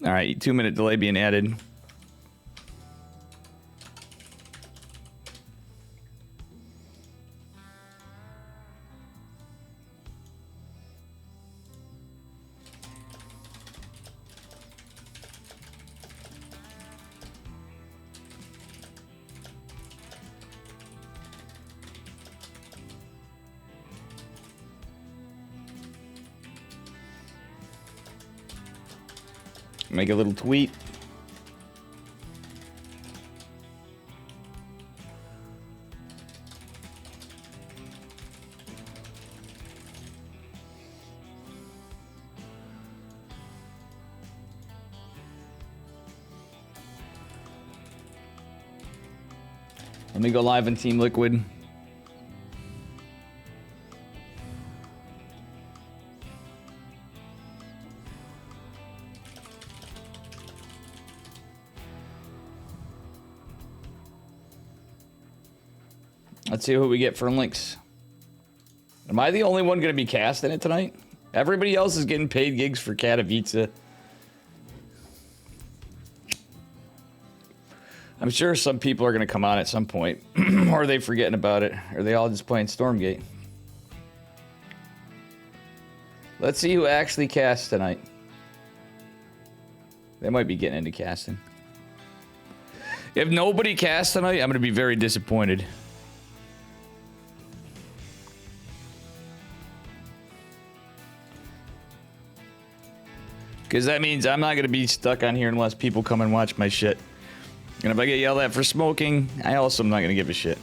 All right, 2-minute delay being added. Make a little tweet. Let me go live on Team Liquid. Let's see who we get for links. Am I the only one going to be casting it tonight? Everybody else is getting paid gigs for Katowice. I'm sure some people are going to come on at some point. Or are they forgetting about it? Or are they all just playing Stormgate? Let's see who actually casts tonight. They might be getting into casting. If nobody casts tonight, I'm going to be very disappointed. Because that means I'm not going to be stuck on here unless people come and watch my shit. And if I get yelled at for smoking, I also am not going to give a shit.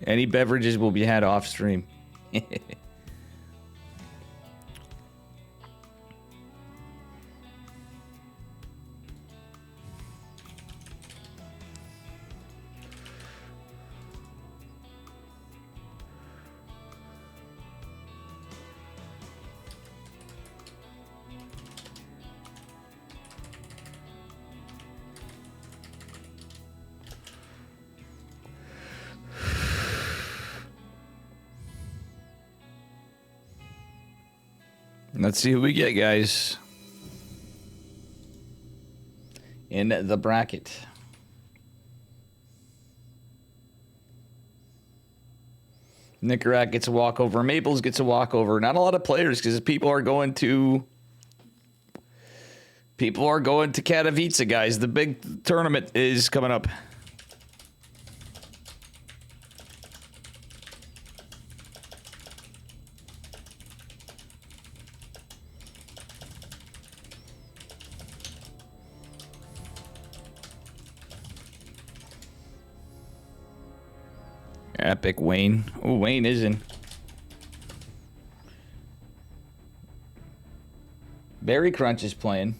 Any beverages will be had off stream. Let's see who we get, guys. In the bracket. Nicarak gets a walkover. Maples gets a walkover. Not a lot of players because people are going to Katowice, guys. The big tournament is coming up. Epic Wayne. Oh, Wayne is in. Berry Crunch is playing.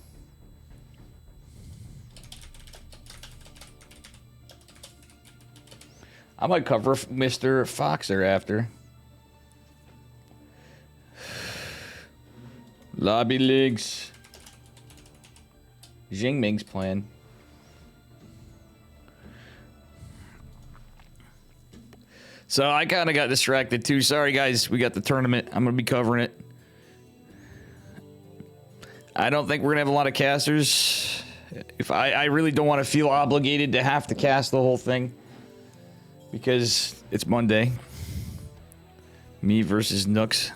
I might cover Mr. Foxer after. Lobby Leagues. Jingming's playing. So I kind of got distracted too. Sorry, guys. We got the tournament. I'm going to be covering it. I don't think we're going to have a lot of casters. If I really don't want to feel obligated to have to cast the whole thing. Because it's Monday. Me versus Nooks.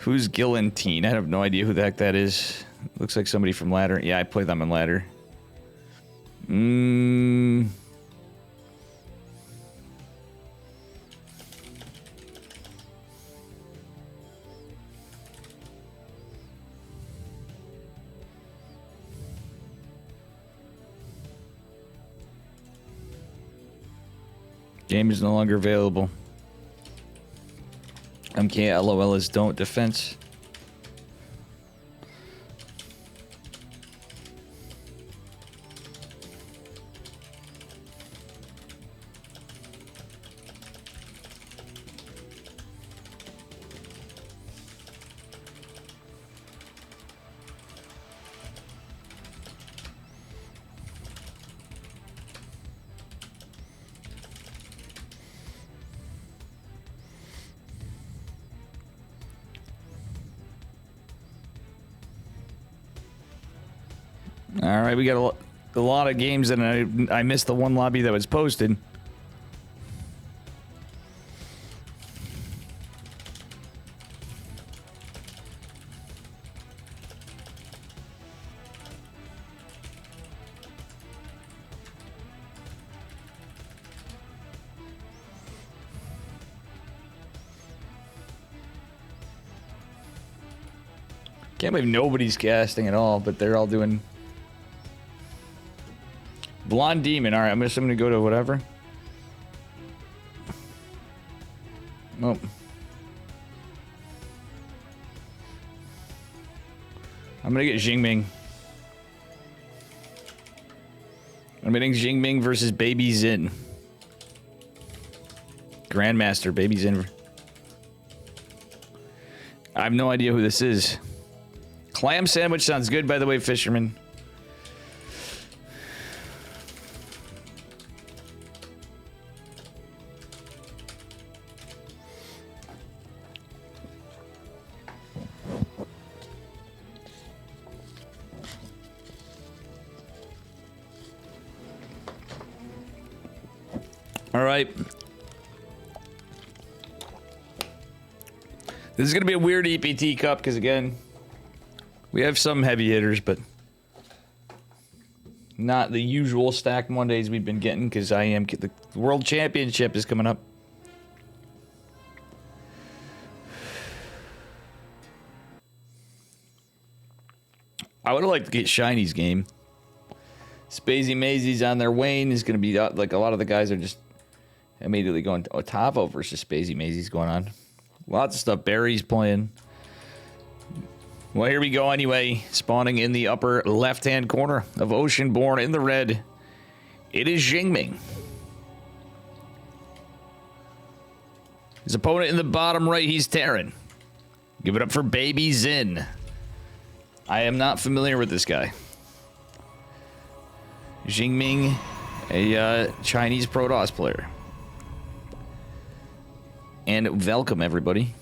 Who's Gillantine? I have no idea who the heck that is. Looks like somebody from Ladder. Yeah, I play them in Ladder. Game is no longer available. MK LOL is don't defense. All right, we got a lot of games, and I missed the one lobby that was posted. Can't believe nobody's casting at all, but they're all doing... Blonde Demon. All right, I'm just going to go to whatever. Oh. I'm going to get Jingming. I'm getting Jingming versus Baby Zin. Grandmaster, Baby Zin. I have no idea who this is. Clam sandwich sounds good, by the way, Fisherman. All right. This is going to be a weird EPT cup because, again, we have some heavy hitters, but not the usual stacked Mondays we've been getting because the World Championship is coming up. I would have liked to get Shiny's game. Spacey Mazy's on their wane is going to be like a lot of the guys are just immediately going to Otavo versus Spacey Mazy's going on. Lots of stuff. Barry's playing. Well, here we go anyway. Spawning in the upper left-hand corner of Oceanborn in the red. It is Jingming. His opponent in the bottom right, he's Terran. Give it up for Baby Zin. I am not familiar with this guy. Jingming, a Chinese Protoss player. And welcome, everybody.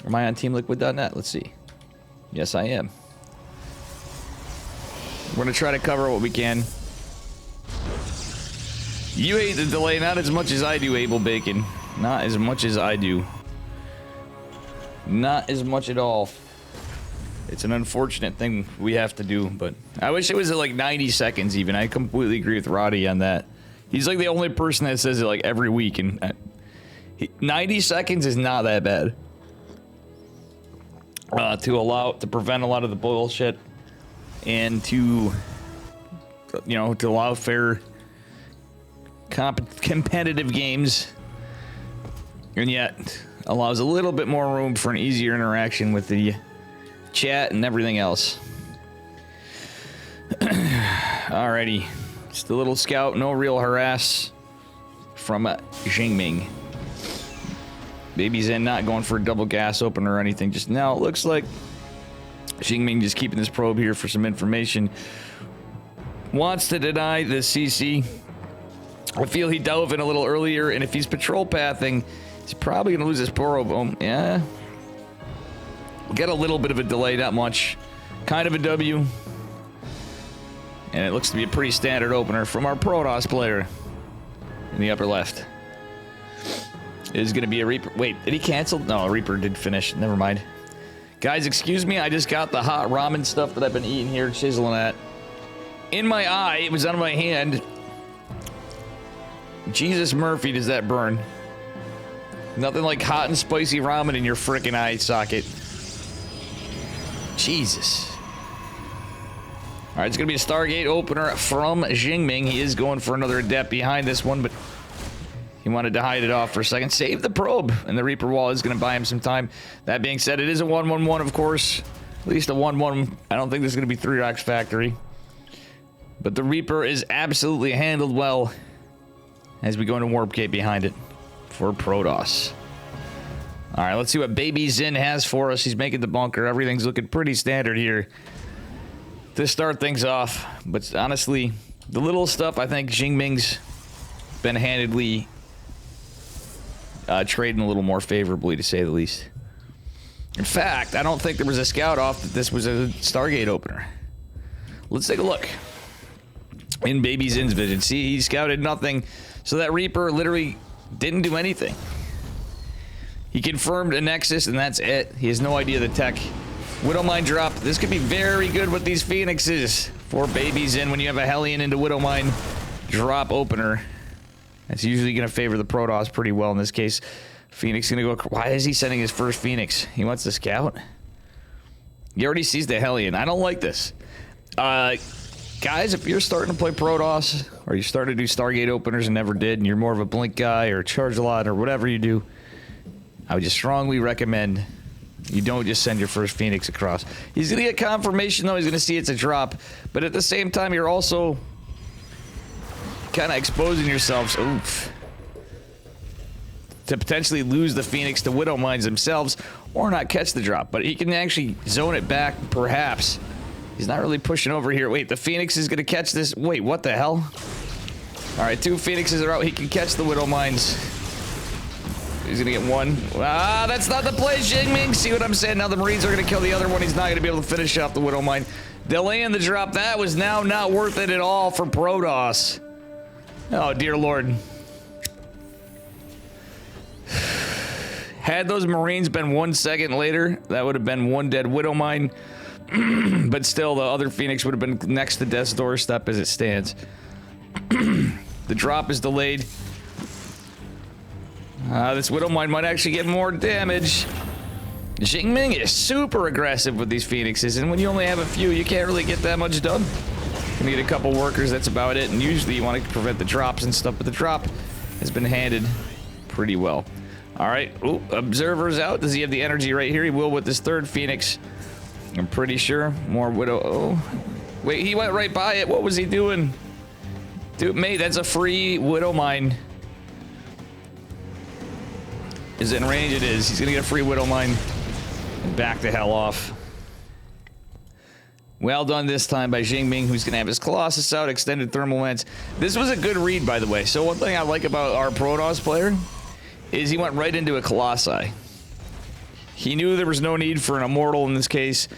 Am I on TeamLiquid.net? Let's see. Yes, I am. We're going to try to cover what we can. You hate the delay, not as much as I do, Abel Bacon. Not as much as I do. Not as much at all. It's an unfortunate thing we have to do, but I wish it was at like 90 seconds even. I completely agree with Roddy on that. He's like the only person that says it like every week, and 90 seconds is not that bad. To prevent a lot of the bullshit and to allow fair competitive games, and yet allows a little bit more room for an easier interaction with the chat and everything else. Alrighty, just a little scout, no real harass from Jingming. Baby Zen not going for a double gas opener or anything just now. It looks like Jingming just keeping this probe here for some information. Wants to deny the CC. I feel he dove in a little earlier, and if he's patrol pathing, he's probably going to lose his probe. Yeah. Get a little bit of a delay, not much. Kind of a W. And it looks to be a pretty standard opener from our Protoss player in the upper left. It is going to be a Reaper. Wait, did he cancel? No, Reaper did finish. Never mind. Guys, excuse me. I just got the hot ramen stuff that I've been eating here, chiseling at. In my eye. It was on my hand. Jesus Murphy, does that burn? Nothing like hot and spicy ramen in your frickin' eye socket. Jesus. All right, it's going to be a Stargate opener from Jingming. He is going for another adept behind this one, but he wanted to hide it off for a second. Save the probe, and the Reaper wall is going to buy him some time. That being said, it is a 1-1-1, of course. At least a 1-1. I don't think this is going to be 3 Rocks Factory. But the Reaper is absolutely handled well as we go into Warp Gate behind it for Protoss. All right, let's see what Baby Zin has for us. He's making the bunker. Everything's looking pretty standard here to start things off. But honestly, the little stuff, I think Jingming's been handedly trading a little more favorably, to say the least. In fact, I don't think there was a scout off that this was a Stargate opener. Let's take a look. in Baby Zin's vision. See, he scouted nothing. So that Reaper literally didn't do anything. He confirmed a Nexus, and that's it. He has no idea the tech. Widowmine drop. This could be very good with these Phoenixes for Baby Zin when you have a Hellion into Widowmine drop opener. That's usually going to favor the Protoss pretty well in this case. Phoenix going to go... Why is he sending his first Phoenix? He wants to scout? He already sees the Hellion. I don't like this. Guys, if you're starting to play Protoss, or you're starting to do Stargate openers and never did, and you're more of a Blink guy, or Charge a lot, or whatever you do, I would just strongly recommend you don't just send your first Phoenix across. He's going to get confirmation, though. He's going to see it's a drop. But at the same time, you're also kind of exposing yourselves, oof, to potentially lose the Phoenix to Widowmines themselves, or not catch the drop. But he can actually zone it back, perhaps. He's not really pushing over here. Wait, the Phoenix is going to catch this. Wait, what the hell? All right, 2 Phoenixes are out. He can catch the Widowmines. He's going to get 1. Ah, that's not the play, Xingming. See what I'm saying? Now the Marines are going to kill the other one. He's not going to be able to finish off the Widowmine. Delaying the drop. That was now not worth it at all for Protoss. Oh, dear Lord. Had those Marines been 1 second later, that would have been 1 dead Widowmine. But still, the other Phoenix would have been next to death's doorstep as it stands. The drop is delayed. This Widowmine might actually get more damage. Xingming is super aggressive with these Phoenixes, and when you only have a few, you can't really get that much done. You need a couple workers, that's about it, and usually you want to prevent the drops and stuff, but the drop has been handed pretty well. Alright, Observer's out. Does he have the energy right here? He will with this 3rd Phoenix. I'm pretty sure. More Widow. Oh. Wait, he went right by it. What was he doing? Dude, mate, that's a free Widowmine. Is it in range? It is. He's gonna get a free Widowmine and back the hell off. Well done this time by Xingming, who's gonna have his Colossus out, extended thermal lens. This was a good read, by the way. So one thing I like about our Protoss player is he went right into a Colossi. He knew there was no need for an Immortal in this case.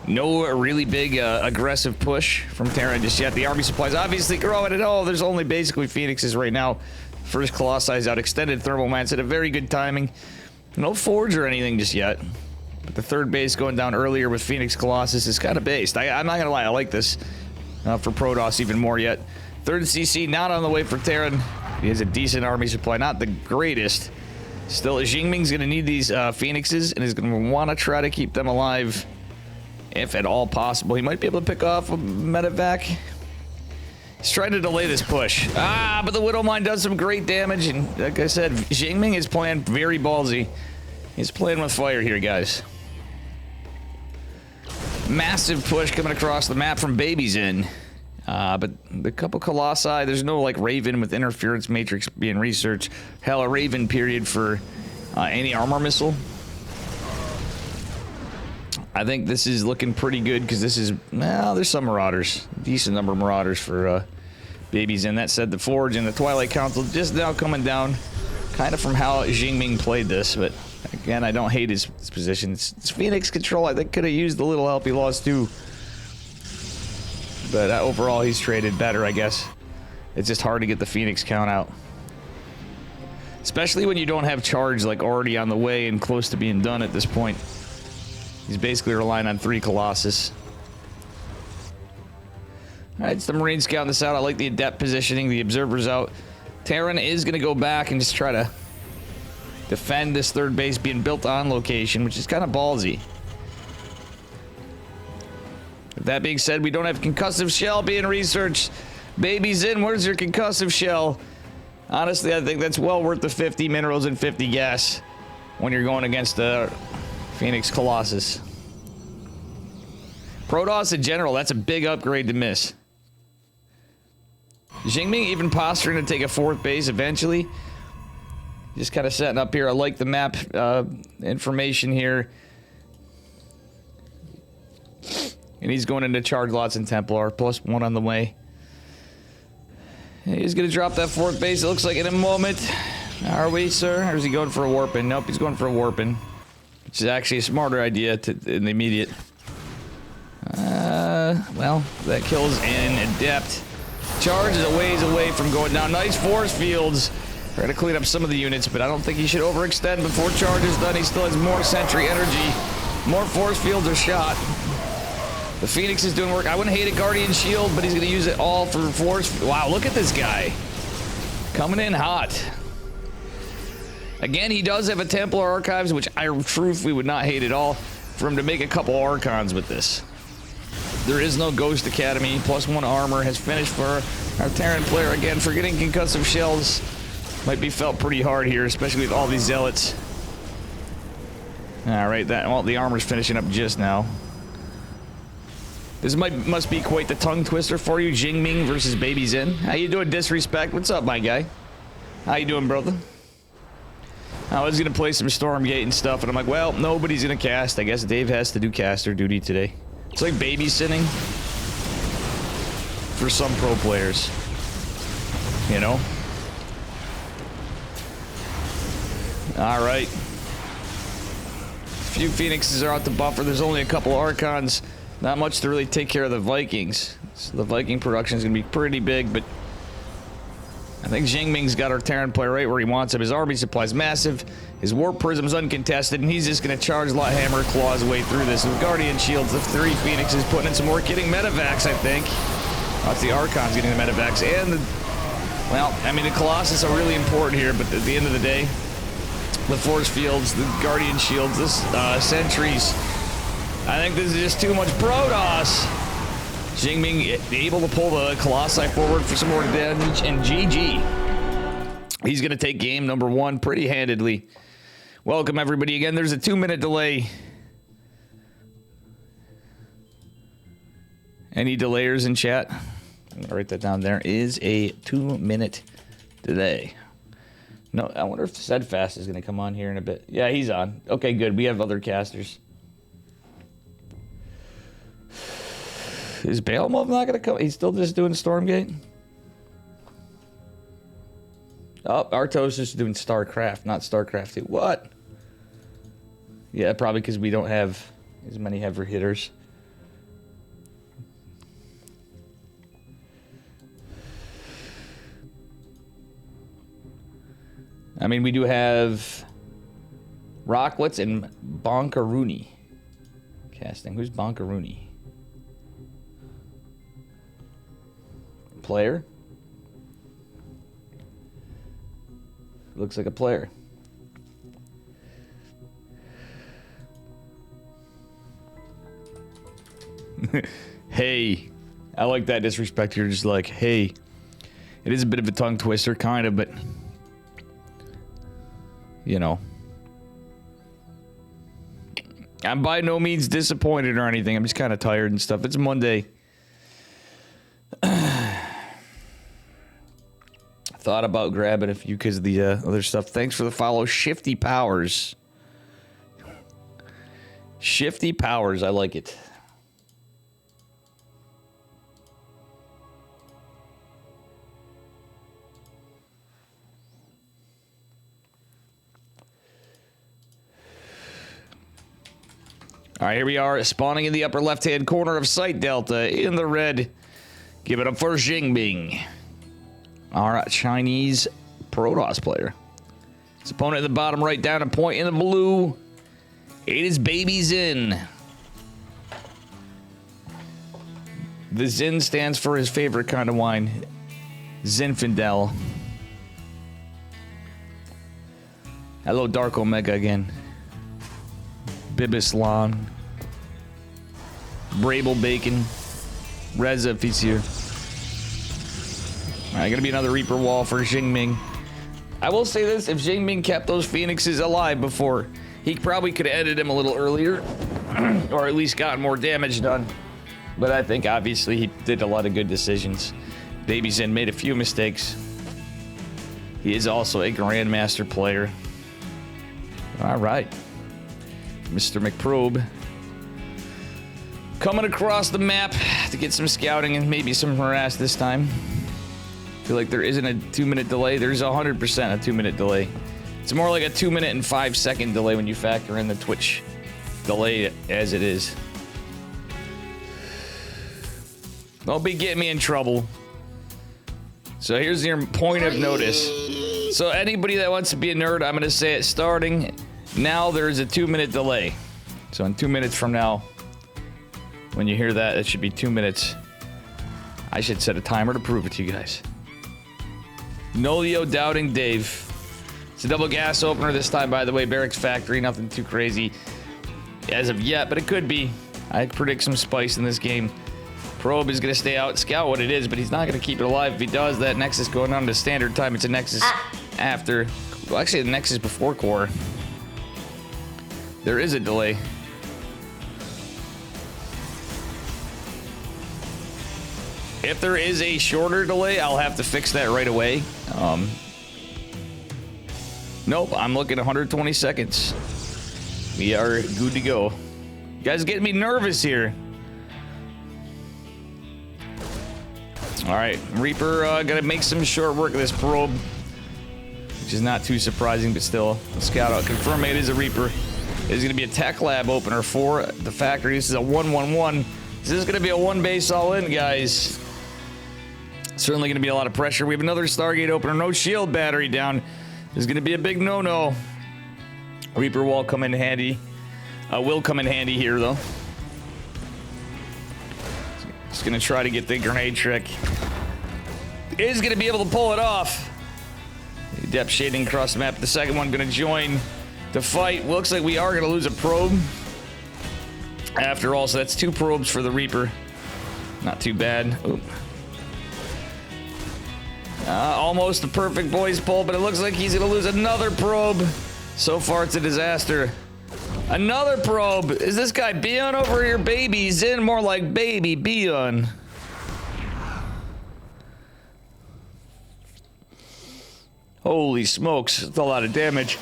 No really big aggressive push from Terran just yet. The army supplies obviously growing at all. There's only basically Phoenixes right now. First Colossi out, extended thermal lance at a very good timing. No Forge or anything just yet. But the 3rd base going down earlier with Phoenix Colossus is kind of based. I'm not gonna lie, I like this for Protoss even more yet. 3rd CC not on the way for Terran. He has a decent army supply, not the greatest. Still, Xingming's gonna need these Phoenixes and is gonna want to try to keep them alive if at all possible. He might be able to pick off a medevac. He's trying to delay this push. Ah, but the Widowmine does some great damage, and like I said, Xingming is playing very ballsy. He's playing with fire here, guys. Massive push coming across the map from Baby Zin. But the couple Colossi, there's no like Raven with interference matrix being researched. Hell, a Raven period for anti-armor missile. I think this is looking pretty good because this is, well, there's some Marauders. Decent number of Marauders for Baby Zin. That said, the Forge and the Twilight Council just now coming down kind of from how Xingming played this. But again, I don't hate his position. It's Phoenix control. I think could have used the little help he lost too. But overall, he's traded better, I guess. It's just hard to get the Phoenix count out. Especially when you don't have charge like already on the way and close to being done at this point. He's basically relying on 3 Colossus. Alright, it's the Marine scouting this out. I like the adept positioning. The Observer's out. Terran is going to go back and just try to defend this 3rd base being built on location, which is kind of ballsy. With that being said, we don't have concussive shell being researched. Baby Zin, where's your concussive shell? Honestly, I think that's well worth the 50 minerals and 50 gas when you're going against the Phoenix Colossus. Protoss in general, that's a big upgrade to miss. Xingming even posturing to take a 4th base eventually. Just kind of setting up here. I like the map information here. And he's going into charge lots and Templar, +1 on the way. He's going to drop that 4th base, it looks like, in a moment. Are we, sir? Or is he going for a warping? Nope, he's going for a warping. Which is actually a smarter idea in the immediate. Well, that kills an adept. Charge is a ways away from going down. Nice force fields. We're going to clean up some of the units, but I don't think he should overextend before charge is done. He still has more sentry energy. More force fields are shot. The Phoenix is doing work. I wouldn't hate a Guardian Shield, but he's going to use it all for force. Wow, look at this guy. Coming in hot. Again, he does have a Templar Archives, which I truthfully would not hate at all for him to make a couple Archons with this. There is no Ghost Academy. +1 armor has finished for our Terran player. Again, for getting concussive shells might be felt pretty hard here, especially with all these Zealots. Alright, well, the armor's finishing up just now. This must be quite the tongue twister for you. Jingming versus Baby Zen. How you doing, Disrespect? What's up, my guy? How you doing, brother? I was gonna play some Stormgate and stuff, and I'm like, well, nobody's gonna cast. I guess Dave has to do caster duty today. It's like babysitting for some pro players, you know? All right. A few Phoenixes are out the buffer. There's only a couple Archons. Not much to really take care of the Vikings. So the Viking production is going to be pretty big, but I think Jingming's got our Terran player right where he wants him. His army supply's massive. His Warp Prism's uncontested, and he's just going to charge Lighthammer Claw his way through this. With Guardian Shields, the 3 Phoenixes putting in some work, getting Medivacs, I think. That's the Archons getting the Medivacs, and the... Well, I mean, the Colossus are really important here, but at the end of the day, the Force Fields, the Guardian Shields, this Sentries... I think this is just too much Protoss. Jingming able to pull the Colossi forward for some more damage, and GG. He's going to take game number 1 pretty handedly. Welcome, everybody. Again, there's a 2-minute delay. Any delayers in chat? I'm going to write that down. There is a 2-minute delay. No, I wonder if Steadfast is going to come on here in a bit. Yeah, he's on. Okay, good. We have other casters. Is Balamov not going to come? He's still just doing Stormgate? Oh, Artos is doing StarCraft, not StarCraft 2. What? Yeah, probably because we don't have as many heavy hitters. I mean, we do have Rocklets and Bonkaruni casting. Who's Bonkaruni? Player? Looks like a player. Hey. I like that disrespect. You're just like, hey. It is a bit of a tongue twister, kind of, but... You know. I'm by no means disappointed or anything. I'm just kind of tired and stuff. It's Monday. Thought about grabbing a few because of the other stuff. Thanks for the follow, Shifty Powers. Shifty Powers, I like it. All right, here we are, spawning in the upper left-hand corner of Site Delta in the red. Give it up for Jingming. All right, Chinese Protoss player. His opponent in the bottom right, down a point in the blue. It is Baby Zen. The Zen stands for his favorite kind of wine, Zinfandel. Hello, Dark Omega again. Bibislan. Brable Bacon. Reza if he's here. Alright, gonna be another Reaper wall for Jingming. I will say this, if Jingming kept those Phoenixes alive before, he probably could have edited him a little earlier. Or at least gotten more damage done. But I think obviously he did a lot of good decisions. Baby Zen made a few mistakes. He is also a Grandmaster player. Alright. Mr. McProbe. Coming across the map to get some scouting and maybe some harass this time. I feel like there isn't a 2-minute delay. There's 100% a 2-minute delay. It's more like a 2-minute and 5-second delay when you factor in the Twitch delay as it is. Don't be getting me in trouble. So here's your point of notice. So anybody that wants to be a nerd, I'm going to say it starting now. There's a 2-minute delay. So in 2 minutes from now, when you hear that, it should be 2 minutes. I should set a timer to prove it to you guys. Nolio doubting Dave. It's a double gas opener this time, by the way. Barracks Factory, nothing too crazy as of yet, but it could be. I predict some spice in this game. Probe is going to stay out, scout what it is, but he's not going to keep it alive. If he does, that Nexus going on to standard time. It's a Nexus after. Well, actually, the Nexus before core. There is a delay. If there is a shorter delay, I'll have to fix that right away. Nope, I'm looking at 120 seconds. We are good to go. You guys are getting me nervous here. All right, Reaper gonna make some short work of this probe, which is not too surprising, but still. Let's scout out. Confirm it is a Reaper. It is gonna be a tech lab opener for the factory. This is a 1-1-1. This is gonna be a one base all in, guys. Certainly gonna be a lot of pressure. We have another Stargate opener. No shield battery down. This is gonna be a big no-no. Reaper wall come in handy. Will come in handy here though. Just gonna try to get the grenade trick. Is gonna be able to pull it off. Depth shading across the map. The second one gonna join the fight. Looks like we are gonna lose a probe. After all, so that's 2 probes for the Reaper. Not too bad. Oop. Almost a perfect boys pull, but it looks like he's gonna lose another probe. So far, it's a disaster. Another probe. Is this guy Beon over here? Baby's in, more like baby Beon. Holy smokes, that's a lot of damage.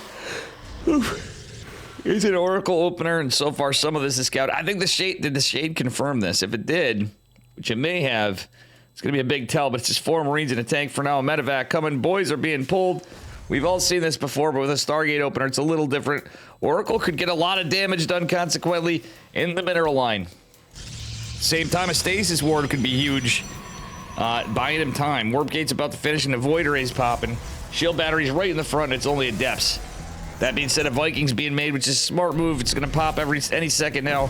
Here's an Oracle opener, and so far some of this is scouted. I think the Shade, did the Shade confirm this? If it did, which it may have, it's gonna be a big tell, but it's just 4 Marines in a tank for now. A medevac coming, boys are being pulled. We've all seen this before, but with a Stargate opener, it's a little different. Oracle could get a lot of damage done, consequently, in the mineral line. Same time, a Stasis Ward could be huge. Buying him time. Warp Gate's about to finish, and the Void Array's popping. Shield Battery's right in the front, it's only at depths. That being said, a Viking's being made, which is a smart move. It's going to pop any second now.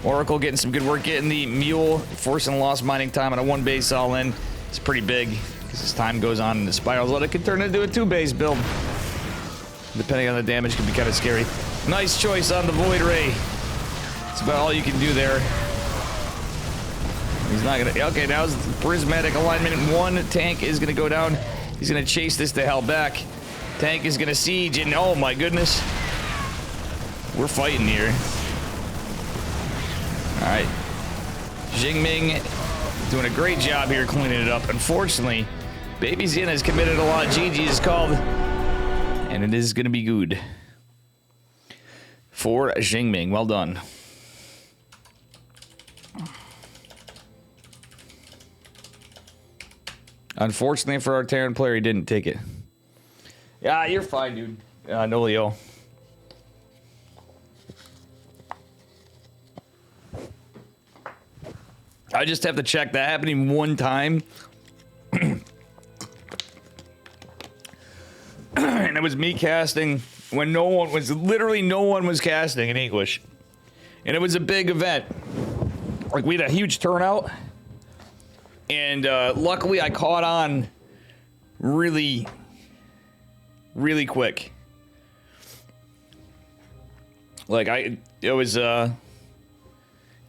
Oracle getting some good work, getting the Mule, forcing lost mining time on a 1 base all in. It's pretty big. Because as time goes on in the spirals, it could turn into a 2-base build. Depending on the damage, could be kind of scary. Nice choice on the Void Ray. That's about all you can do there. He's not gonna. Okay, now it's prismatic alignment. 1 tank is gonna go down. He's gonna chase this to hell back. Tank is gonna siege, and oh my goodness, we're fighting here. All right, Jingming doing a great job here cleaning it up. Unfortunately, Baby Xin has committed a lot. GG is called, and it is going to be good for Jingming. Well done. Unfortunately for our Terran player, he didn't take it. Yeah, you're fine, dude. Nolio. I just have to check that happening one time. And it was me casting when literally no one was casting in English. And it was a big event. Like, we had a huge turnout. And luckily I caught on really, really quick. Like, it was an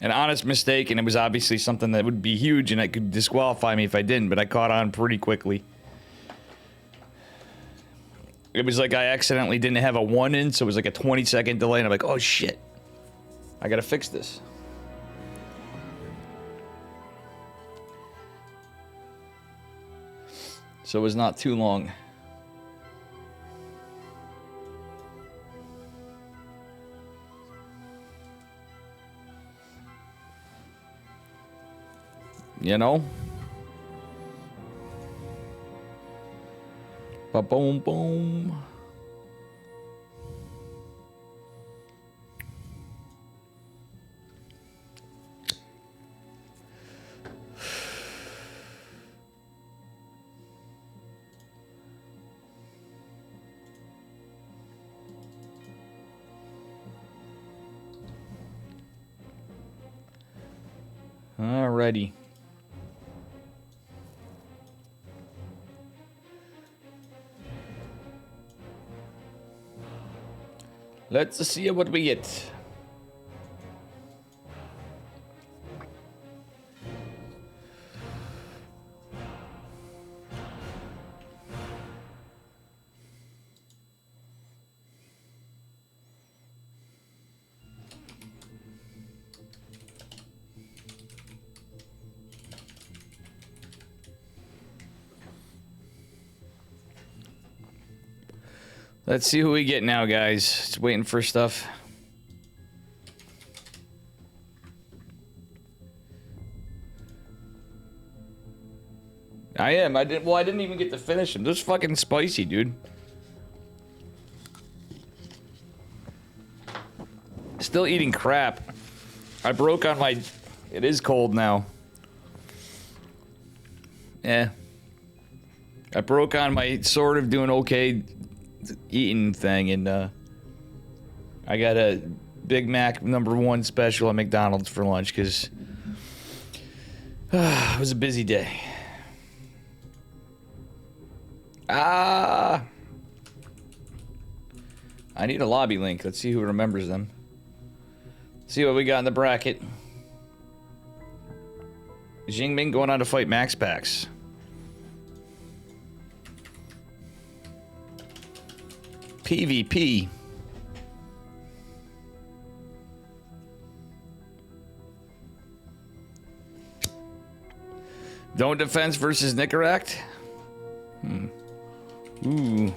honest mistake, and it was obviously something that would be huge, and it could disqualify me if I didn't, but I caught on pretty quickly. It was like I accidentally didn't have a 1 in, so it was like a 20-second delay, and I'm like, oh shit, I gotta fix this. So it was not too long. You know? Ba-boom, boom. Alrighty. Let's see what we get. Let's see who we get now, guys. Just waiting for stuff. I am. I didn't even get to finish them. They're fucking spicy, dude. Still eating crap. I broke on my... It is cold now. Yeah. I broke on my sort of doing okay eating thing, and I got a Big Mac #1 special at McDonald's for lunch because it was a busy day. I need a lobby link. Let's see who remembers them. See what we got in the bracket. Jingming going on to fight Max Pax. PvP. Don't Defense versus Nicaract. Ooh.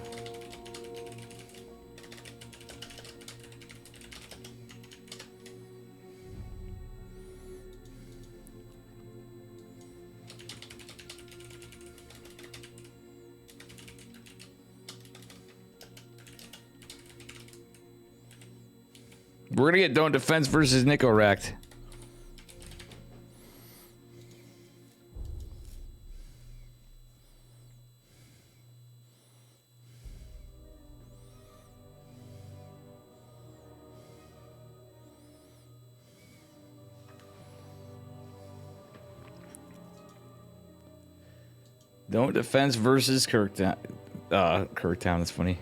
We're gonna get Don't Defense versus Nicaract. Don't Defense versus Kirktown. Kirktown, that's funny.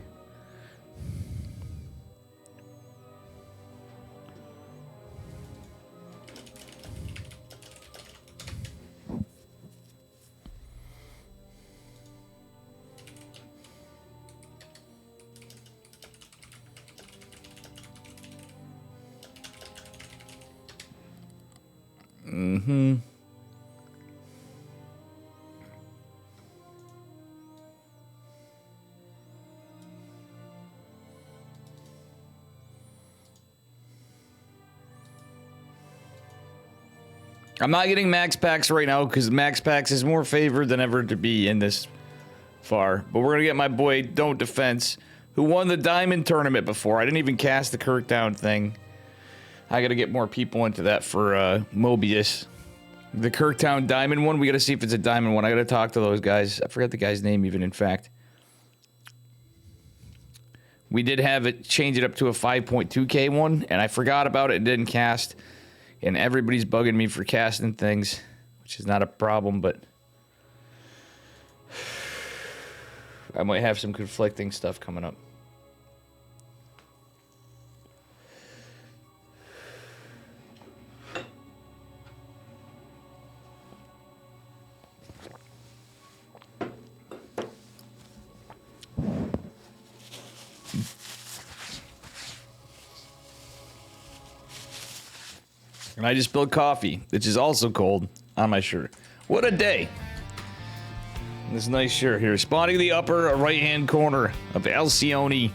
I'm not getting Max Pax right now because Max Pax is more favored than ever to be in this far. But we're going to get my boy Don't Defense, who won the Diamond Tournament before. I didn't even cast the Kirktown thing. I got to get more people into that for Mobius. The Kirktown Diamond one, we got to see if it's a Diamond one. I got to talk to those guys. I forgot the guy's name even, in fact. We did have it, change it up to a 5.2K one, and I forgot about it and didn't cast. And everybody's bugging me for casting things, which is not a problem, but I might have some conflicting stuff coming up. And I just spilled coffee, which is also cold, on my shirt. What a day. This nice shirt here. Spawning the upper right-hand corner of Alcione.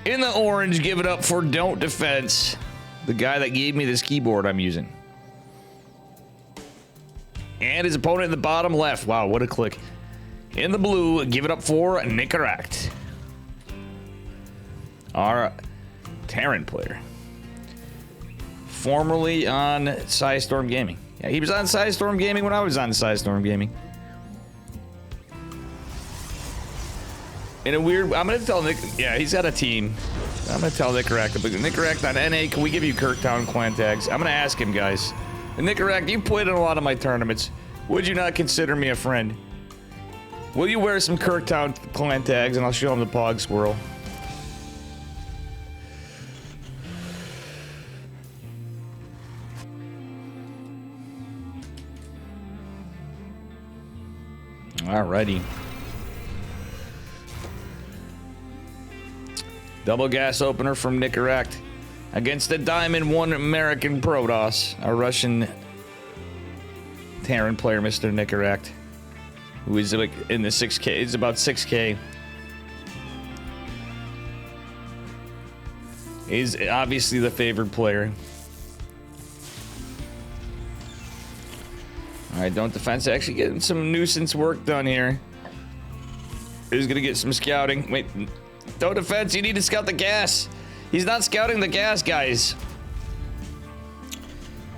In the orange, give it up for Don't Defense. The guy that gave me this keyboard I'm using. And his opponent in the bottom left. Wow, what a click. In the blue, give it up for Nicaract. Our Terran player. Formerly on Psystorm Gaming. Yeah, he was on Psystorm Gaming when I was on Psystorm Gaming. In a weird... I'm going to tell Nick... Yeah, he's got a team. I'm going to tell Nicaract. Nicaract on NA, can we give you Kirktown clan tags? I'm going to ask him, guys. And Nicarac, you played in a lot of my tournaments. Would you not consider me a friend? Will you wear some Kirktown clan tags and I'll show him the Pog Squirrel? Alrighty. Double gas opener from Nicarac against the Diamond 1 American Protoss, a Russian Terran player, Mr. Nicarac, who is like in the 6K. It's about 6K. He's obviously the favored player. Alright, don't defense. Actually getting some nuisance work done here. He's gonna get some scouting. Wait, don't defense. You need to scout the gas. He's not scouting the gas, guys.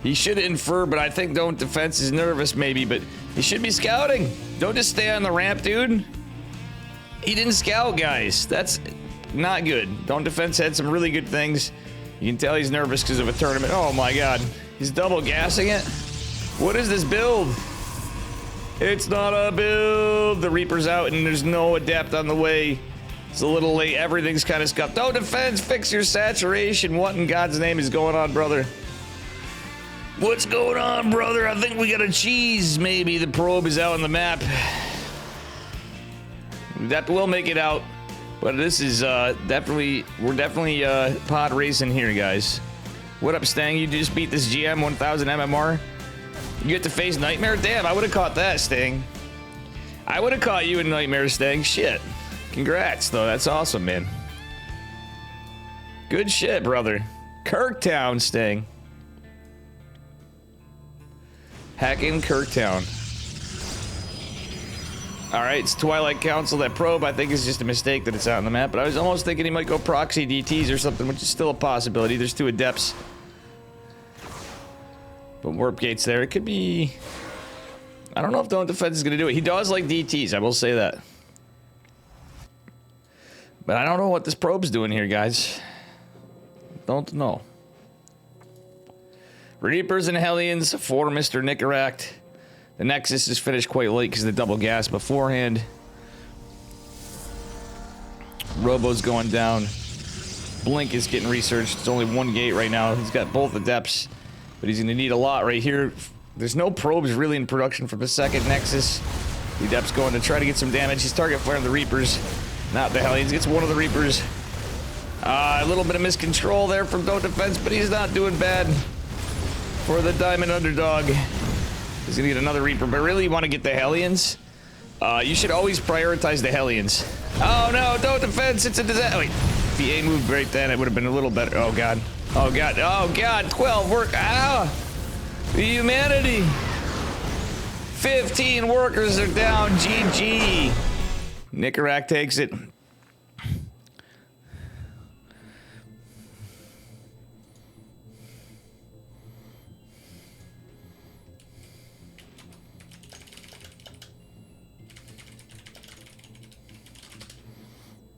He should infer, but I think don't defense is nervous maybe, but he should be scouting. Don't just stay on the ramp, dude. He didn't scout, guys. That's not good. Don't defense had some really good things. You can tell he's nervous because of a tournament. Oh my god. He's double gassing it. What is this build? It's not a build. The Reaper's out and there's no adept on the way. It's a little late. Everything's kind of scuffed. Oh, defense, fix your saturation. What in God's name is going on, brother? What's going on, brother? I think we got a cheese, maybe. The probe is out on the map. That will make it out. But this is definitely, we're definitely pod racing here, guys. What up, Stang? You just beat this GM 1000 MMR? You get to face Nightmare? Damn, I would have caught that, Stang. I would have caught you in Nightmare, Stang. Shit. Congrats, though. That's awesome, man. Good shit, brother. Kirktown, Stang. Hacking Kirktown. Alright, it's Twilight Council. That probe, I think, is just a mistake that it's out on the map. But I was almost thinking he might go proxy DTs or something, which is still a possibility. There's 2 adepts. But warp gates there. It could be... I don't know if Don't Defense is going to do it. He does like DTs, I will say that. But I don't know what this probe's doing here, guys. Don't know. Reapers and Hellions for Mr. Nicarac. The Nexus is finished quite late because of the double gas beforehand. Robo's going down. Blink is getting researched. It's only 1 gate right now. He's got both adepts. But he's going to need a lot right here. There's no probes really in production for the second Nexus. The Adept's going to try to get some damage. He's target firing the Reapers. Not the Hellions. Gets one of the Reapers. A little bit of miscontrol there from Don't Defense, but he's not doing bad for the Diamond Underdog. He's going to get another Reaper, but really you want to get the Hellions. You should always prioritize the Hellions. Oh no, Don't Defense. It's a disaster. Wait, if the A moved right then, it would have been a little better. Oh god. Oh god, oh god, 12 work, ah! The humanity! 15 workers are down, GG! Nicarac takes it.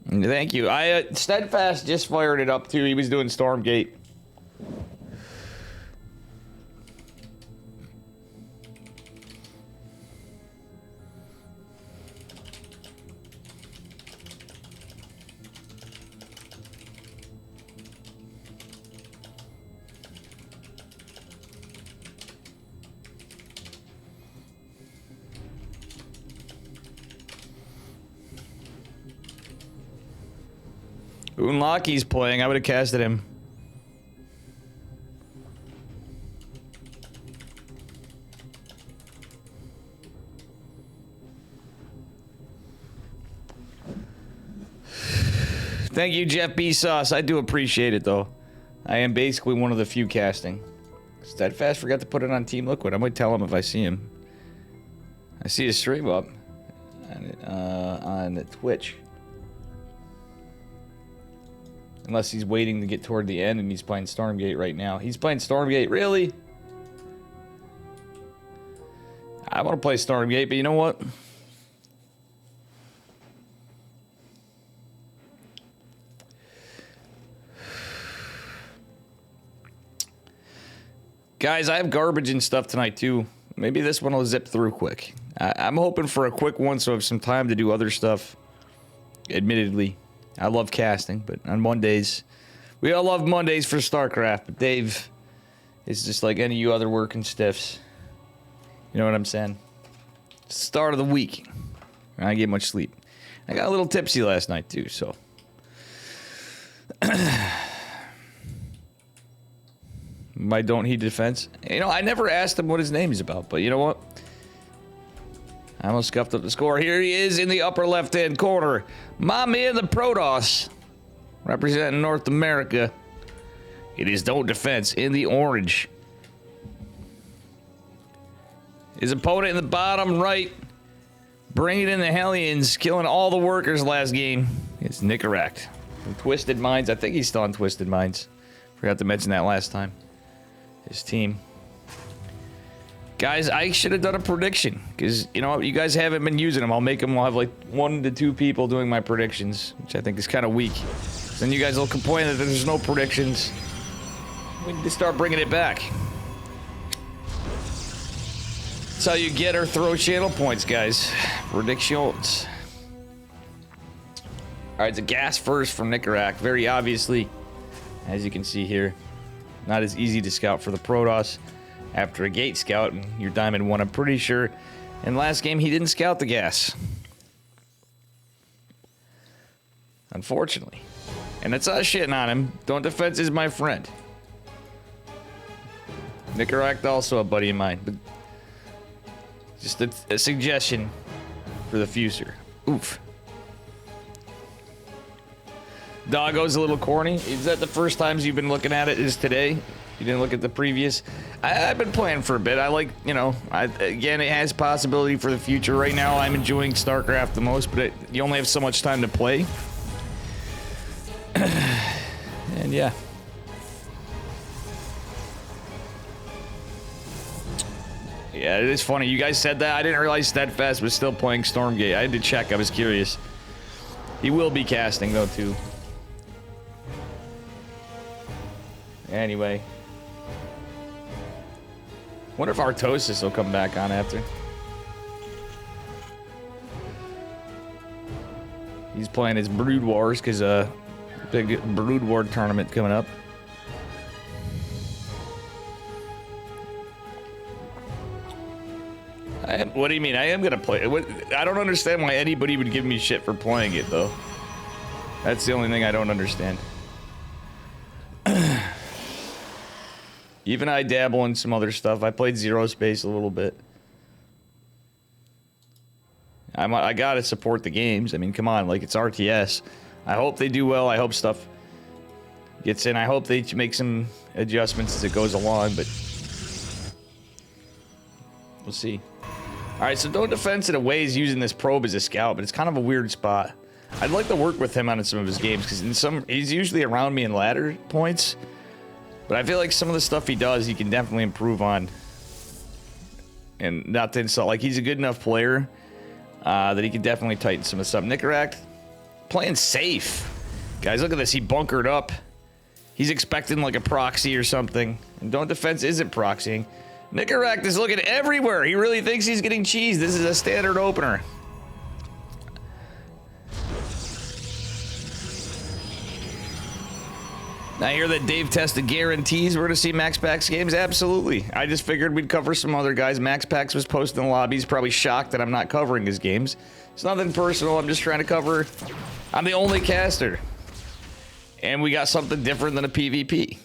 Thank you. Steadfast just fired it up too. He was doing Stormgate. Unlocky's playing. I would have casted him. Thank you, Jeff B. Sauce. I do appreciate it, though. I am basically one of the few casting. Steadfast forgot to put it on Team Liquid. I might tell him if I see him. I see his stream up on Twitch. Unless he's waiting to get toward the end and he's playing Stormgate right now. He's playing Stormgate, really? I want to play Stormgate, but you know what? Guys, I have garbage and stuff tonight, too. Maybe this one will zip through quick. I'm hoping for a quick one so I have some time to do other stuff. Admittedly, I love casting, but on Mondays... We all love Mondays for StarCraft, but Dave is just like any of you other working stiffs. You know what I'm saying? Start of the week. I didn't get much sleep. I got a little tipsy last night, too, so... My don't heed defense. You know, I never asked him what his name is about, but you know what? I almost scuffed up the score. Here he is in the upper left-hand corner. My man, the Protoss, representing North America. It is don't defense in the orange. His opponent in the bottom right, bringing in the Hellions, killing all the workers last game. It's Nicaract from Twisted Minds. I think he's still on Twisted Minds. Forgot to mention that last time. His team. Guys, I should have done a prediction because, you know, you guys haven't been using them. I'll make them. I'll have like 1 to 2 people doing my predictions, which I think is kind of weak. Then you guys will complain that there's no predictions. We need to start bringing it back. That's how you get or throw channel points, guys. Predictions. All right, it's a gas first from Nicaract. Very obviously, as you can see here, not as easy to scout for the Protoss after a gate scout and your diamond 1, I'm pretty sure. In last game, he didn't scout the gas. Unfortunately. And it's not shitting on him. Don't defense is my friend. Nicaract also a buddy of mine. But just a suggestion for the future. Oof. Doggo's a little corny. Is that the first times you've been looking at it is today? You didn't look at the previous? I've been playing for a bit. I like, you know, again, it has possibility for the future. Right now, I'm enjoying StarCraft the most, but you only have so much time to play. And yeah. Yeah, it is funny. You guys said that. I didn't realize Steadfast was still playing Stormgate. I had to check. I was curious. He will be casting, though, too. Anyway. Wonder if Artosis will come back on after. He's playing his Brood Wars because big Brood War tournament coming up. What do you mean? I am gonna play it. I don't understand why anybody would give me shit for playing it, though. That's the only thing I don't understand. Even I dabble in some other stuff. I played Zero Space a little bit. I gotta support the games. I mean, come on, like, it's RTS. I hope they do well. I hope stuff gets in. I hope they make some adjustments as it goes along, but we'll see. All right, so don't defense in a way is using this probe as a scout, but it's kind of a weird spot. I'd like to work with him on some of his games because he's usually around me in ladder points, but I feel like some of the stuff he does, he can definitely improve on. And not to insult, like, he's a good enough player that he can definitely tighten some of this up. Nicaract, playing safe. Guys, look at this. He bunkered up. He's expecting like a proxy or something. And don't defense isn't proxying. Nicaract is looking everywhere. He really thinks he's getting cheese. This is a standard opener. I hear that Dave tested guarantees we're going to see Max Pax games. Absolutely. I just figured we'd cover some other guys. Max Pax was posting in the lobby. He's probably shocked that I'm not covering his games. It's nothing personal. I'm just trying to cover. I'm the only caster. And we got something different than a PvP.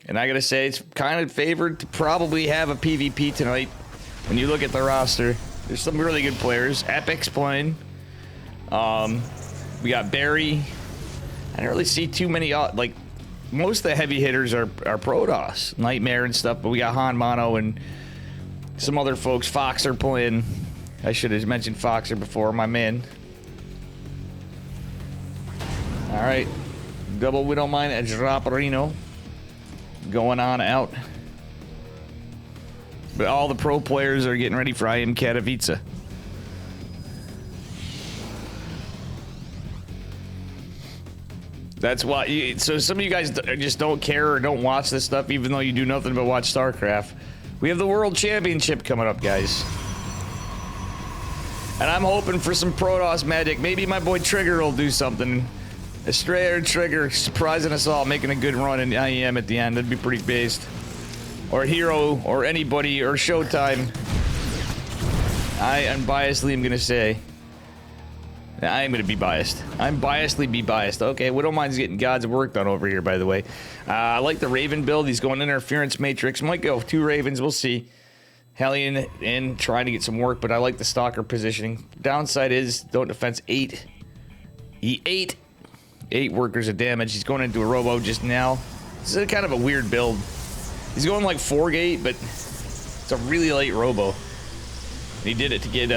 And I got to say, it's kind of favored to probably have a PvP tonight. When you look at the roster, there's some really good players. Epic's playing. We got Barry. I don't really see too many, like, most of the heavy hitters are Protoss, Nightmare and stuff, but we got Han Mono and some other folks. Foxer playing. I should have mentioned Foxer before, my man. All right. Double Widow Mine at Draperino. Going on out. But all the pro players are getting ready for I Am Katowice. That's why. So some of you guys just don't care or don't watch this stuff, even though you do nothing but watch StarCraft. We have the World Championship coming up, guys. And I'm hoping for some Protoss magic. Maybe my boy Trigger will do something. Estrella or Trigger surprising us all, making a good run in IEM at the end. That'd be pretty based. Or Hero, or anybody, or Showtime. I unbiasedly am gonna say. I am gonna be biased. I'm biasedly be biased. Okay, Widowmine's getting God's work done over here, by the way. I like the Raven build. He's going Interference Matrix. Might go 2 Ravens. We'll see. Hellion in, trying to get some work, but I like the Stalker positioning. Downside is, don't defense 8. He 8 workers of damage. He's going into a Robo just now. This is kind of a weird build. He's going like 4 gate, but it's a really late Robo. And he did it to get,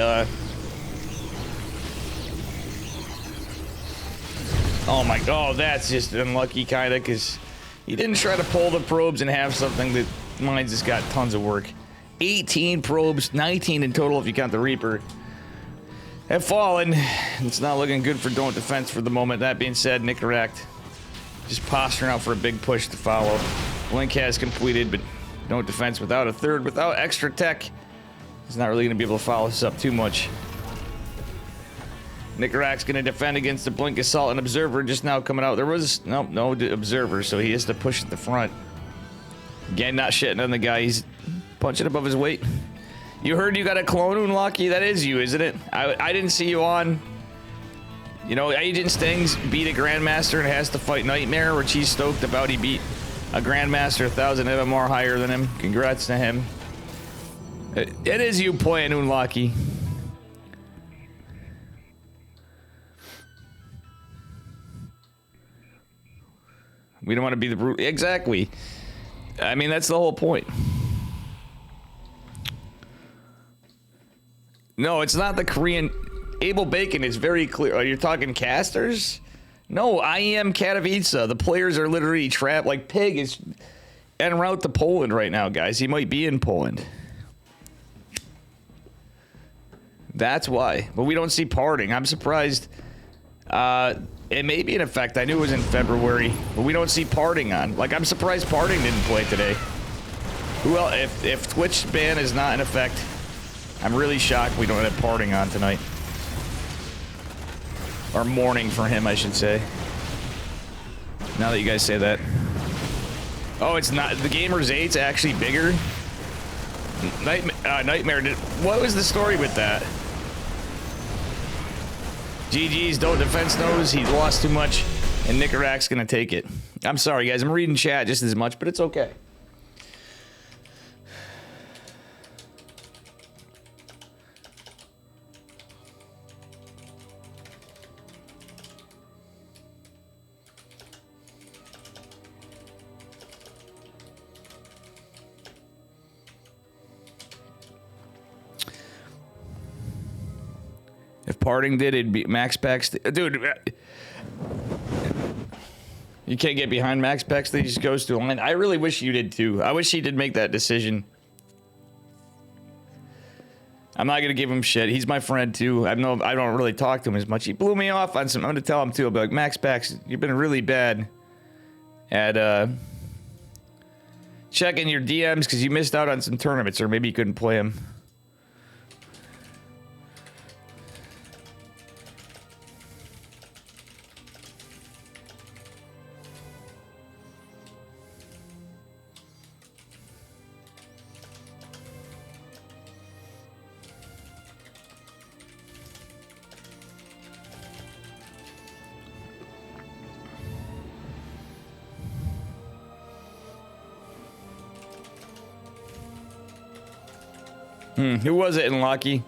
oh my god, that's just unlucky, kinda, because he didn't try to pull the probes and have something that mine's just got tons of work. 18 probes, 19 in total if you count the Reaper, have fallen. It's not looking good for Don't Defense for the moment. That being said, Nicaract just posturing out for a big push to follow. Blink has completed, but Don't Defense without a third, without extra tech, he's not really going to be able to follow this up too much. Nicarac's going to defend against the Blink Assault and Observer just now coming out. There was no Observer, so he has to push at the front. Again, not shitting on the guy. He's punching above his weight. You heard you got a clone, Unlucky? That is you, isn't it? I didn't see you on. You know, Agent Stings beat a Grandmaster and has to fight Nightmare, which he's stoked about. He beat a Grandmaster 1,000 MMR higher than him. Congrats to him. It is you playing, Unlucky. We don't want to be the brute. Exactly. I mean, that's the whole point. No, it's not the Korean. Abel Bacon is very clear. Oh, you're talking casters? No, IEM Katowice. The players are literally trapped. Like, Pig is en route to Poland right now, guys. He might be in Poland. That's why. But we don't see parting. I'm surprised. It may be in effect. I knew it was in February, but we don't see parting on. Like, I'm surprised parting didn't play today. Who else? If Twitch ban is not in effect, I'm really shocked we don't have parting on tonight. Or morning for him, I should say. Now that you guys say that. Oh, it's not. The Gamer's 8's actually bigger. Nightmare did. What was the story with that? GG's, Don't Defense knows he lost too much, and Nicarac's gonna take it. I'm sorry, guys. I'm reading chat just as much, but it's okay. If parting did, it'd be Max Packs. Dude, you can't get behind Max Packs. He just goes to a line. I really wish you did too. I wish he did make that decision. I'm not gonna give him shit. He's my friend too. I don't really talk to him as much. He blew me off on some. I'm gonna tell him too. I'll be like, Max Packs, you've been really bad at checking your DMs because you missed out on some tournaments, or maybe you couldn't play them. Who was it in Locky?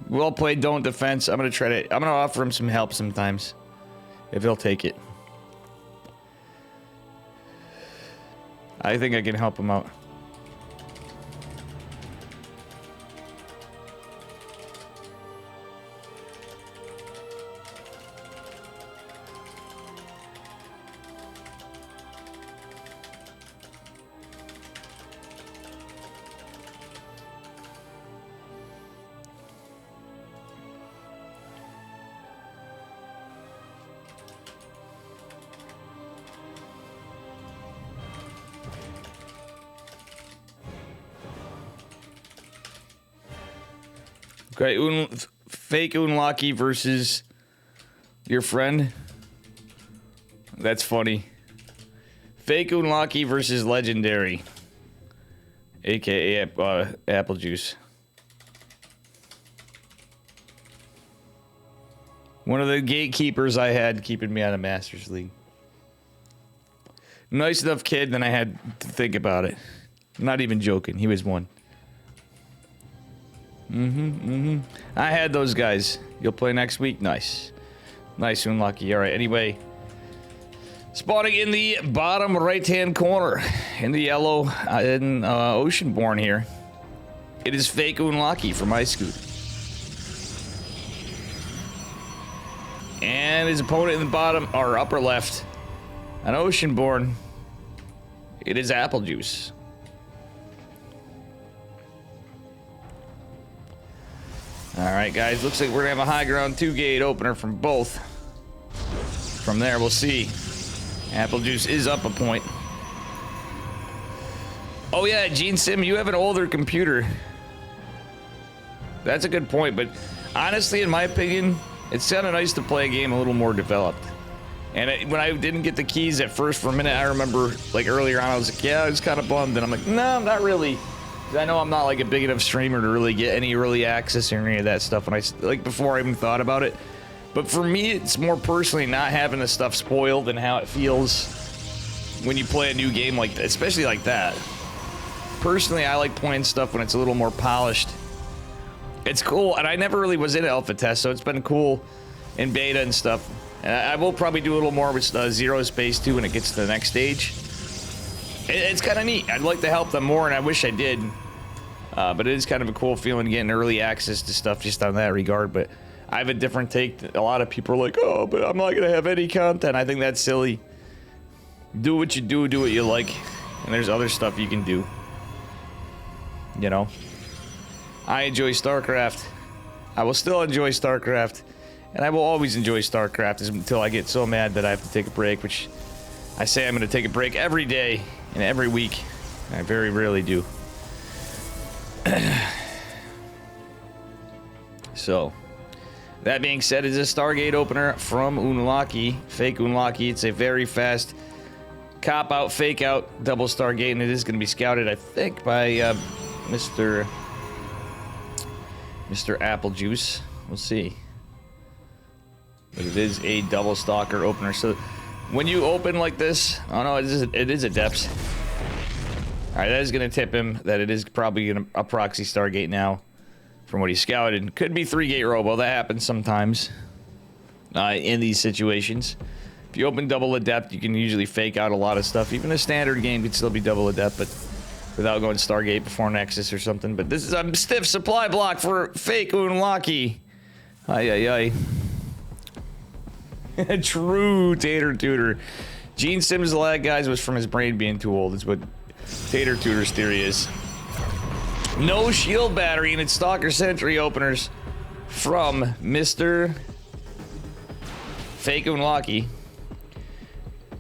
Well played, Don't Defense. I'm gonna offer him some help sometimes. If he'll take it. I think I can help him out. Okay, fake Unlucky versus your friend. That's funny. Fake Unlucky versus Legendary. AKA Apple Juice. One of the gatekeepers I had keeping me out of Masters League. Nice enough kid, then I had to think about it. I'm not even joking. He was one. I had those guys. You'll play next week? Nice. Nice, Unlucky. Alright, anyway. Spawning in the bottom right-hand corner. In the yellow, in Oceanborn here. It is fake Unlucky for my scoot. And his opponent in the bottom, or upper left, an Oceanborn. It is Apple Juice. Alright, guys, looks like we're gonna have a high ground 2-gate opener from both. From there, we'll see. Apple Juice is up a point. Oh yeah, Gene Sim, you have an older computer. That's a good point, but honestly, in my opinion, it's kind of nice to play a game a little more developed. And when I didn't get the keys at first for a minute, I remember, like, earlier on, I was like, yeah, I was kind of bummed. And I'm like, no, not really. I know I'm not, like, a big enough streamer to really get any early access or any of that stuff. And I, like, before I even thought about it. But for me, it's more personally not having the stuff spoiled and how it feels when you play a new game like that, especially like that. Personally, I like playing stuff when it's a little more polished. It's cool, and I never really was in alpha test, so it's been cool in beta and stuff. And I will probably do a little more with Zero Space too when it gets to the next stage. It's kind of neat. I'd like to help them more, and I wish I did. But it is kind of a cool feeling getting early access to stuff just on that regard. But I have a different take. A lot of people are like, oh, but I'm not going to have any content. I think that's silly. Do what you do what you like. And there's other stuff you can do. You know? I enjoy StarCraft. I will still enjoy StarCraft. And I will always enjoy StarCraft until I get so mad that I have to take a break, which I say I'm going to take a break every day and every week. I very rarely do. So, that being said, it's a Stargate opener from Unlucky, fake Unlucky. It's a very fast cop-out, fake-out double Stargate, and it is going to be scouted, I think, by Mr. Apple Juice. We'll see. But it is a double stalker opener. So when you open like this, oh no, it is a depths. All right, that is going to tip him that it is probably a proxy Stargate now, from what he scouted. Could be 3-gate robo. That happens sometimes in these situations. If you open double adept, you can usually fake out a lot of stuff. Even a standard game could still be double adept, but without going Stargate before Nexus or something. But this is a stiff supply block for fake Unlucky. Ay. True Tater Tutor. Gene Sims' lag, guys, was from his brain being too old. Is what Tater Tutor's theory is. No shield battery, and it's Stalker Sentry openers from Mr. Fake Unlucky.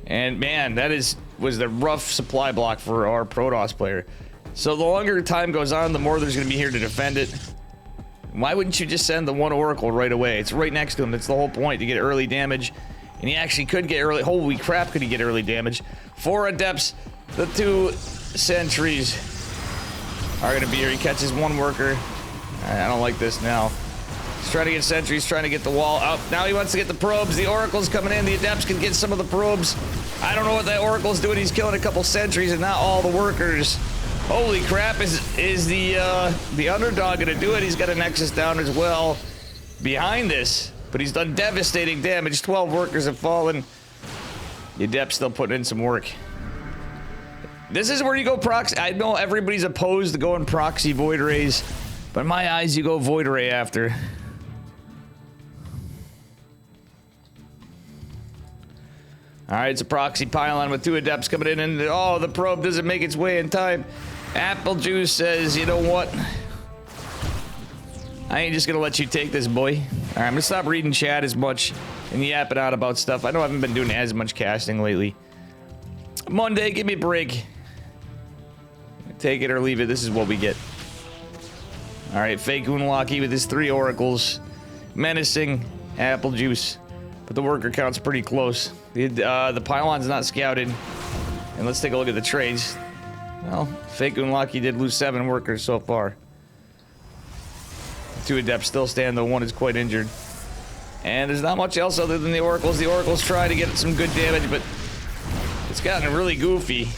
And man, that was the rough supply block for our Protoss player. So the longer time goes on, the more there's going to be here to defend it. Why wouldn't you just send the one Oracle right away? It's right next to him. That's the whole point, to get early damage. And he actually could get early... Holy crap, could he get early damage? 4 Adepts. The 2 Sentries are going to be here. He catches 1 worker. I don't like this now. He's trying to get Sentries, trying to get the wall out. Now he wants to get the probes. The Oracle's coming in. The Adepts can get some of the probes. I don't know what that Oracle's doing. He's killing a couple Sentries and not all the workers. Holy crap, is the underdog gonna do it? He's got a Nexus down as well behind this, but he's done devastating damage. 12 workers have fallen. The Adept's still putting in some work. This is where you go proxy. I know everybody's opposed to going proxy Void Rays, but in my eyes, you go Void Ray after. Alright, it's a proxy pylon with 2 Adepts coming in, and oh, the probe doesn't make its way in time. Apple Juice says, you know what? I ain't just gonna let you take this, boy. Alright, I'm gonna stop reading chat as much and yapping out about stuff. I know I haven't been doing as much casting lately. Monday, give me a break. Take it or leave it. This is what we get. All right, fake Unlucky with his 3 oracles, menacing apple juice, but the worker count's pretty close. The pylon's not scouted, and let's take a look at the trades. Well, fake Unlucky did lose 7 workers so far. 2 adepts still stand, though 1 is quite injured. And there's not much else other than the oracles. The oracles try to get some good damage, but it's gotten really goofy.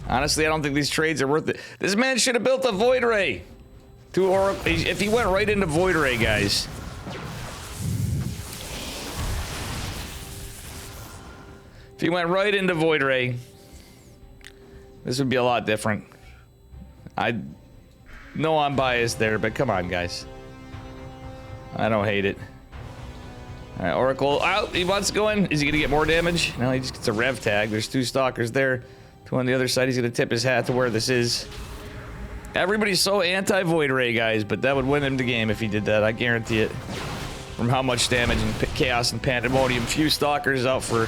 Honestly, I don't think these trades are worth it. This man should have built a Void Ray. 2 oracles. If he went right into Void Ray, guys. If he went right into Void Ray, this would be a lot different. I know I'm biased there, but come on, guys. I don't hate it. All right, Oracle out. He wants to go in. Is he going to get more damage? No, he just gets a rev tag. There's 2 stalkers there. 2 on the other side. He's going to tip his hat to where this is. Everybody's so anti-Void Ray, guys, but that would win him the game if he did that. I guarantee it. From how much damage and chaos and pandemonium. Few stalkers out for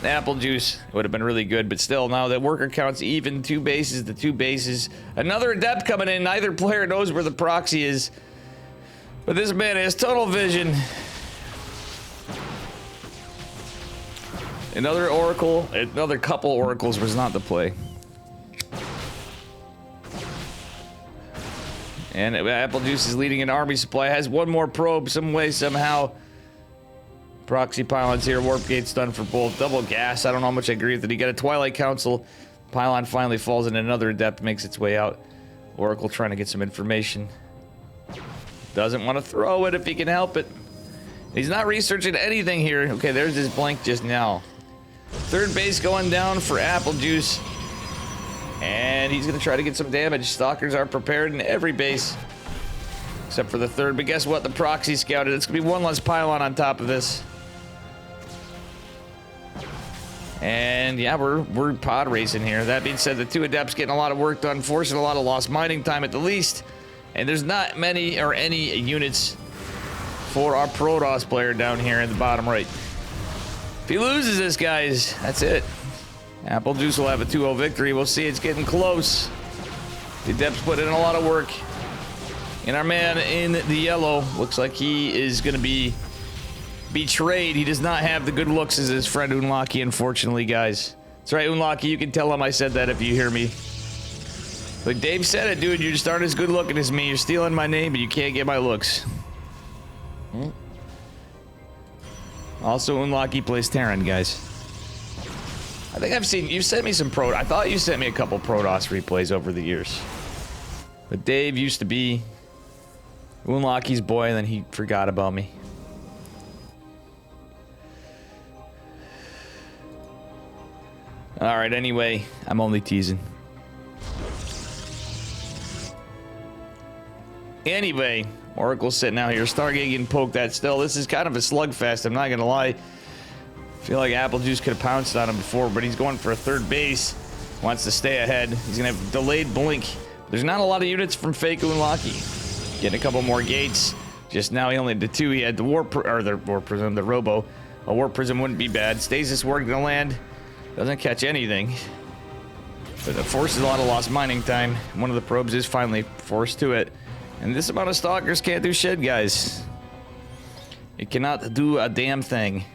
apple juice. It would have been really good, but still, now that worker counts even. 2 bases to 2 bases. Another adept coming in. Neither player knows where the proxy is. But this man has tunnel vision. Another oracle, another couple oracles was not the play. And apple juice is leading an army supply. Has 1 more probe some way, somehow. Proxy pylons here. Warp gates done for both. Double gas. I don't know how much I agree with it. He got a Twilight Council. Pylon finally falls and another adept makes its way out. Oracle trying to get some information. Doesn't want to throw it if he can help it. He's not researching anything here. Okay, there's his blank just now. 3rd base going down for apple juice. And he's going to try to get some damage. Stalkers are prepared in every base. Except for the 3rd. But guess what? The proxy scouted. It's going to be 1 less pylon on top of this. And yeah, we're pod racing here. That being said, the 2 adepts getting a lot of work done. Forcing a lot of lost mining time at the least. And there's not many or any units for our Protoss player down here in the bottom right. If he loses this, guys, that's it. Apple Juice will have a 2-0 victory. We'll see. It's getting close. The adepts put in a lot of work. And our man in the yellow looks like he is going to be betrayed. He does not have the good looks as his friend Unlucky, unfortunately, guys. That's right, Unlucky. You can tell him I said that if you hear me. But Dave said it, dude. You just aren't as good looking as me. You're stealing my name, but you can't get my looks. Also, Unlucky plays Terran, guys. I think I've seen... You sent me some Pro... I thought you sent me a couple Protoss replays over the years. But Dave used to be Unlucky's boy, and then he forgot about me. Alright, anyway. I'm only teasing. Anyway, Oracle's sitting out here. Stargate getting poked at still. This is kind of a slugfest, I'm not gonna lie. I feel like Apple Juice could have pounced on him before, but he's going for a 3rd base. Wants to stay ahead. He's gonna have delayed blink. There's not a lot of units from fake Unlucky. Getting a couple more gates. Just now he only had the 2. He had the Warp Prism, the Robo. A Warp Prism wouldn't be bad. Stasis work gonna land. Doesn't catch anything. But it forces a lot of lost mining time. One of the probes is finally forced to it. And this amount of stalkers can't do shit, guys. It cannot do a damn thing.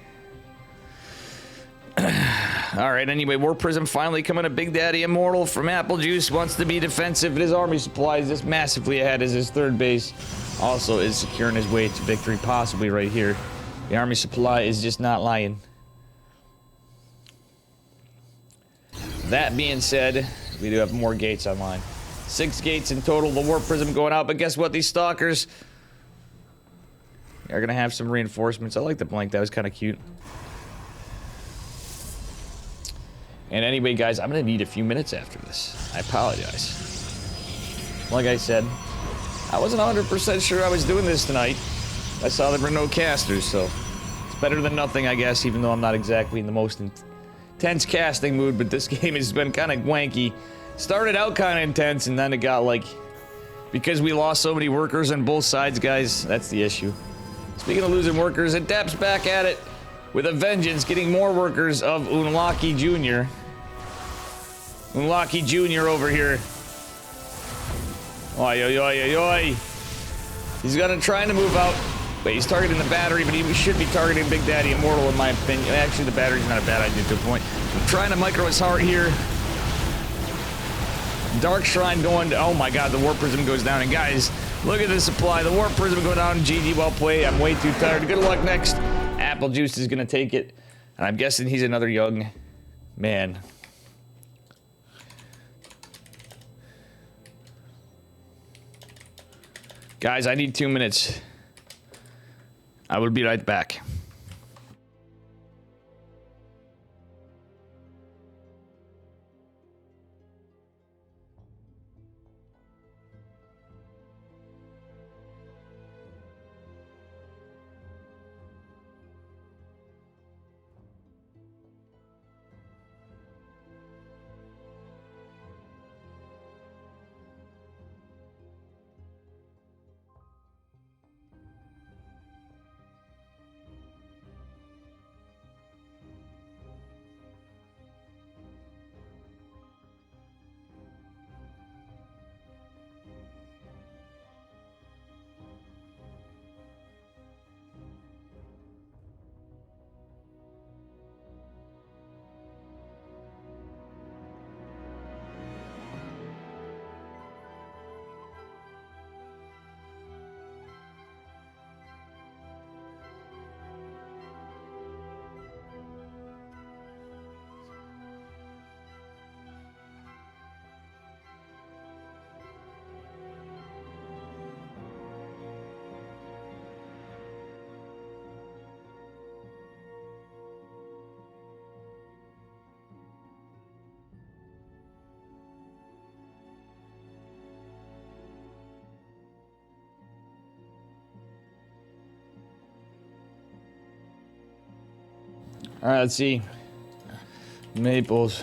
Alright, anyway, War Prism finally coming to Big Daddy Immortal from Apple Juice. Wants to be defensive, but his army supply is just massively ahead as his 3rd base. Also is securing his way to victory, possibly right here. The army supply is just not lying. That being said, we do have more gates online. 6 gates in total, the Warp Prism going out, but guess what? These stalkers are going to have some reinforcements. I like the blank, that was kind of cute. And anyway, guys, I'm going to need a few minutes after this. I apologize. Like I said, I wasn't 100% sure I was doing this tonight. I saw there were no casters, so it's better than nothing, I guess, even though I'm not exactly in the most intense casting mood, but this game has been kind of wanky. Started out kind of intense, and then it got like... Because we lost so many workers on both sides, guys, that's the issue. Speaking of losing workers, Adept's back at it with a vengeance, getting more workers of Unlucky Jr. Unlucky Jr. over here. Oi, oi, oi, oi, oi. He's gonna trying to move out, but he's targeting the battery, but he should be targeting Big Daddy Immortal in my opinion. Actually, the battery's not a bad idea to a point. I'm trying to micro his heart here. Dark Shrine going to, oh my god, the Warp Prism goes down. And guys, look at the supply. The Warp Prism going down. GG, well played. I'm way too tired. Good luck next. Apple Juice is going to take it. And I'm guessing he's another young man. Guys, I need 2 minutes. I will be right back. All right, let's see. Maples.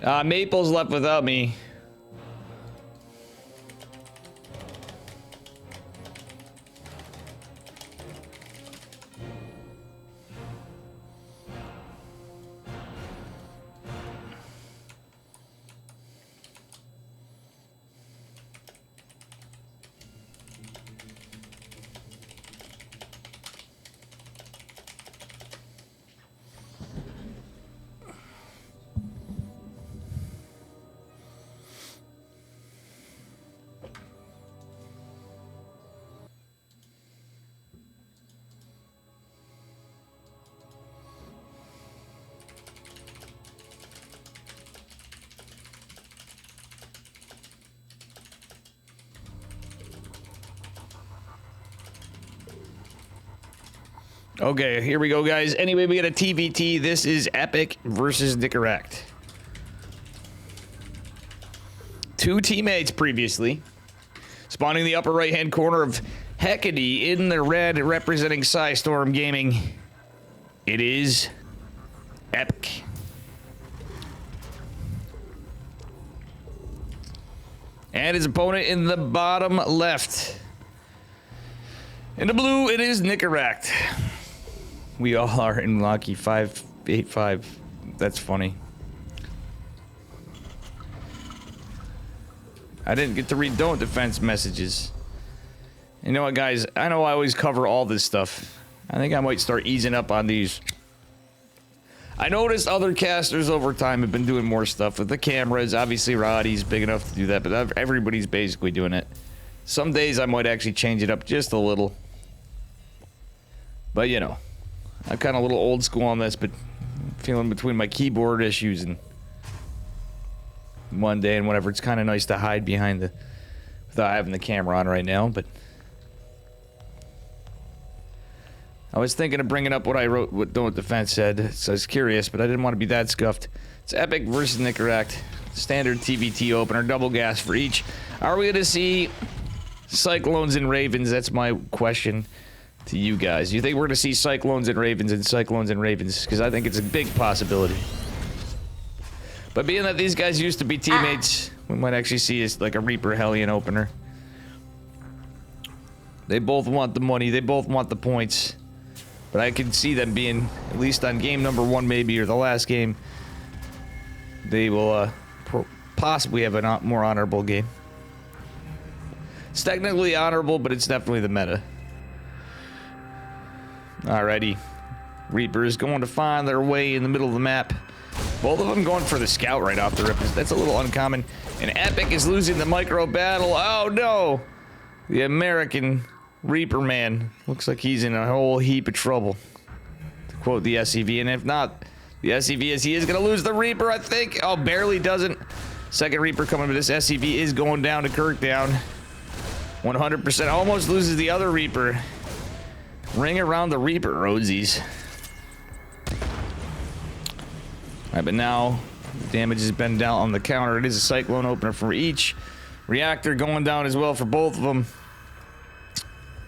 Maples left without me. Okay, here we go, guys. Anyway, we got a TVT. This is Epic versus Nicaract. Two teammates previously. Spawning the upper right-hand corner of Hecate in the red, representing Psystorm Gaming. It is Epic. And his opponent in the bottom left. In the blue, it is Nicaract. We all are in lucky 585. That's funny. I didn't get to read Don't Defense messages. You know what, guys? I know I always cover all this stuff. I think I might start easing up on these. I noticed other casters over time have been doing more stuff with the cameras. Obviously, Roddy's big enough to do that, but everybody's basically doing it. Some days I might actually change it up just a little. But, you know, I'm kind of a little old school on this, but feeling between my keyboard issues and one day and whatever, it's kind of nice to hide behind the, without having the camera on right now, but I was thinking of bringing up what I wrote, what Don't Defense said, so I was curious, but I didn't want to be that scuffed. It's Epic versus Nicaract. Standard TVT opener, double gas for each. Are we going to see Cyclones and Ravens? That's my question to you guys. You think we're going to see Cyclones and Ravens and Cyclones and Ravens? Because I think it's a big possibility. But being that these guys used to be teammates, we might actually see like a Reaper Hellion opener. They both want the money. They both want the points. But I could see them being, at least on game number 1 maybe, or the last game, they will possibly have a more honorable game. It's technically honorable, but it's definitely the meta. Alrighty. Reapers going to find their way in the middle of the map. Both of them going for the scout right off the rip. That's a little uncommon. And Epic is losing the micro battle. Oh no! The American Reaper man looks like he's in a whole heap of trouble, to quote the SCV. And if not, the SCV is he is going to lose the Reaper, I think. Oh, barely doesn't. Second Reaper coming, but this SCV is going down to Kirk down. 100%. Almost loses the other Reaper. Ring around the Reaper, Rosies. Alright, but now the damage has been down on the counter. It is a Cyclone opener for each. Reactor going down as well for both of them.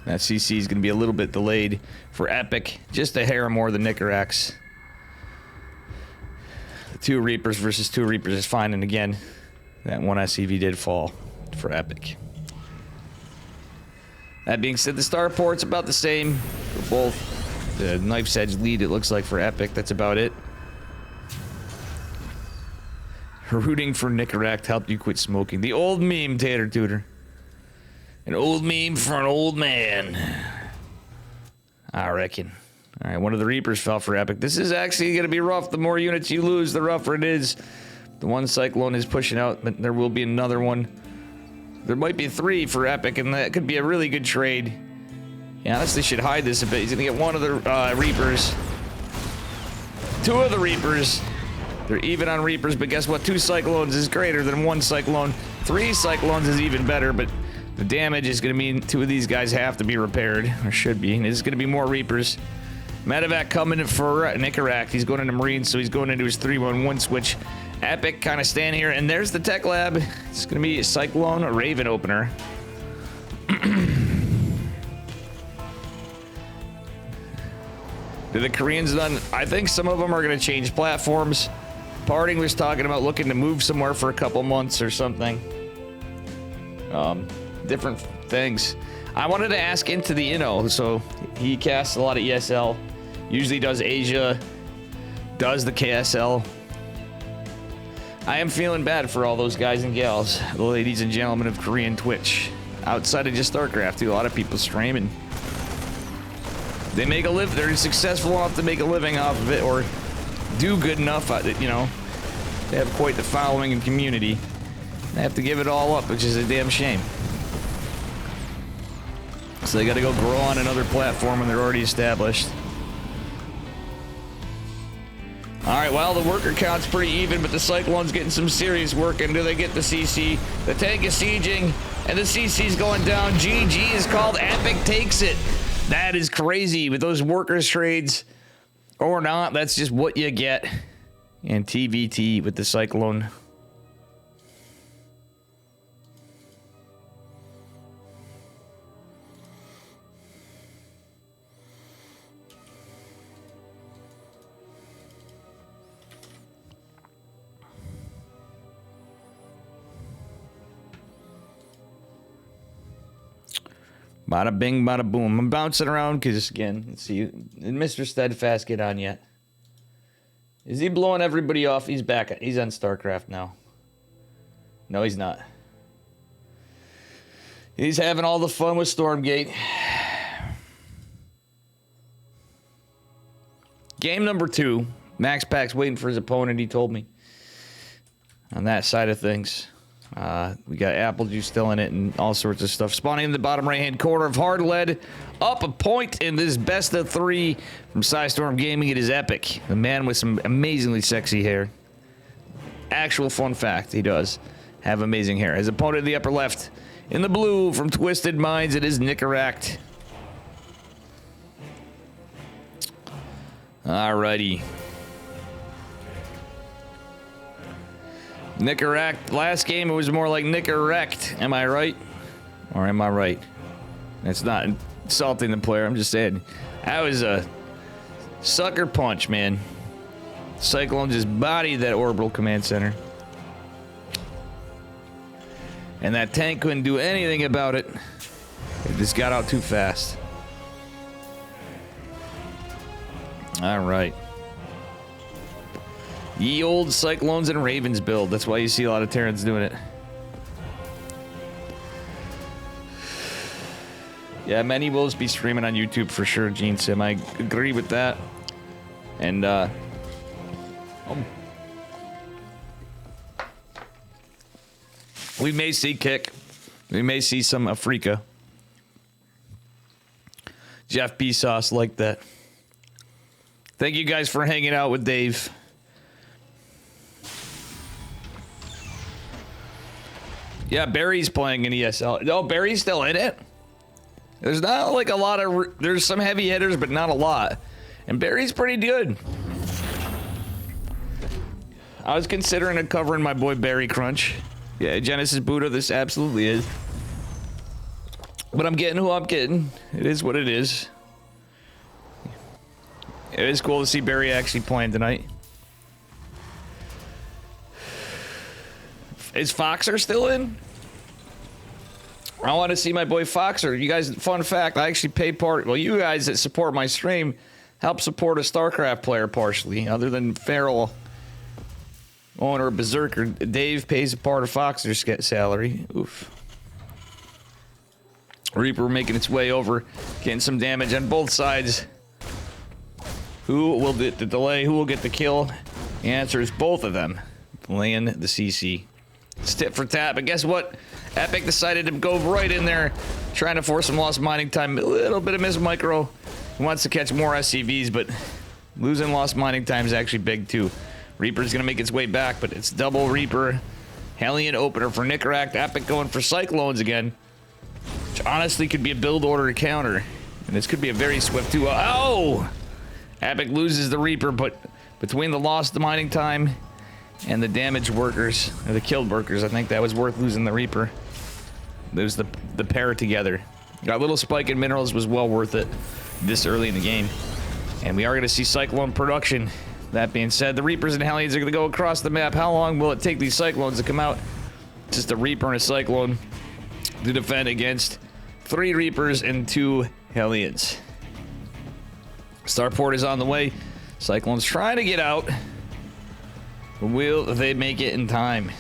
That CC is going to be a little bit delayed for Epic. Just a hair more than Nicarax. The 2 Reapers versus 2 Reapers is fine. And again, that one SCV did fall for Epic. That being said, the starport's about the same for both. The Knife's Edge lead, it looks like, for Epic. That's about it. Rooting for Nicaract helped you quit smoking. The old meme, Tater Tutor. An old meme for an old man, I reckon. All right, one of the Reapers fell for Epic. This is actually going to be rough. The more units you lose, the rougher it is. The one Cyclone is pushing out, but there will be another one. There might be 3 for Epic, and that could be a really good trade. He honestly should hide this a bit. He's going to get one of the Reapers. 2 of the Reapers. They're even on Reapers, but guess what? 2 Cyclones is greater than 1 Cyclone. 3 Cyclones is even better, but the damage is going to mean 2 of these guys have to be repaired, or should be. And there's going to be more Reapers. Medevac coming in for Nicaract. He's going into Marines, so he's going into his 3-1-1 switch. Epic kind of stand here, and there's the Tech Lab. It's going to be a Cyclone, a Raven opener. Do the Koreans done? I think some of them are going to change platforms. Parting was talking about looking to move somewhere for a couple months or something. Different things. I wanted to ask into the Inno, so he casts a lot of ESL. Usually does Asia, does the KSL. I am feeling bad for all those guys and gals, the ladies and gentlemen of Korean Twitch. Outside of just StarCraft, too, a lot of people streaming. They make a living. They're successful enough to make a living off of it, or do good enough, you know. They have quite the following and community. They have to give it all up, which is a damn shame. So they got to go grow on another platform when they're already established. Alright, well, the worker count's pretty even, but the Cyclone's getting some serious work. And do they get the CC? The tank is sieging, and the CC's going down. GG is called. Epic takes it. That is crazy with those workers trades. Or not, that's just what you get. And TVT with the Cyclone. Bada bing, bada boom. I'm bouncing around because, again, let's see. Did Mr. Steadfast get on yet? Is he blowing everybody off? He's back. He's on StarCraft now. No, he's not. He's having all the fun with Stormgate. Game number 2. Max Pack's waiting for his opponent, he told me. On that side of things. We got apple juice still in it and all sorts of stuff. Spawning in the bottom right-hand corner of Hard Lead. Up a point in this best of 3 from Psystorm Gaming. It is Epic. The man with some amazingly sexy hair. Actual fun fact, he does have amazing hair. His opponent in the upper left. In the blue from Twisted Minds, it is Nicaract. Alrighty. Nicaract. Last game, it was more like Nicarect. Am I right? Or am I right? It's not insulting the player. I'm just saying. That was a sucker punch, man. Cyclone just bodied that orbital command center. And that tank couldn't do anything about it. It just got out too fast. All right. Ye old Cyclones and Ravens build. That's why you see a lot of Terrans doing it. Yeah, many will be streaming on YouTube for sure, Gene Sim. I agree with that. And, we may see Kick. We may see some Afrika. Jeff B. Sauce like that. Thank you guys for hanging out with Dave. Yeah, Barry's playing in ESL. Oh, Barry's still in it? There's not like a lot of... There's some heavy hitters, but not a lot. And Barry's pretty good. I was considering covering my boy Barry Crunch. Yeah, Genesis Buddha, this absolutely is. But I'm getting who I'm getting. It is what it is. It is cool to see Barry actually playing tonight. Is Foxer still in? I want to see my boy Foxer. You guys, fun fact, I actually pay part... Well, you guys that support my stream help support a StarCraft player partially. Other than Feral, owner of Berserker, Dave pays a part of Foxer's salary. Oof. Reaper making its way over, getting some damage on both sides. Who will get the delay? Who will get the kill? The answer is both of them. Delaying the CC. It's tit for tat, but guess what? Epic decided to go right in there, trying to force some lost mining time. A little bit of miss micro. He wants to catch more SCVs, but losing lost mining time is actually big too. Reaper's gonna make its way back, but it's double Reaper. Hellion opener for Nicarac. Epic going for Cyclones again, which honestly could be a build order counter. And this could be a very swift 2. Oh! Epic loses the Reaper, but between the lost mining time and the damaged workers, or the killed workers, I think that was worth losing the Reaper. There's the pair together. Got a little spike in minerals, was well worth it this early in the game. And we are going to see Cyclone production. That being said, the Reapers and Hellions are going to go across the map. How long will it take these Cyclones to come out? Just a Reaper and a Cyclone to defend against 3 Reapers and 2 Hellions. Starport is on the way. Cyclone's trying to get out. Will they make it in time?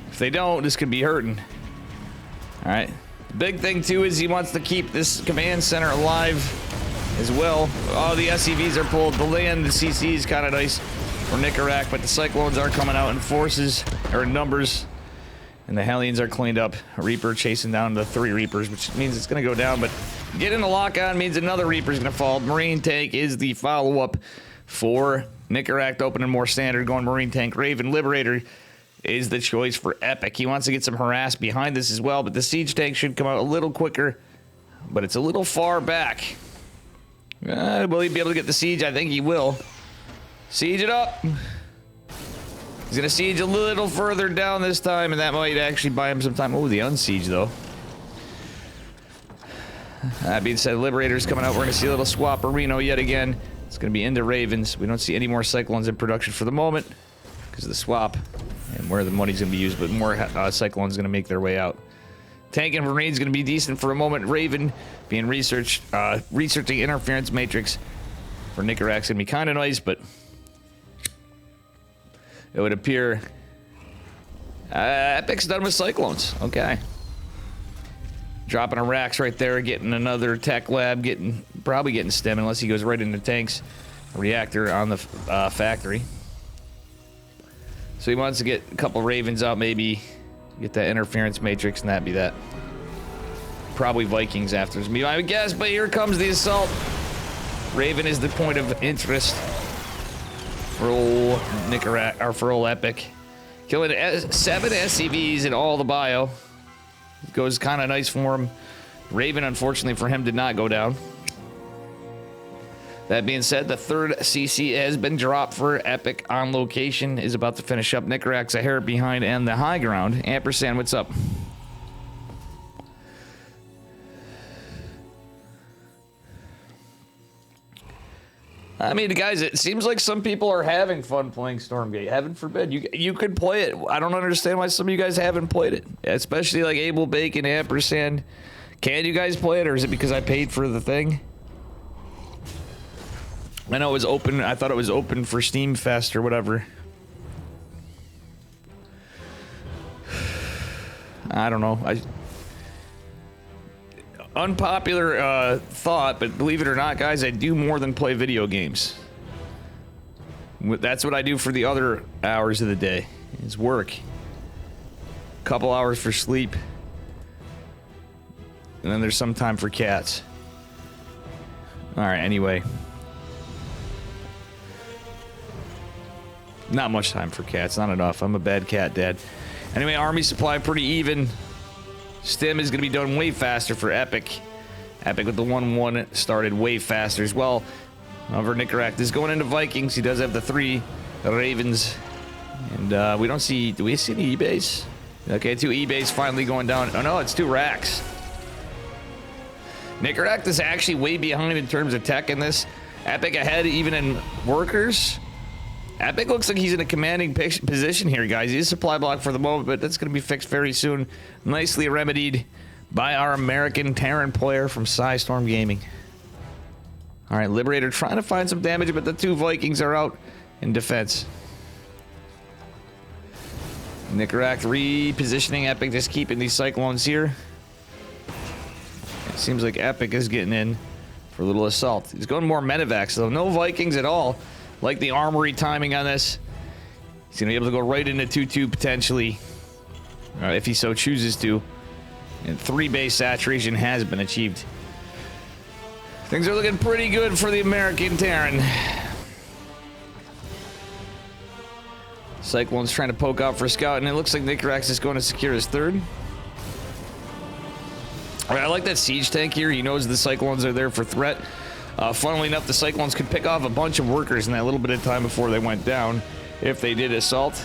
If they don't, this could be hurting. Alright. The big thing, too, is he wants to keep this command center alive as well. Oh, the SCVs are pulled. The land, the CC is kind of nice for Nicarac, but the Cyclones are coming out in forces, or in numbers. And the Hellions are cleaned up. A Reaper chasing down the 3 Reapers, which means it's going to go down, but getting the lock-on means another Reaper's going to fall. Marine Tank is the follow-up for Nicarac, opening more standard, going Marine Tank. Raven Liberator is the choice for Epic. He wants to get some harass behind this as well, but the Siege Tank should come out a little quicker, but it's a little far back. Will he be able to get the Siege? I think he will. Siege it up. He's going to siege a little further down this time, and that might actually buy him some time. Oh, the unsiege, though. That being said, Liberator's coming out. We're going to see a little swap Reno yet again. It's going to be into Ravens. We don't see any more Cyclones in production for the moment because of the swap and where the money's going to be used, but more Cyclones going to make their way out. Tank and Marine's going to be decent for a moment. Raven being researching interference matrix for Nicarac's going to be kind of nice, but it would appear Epic's done with Cyclones. Okay. Dropping a Rax right there, getting another tech lab, probably getting stem unless he goes right into tanks. Reactor on the factory. So he wants to get a couple Ravens out, maybe get that interference matrix, and that'd be that. Probably Vikings after me, I would guess, but here comes the assault. Raven is the point of interest for old Nicarac, or for old Epic. Killing 7 SCVs in all the bio. It goes kind of nice for him. Raven, unfortunately for him, did not go down. That being said, the 3rd CC has been dropped for Epic on location. Is about to finish up. Nicarac's a hair behind and the high ground. Ampersand, what's up? I mean, guys, it seems like some people are having fun playing Stormgate. Heaven forbid. You could play it. I don't understand why some of you guys haven't played it. Especially like Able Bacon, Ampersand. Can you guys play it, or is it because I paid for the thing? I know it was open. I thought it was open for Steam Fest or whatever. I don't know. Unpopular thought, but believe it or not, guys, I do more than play video games. That's what I do for the other hours of the day. Is work. Couple hours for sleep. And then there's some time for cats. Alright, anyway. Not much time for cats, not enough. I'm a bad cat dad. Anyway, army supply pretty even. Stim is going to be done way faster for Epic. Epic with the 1-1 started way faster as well. However, Nicaract is going into Vikings. He does have the 3 Ravens. And we don't see... Do we see any eBays? Okay, 2 eBays finally going down. Oh no, it's 2 racks. Nicaract is actually way behind in terms of tech in this. Epic ahead even in workers. Epic looks like he's in a commanding position here, guys. He's supply block for the moment, but that's going to be fixed very soon. Nicely remedied by our American Terran player from Psystorm Gaming. All right, Liberator trying to find some damage, but the 2 Vikings are out in defense. Nicaract repositioning Epic, just keeping these Cyclones here. It seems like Epic is getting in for a little assault. He's going more Medivacs, though. No Vikings at all. Like the armory timing on this. He's going to be able to go right into 2-2 potentially. If he so chooses to. And 3 base saturation has been achieved. Things are looking pretty good for the American Terran. Cyclone's trying to poke out for Scout, and it looks like Nicarax is going to secure his 3rd. I like that siege tank here. He knows the Cyclones are there for threat. Funnily enough, the Cyclones could pick off a bunch of workers in that little bit of time before they went down. If they did assault,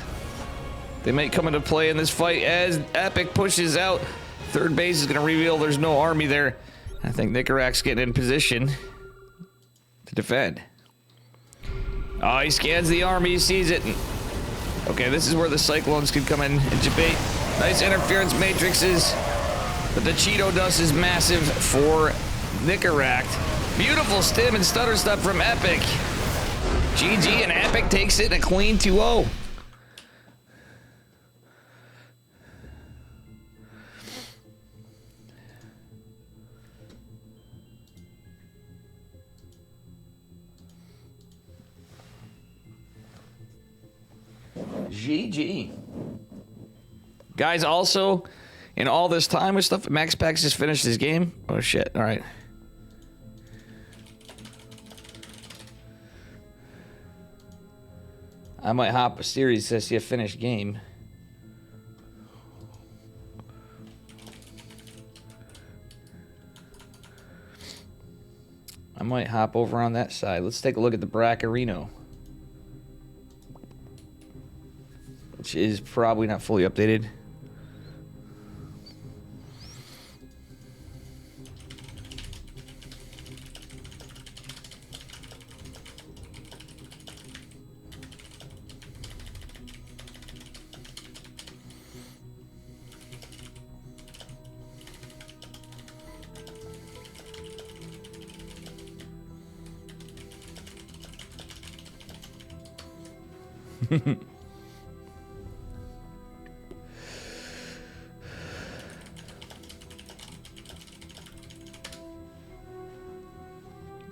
they might come into play in this fight as Epic pushes out. 3rd base is going to reveal there's no army there. I think Nicarac's getting in position to defend. Oh, he scans the army, he sees it. Okay, this is where the Cyclones could come in and debate. Nice interference matrices. But the Cheeto dust is massive for Nicaract. Beautiful stim and stutter step from Epic. GG, and Epic takes it in a clean 2-0. GG. Guys, also, in all this time with stuff, Max Pax just finished his game. Oh, shit. All right. I might hop a series to see a finished game. I might hop over on that side. Let's take a look at the Braccarino, which is probably not fully updated.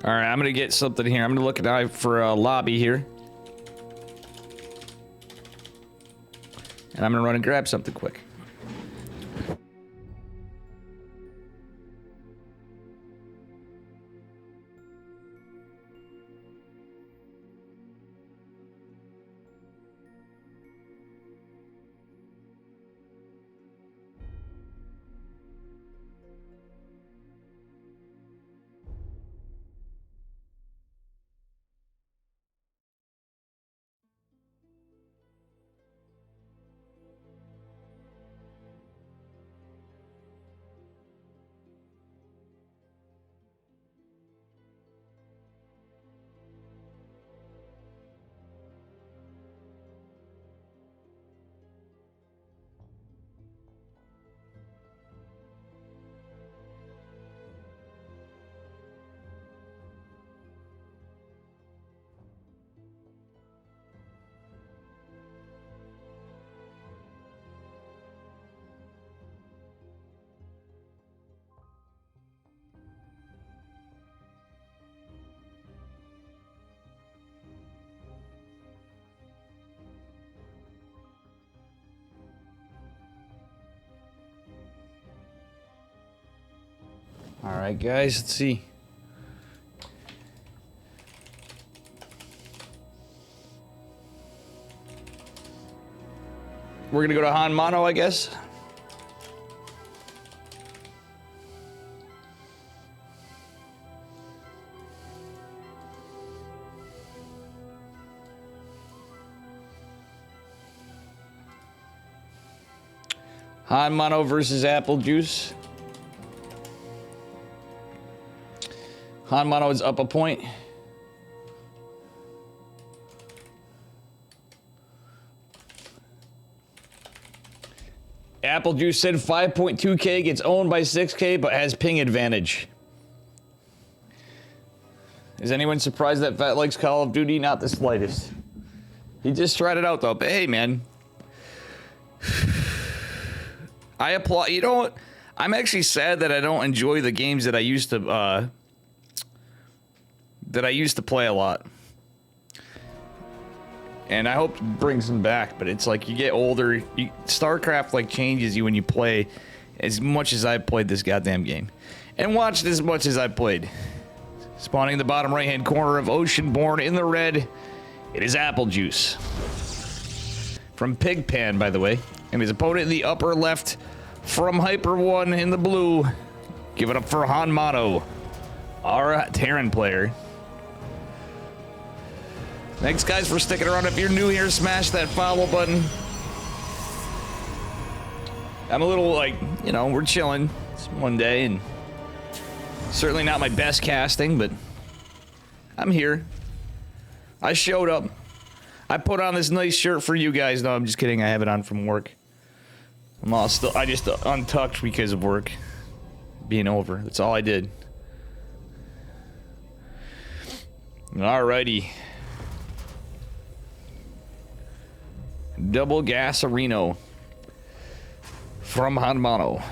All right, I'm gonna get something here. I'm gonna look at for a lobby here, and I'm gonna run and grab something quick. All right, guys, let's see. We're gonna go to Han Mono, I guess. Han Mono versus Apple Juice. Han Mono is up a point. Apple Juice said 5.2K gets owned by 6K but has ping advantage. Is anyone surprised that Fat likes Call of Duty? Not the slightest. He just tried it out though. But hey, man. I applaud. You know what? I'm actually sad that I don't enjoy the games that I used to play a lot. And I hope it brings them back, but it's like you get older, StarCraft like changes you when you play as much as I've played this goddamn game. And watched as much as I've played. Spawning in the bottom right hand corner of Oceanborn in the red, it is Apple Juice. From Pigpan, by the way. And his opponent in the upper left from Hyper One in the blue. Give it up for Han Mono, our Terran player. Thanks, guys, for sticking around. If you're new here, smash that follow button. I'm a little like, you know, we're chilling. It's one day, and certainly not my best casting, but I'm here. I showed up. I put on this nice shirt for you guys. No, I'm just kidding. I have it on from work. I just untucked because of work being over. That's all I did. Alrighty. Double Gasarino from Han Mono.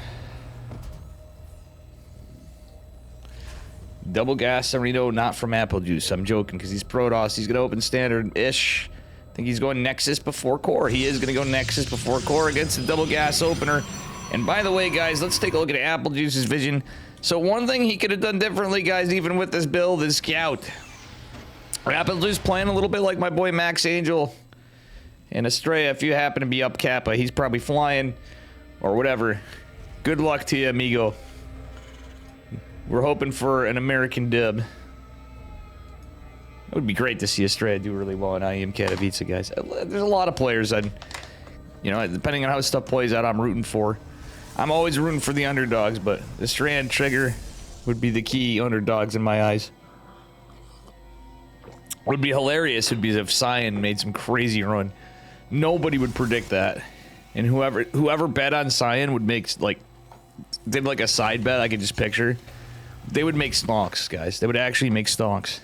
Double Gasarino, not from Apple Juice. I'm joking because he's Protoss. He's going to open standard-ish. I think he's going Nexus before Core. He is going to go Nexus before Core against the double gas opener. And by the way, guys, let's take a look at Apple Juice's vision. So one thing he could have done differently, guys, even with this build, is Scout. Apple Juice playing a little bit like my boy Max Angel. And Estrella, if you happen to be up Kappa, he's probably flying or whatever. Good luck to you, amigo. We're hoping for an American dub. It would be great to see Estrella do really well in IEM Katowice, guys. There's a lot of players that, you know, depending on how stuff plays out, I'm rooting for. I'm always rooting for the underdogs, but Estrella and Trigger would be the key underdogs in my eyes. What would be hilarious would be if Cyan made some crazy run. Nobody would predict that, and whoever bet on Cyan would make like a side bet. I could just picture they would make stonks, guys. They would actually make stonks.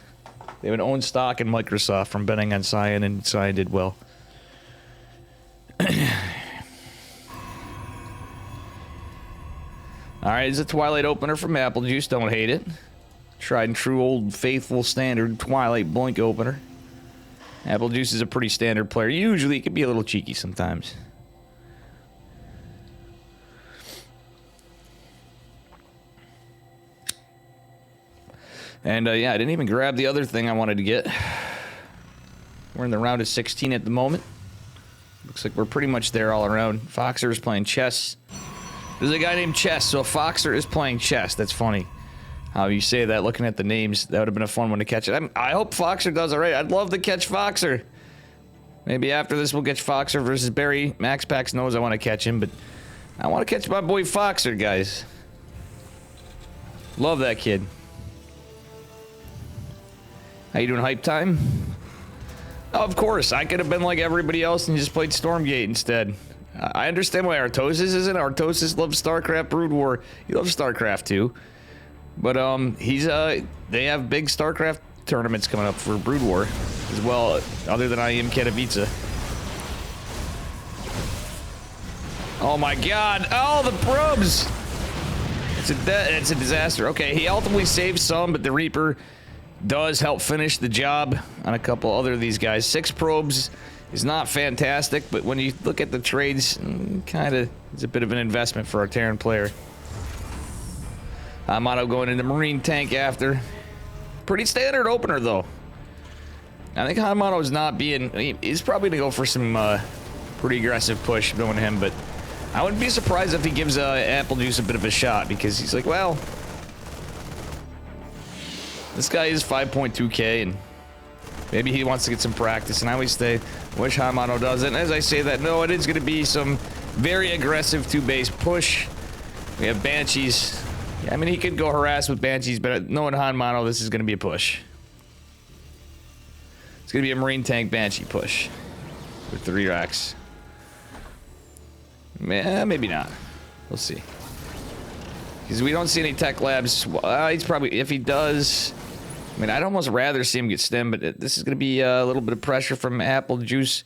They would own stock in Microsoft from betting on Cyan, and Cyan did well. All right, it's a Twilight opener from Apple Juice. Don't hate it. Tried and true old faithful standard Twilight Blink opener. Apple Juice is a pretty standard player. Usually, it can be a little cheeky sometimes. And yeah, I didn't even grab the other thing I wanted to get. We're in the round of 16 at the moment. Looks like we're pretty much there all around. Foxer is playing chess. There's a guy named Chess, so Foxer is playing chess. That's funny how you say that, looking at the names. That would have been a fun one to catch it. I hope Foxer does all right. I'd love to catch Foxer. Maybe after this we'll catch Foxer versus Barry. Max Pax knows I want to catch him, but I want to catch my boy Foxer, guys. Love that kid. How you doing, Hype Time? Oh, of course, I could have been like everybody else and just played Stormgate instead. I understand why Artosis isn't. Artosis loves StarCraft Brood War. He loves StarCraft too. But they have big StarCraft tournaments coming up for Brood War as well, other than IEM Katowice. Oh my god. Oh, the probes. It's a disaster. Okay, he ultimately saves some, but the Reaper does help finish the job on a couple other of these guys. 6 probes is not fantastic, but when you look at the trades, kind of it's a bit of an investment for our Terran player. Amato going into Marine Tank after. Pretty standard opener, though. I think Amato is not being... He's probably going to go for some pretty aggressive push knowing him, but I wouldn't be surprised if he gives Apple Juice a bit of a shot, because he's like, well, this guy is 5.2k, and maybe he wants to get some practice, and I always say, wish Amato does it. And as I say that, no, it is going to be some very aggressive two-base push. We have Banshees. Yeah, I mean, he could go harass with Banshees, but knowing Hanmano, this is going to be a push. It's going to be a Marine Tank Banshee push with 3 racks. Maybe not. We'll see. Because we don't see any tech labs. He's probably, if he does, I mean, I'd almost rather see him get stemmed, but this is going to be a little bit of pressure from Apple Juice.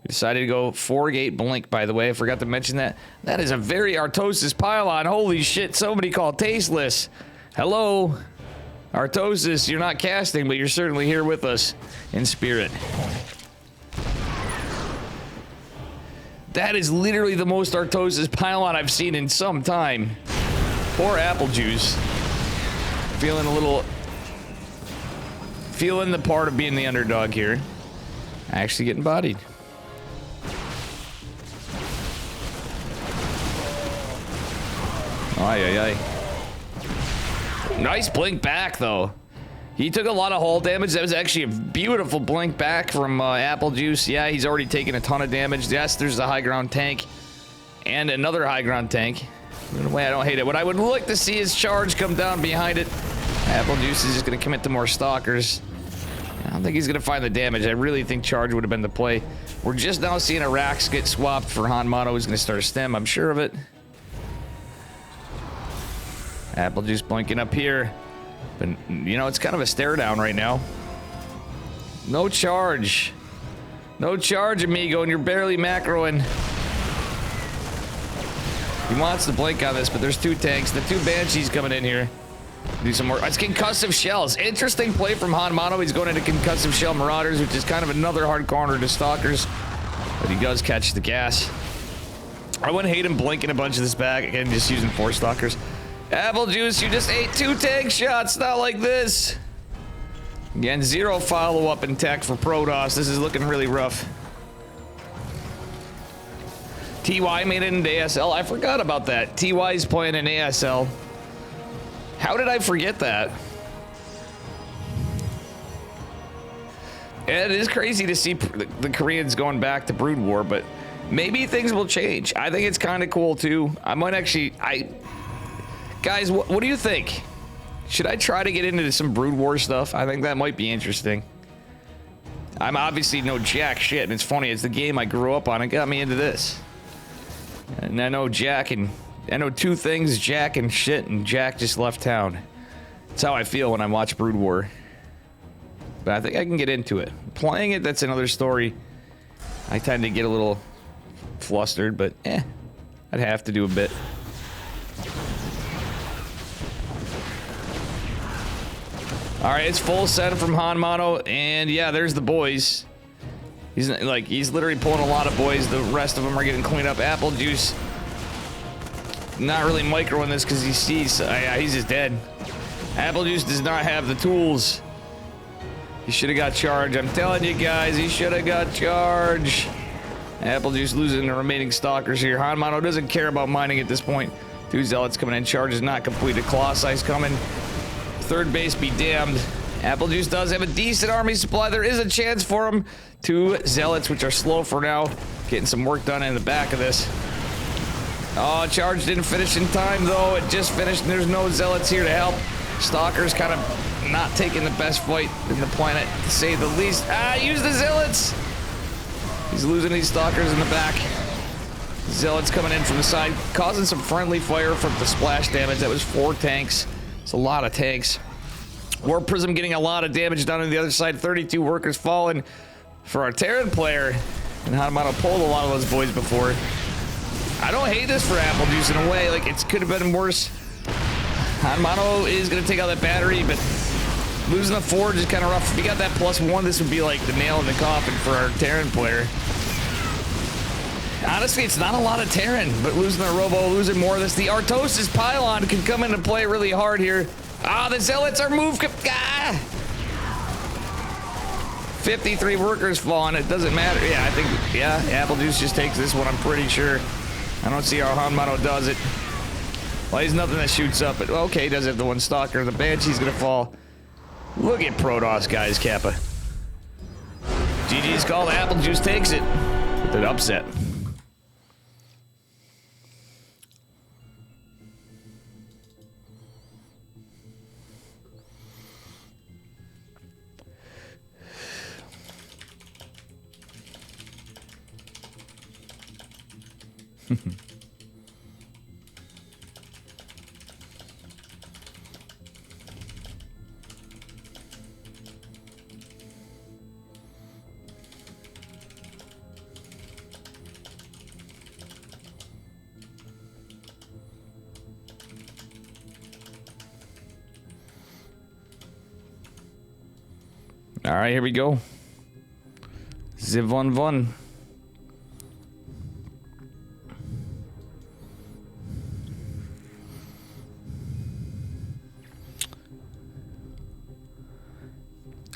We decided to go 4-gate blink, by the way. I forgot to mention that. That is a very Artosis pylon. Holy shit, somebody called Tasteless. Hello, Artosis. You're not casting, but you're certainly here with us in spirit. That is literally the most Artosis pylon I've seen in some time. Poor Apple Juice. Feeling the part of being the underdog here. Actually getting bodied. Ay. Nice blink back, though. He took a lot of hull damage. That was actually a beautiful blink back from Apple Juice. Yeah, he's already taken a ton of damage. Yes, there's a high ground tank. And another high ground tank. In a way, I don't hate it. What I would like to see is charge come down behind it. Apple Juice is just going to commit to more stalkers. I don't think he's going to find the damage. I really think charge would have been the play. We're just now seeing a Rax get swapped for Hanmano, who's going to start a stem. I'm sure of it. Apple Juice blinking up here. But, you know, it's kind of a stare down right now. No charge. No charge, amigo, and you're barely macroing. He wants to blink on this, but there's 2 tanks. The 2 Banshees coming in here. Do some more. It's concussive shells. Interesting play from Hanmano. He's going into concussive shell Marauders, which is kind of another hard corner to stalkers. But he does catch the gas. I wouldn't hate him blinking a bunch of this back. Again, just using 4 stalkers. Apple Juice, you just ate 2 tank shots. Not like this. Again, 0 follow-up in tech for Protoss. This is looking really rough. TY made it into ASL. I forgot about that. TY's playing in ASL. How did I forget that? And it is crazy to see the Koreans going back to Brood War, but maybe things will change. I think it's kind of cool too. I might actually, guys, what do you think? Should I try to get into some Brood War stuff? I think that might be interesting. I'm obviously no jack shit, and it's funny, it's the game I grew up on. It got me into this. And I know I know 2 things, Jack and shit, and Jack just left town. That's how I feel when I watch Brood War. But I think I can get into it. Playing it, that's another story. I tend to get a little flustered, but I'd have to do a bit. Alright, it's full send from Hanmano, and yeah, there's the boys. He's literally pulling a lot of boys. The rest of them are getting cleaned up. Apple Juice not really microing this because he sees he's just dead. Apple Juice does not have the tools. He should have got charged. I'm telling you guys, he should have got charged. Apple Juice losing the remaining stalkers here. Hanmano doesn't care about mining at this point. 2 zealots coming in. Charge is not completed. Colossi coming. 3rd base be damned. Apple Juice does have a decent army supply. There is a chance for him. 2 zealots, which are slow for now. Getting some work done in the back of this. Oh, charge didn't finish in time, though. It just finished, and there's no zealots here to help. Stalker's kind of not taking the best fight in the planet, to say the least. Use the zealots! He's losing these stalkers in the back. Zealots coming in from the side, causing some friendly fire from the splash damage. That was 4 tanks. It's a lot of tanks. War Prism getting a lot of damage done on the other side. 32 workers falling for our Terran player. And Hanmano pulled a lot of those boys before. I don't hate this for Apple Juice in a way. Like, it could have been worse. Hanmano is going to take out that battery, but losing the Forge is kind of rough. If he got that +1, this would be like the nail in the coffin for our Terran player. Honestly, it's not a lot of Terran, but losing the Robo, losing more of this. The Artosis Pylon can come into play really hard here. Ah, the Zealots are moved. 53 workers falling. It doesn't matter. Yeah, I think, yeah, Apple Juice just takes this one, I'm pretty sure. I don't see how Hanmato does it. Well, he's nothing that shoots up, but okay, does have the one Stalker. The Banshee's gonna fall. Look at Protoss, guys, Kappa. GG's called. Apple Juice takes it with an upset. All right, here we go. Zivon Von.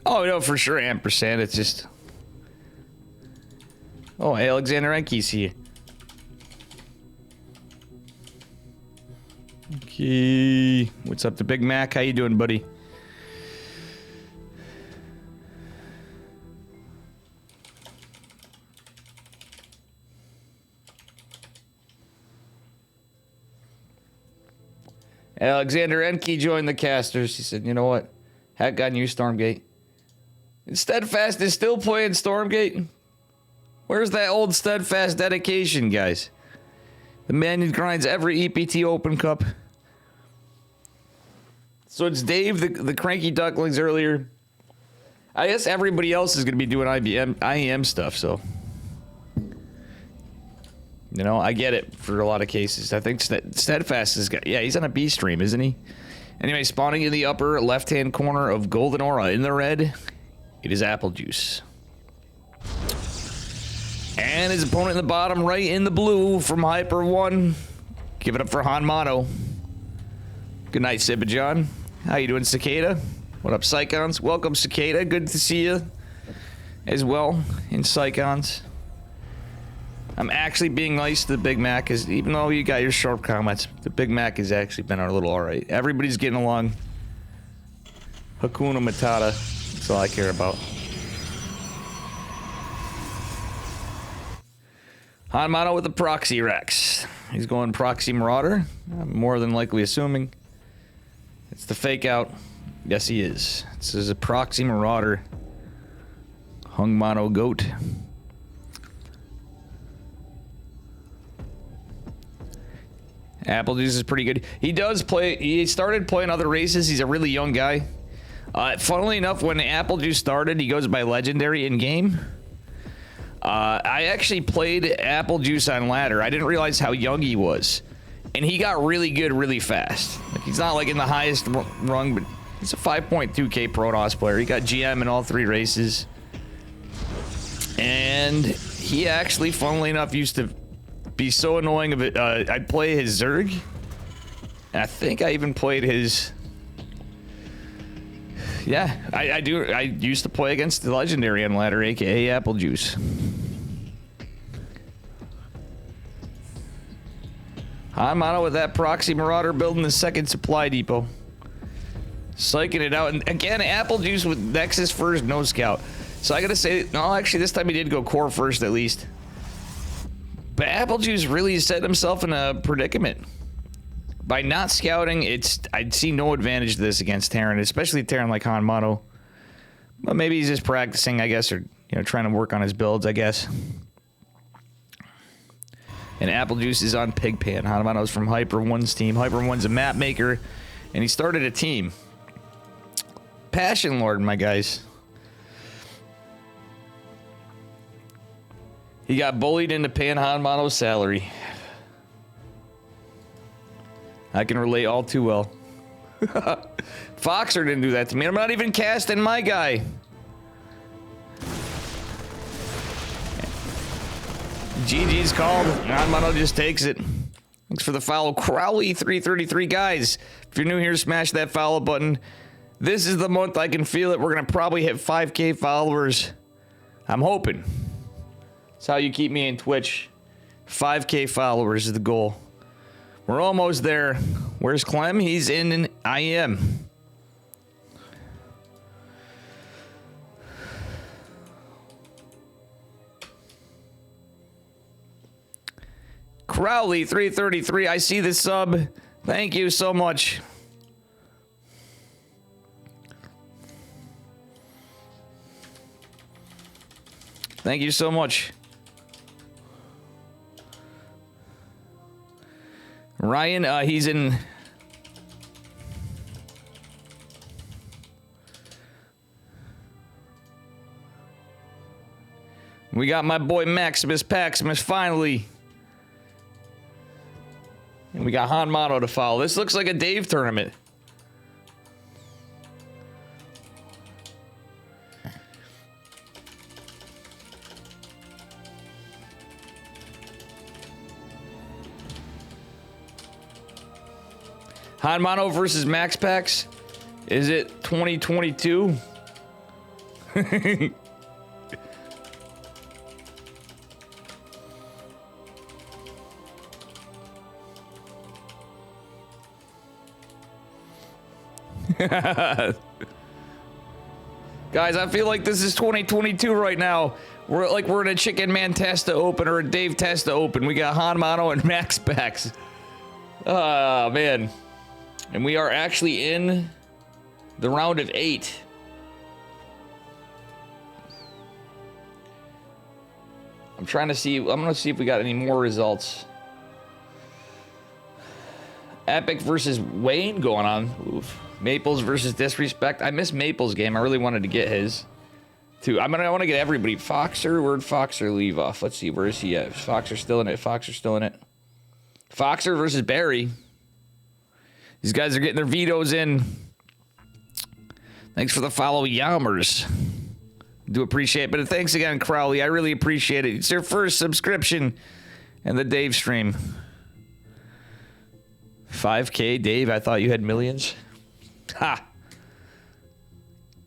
Oh, no, for sure, ampersand. It's just... Oh, Alexander Enke's here. Okay. What's up, the Big Mac? How you doing, buddy? Alexander Enke joined the casters. He said, you know what? Hack got new Stormgate. And Steadfast is still playing Stormgate? Where's that old Steadfast dedication, guys? The man who grinds every EPT Open Cup. So it's Dave, the cranky ducklings earlier. I guess everybody else is going to be doing IEM stuff, so... You know, I get it for a lot of cases. I think Steadfast has got... Yeah, he's on a B stream, isn't he? Anyway, spawning in the upper left-hand corner of Golden Aura in the red, it is Apple Juice. And his opponent in the bottom right in the blue from Hyper 1. Give it up for Hanmato. Good night, Sibajon. How you doing, Cicada? What up, Psychons? Welcome, Cicada. Good to see you as well in Psychons. I'm actually being nice to the Big Mac, because even though you got your sharp comments, the Big Mac has actually been a little alright. Everybody's getting along. Hakuna Matata. That's all I care about. Hanmato with the Proxy Rex. He's going Proxy Marauder. I'm more than likely assuming. It's the fake out. Yes, he is. This is a Proxy Marauder. Hungmano Goat. Apple Juice is pretty good. He does play... He started playing other races. He's a really young guy. Funnily enough, when Apple Juice started, he goes by Legendary in-game. I actually played Apple Juice on ladder. I didn't realize how young he was. And he got really good really fast. Like, he's not like in the highest rung, but he's a 5.2k Protoss player. He got GM in all 3 races. And he actually, funnily enough, used to be so annoying of it. I'd play his Zerg. And I think I even played his... Yeah, I do. I used to play against the Legendary on ladder, aka Apple Juice. Hanmato with that Proxy Marauder building the second supply depot. Psyching it out. And again, Apple Juice with Nexus first, no scout. So I gotta say, no, actually this time he did go core first at least. But Apple Juice really set himself in a predicament. By not scouting, I'd see no advantage to this against Terran, especially Terran like Hanmato. But maybe he's just practicing, I guess, or trying to work on his builds, I guess. And Apple Juice is on Pigpan. Hanmato's from Hyper 1's team. Hyper 1's a map maker, and he started a team. Passion Lord, my guys. He got bullied into paying Hanmato's salary. I can relate all too well. Foxer didn't do that to me. I'm not even casting my guy. GG's called. Mono just takes it. Thanks for the follow. Crowley333. Guys, if you're new here, smash that follow button. This is the month I can feel it. We're going to probably hit 5K followers. I'm hoping. That's how you keep me in Twitch. 5K followers is the goal. We're almost there. Where's Clem? He's in IM. Crowley333, I see the sub. Thank you so much. Thank you so much. Ryan, he's in... We got my boy Maximus Paximus finally. And we got Han Mono to follow. This looks like a Dave tournament. Han Mono versus Max Pax. Is it 2022? Guys, I feel like this is 2022 right now. We're in a Chicken Man Testa Open or a Dave Testa Open. We got Han Mono and Max Pax. Oh, man. And we are actually in the round of 8. I'm trying to see. I'm going to see if we got any more results. Epic versus Wayne going on. Oof. Maples versus Disrespect. I missed Maples' game. I really wanted to get his, too. I want to get everybody. Foxer, where'd Foxer leave off? Let's see. Where is he at? Foxer still in it. Foxer still in it. Foxer versus Barry. These guys are getting their vetoes in. Thanks for the follow, Yammers. Do appreciate it. But thanks again, Crowley. I really appreciate it. It's your first subscription in the Dave stream. 5K, Dave. I thought you had millions. Ha!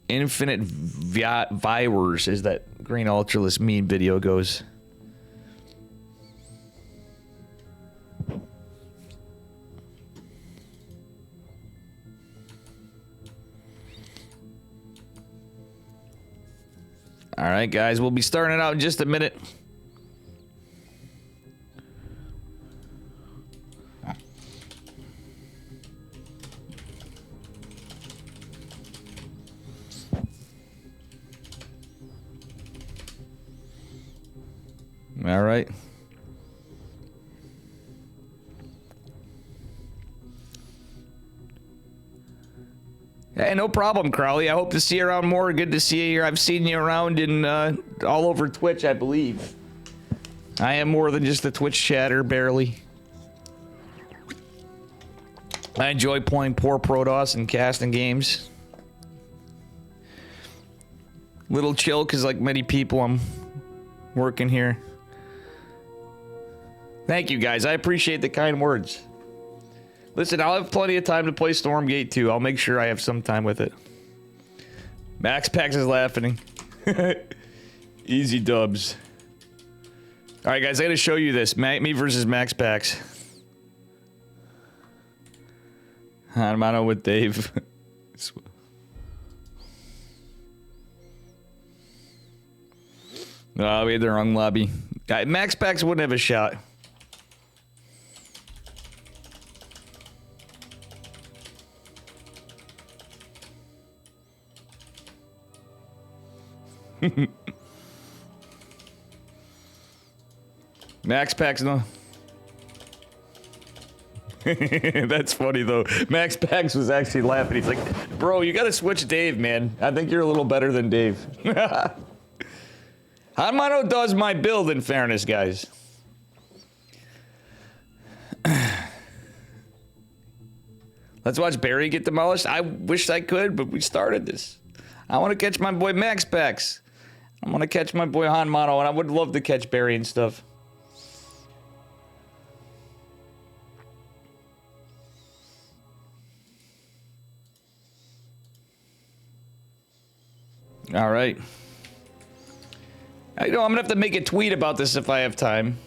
Infinite Viewers, as that Green Ultralist meme video goes. All right, guys, we'll be starting out in just a minute. All right. Hey, no problem, Crowley. I hope to see you around more. Good to see you here. I've seen you around in all over Twitch, I believe. I am more than just a Twitch chatter, barely. I enjoy playing poor Protoss and casting games. Little chill, because like many people, I'm working here. Thank you, guys. I appreciate the kind words. Listen, I'll have plenty of time to play Stormgate 2. I'll make sure I have some time with it. Max Pax is laughing. Easy dubs. All right, guys, I got to show you this. Me versus Max Pax. I'm on with Dave. Oh, we had the wrong lobby. Max Pax wouldn't have a shot. Max Pax, no. That's funny though. Max Pax was actually laughing. He's like, bro, you gotta switch Dave, man. I think you're a little better than Dave. Hanmano does my build, in fairness, guys. Let's watch Barry get demolished. I wish I could, but we started this. I want to catch my boy Max Pax. I want to catch my boy Han Mono, and I would love to catch Barry and stuff. All right. I know I'm gonna have to make a tweet about this if I have time.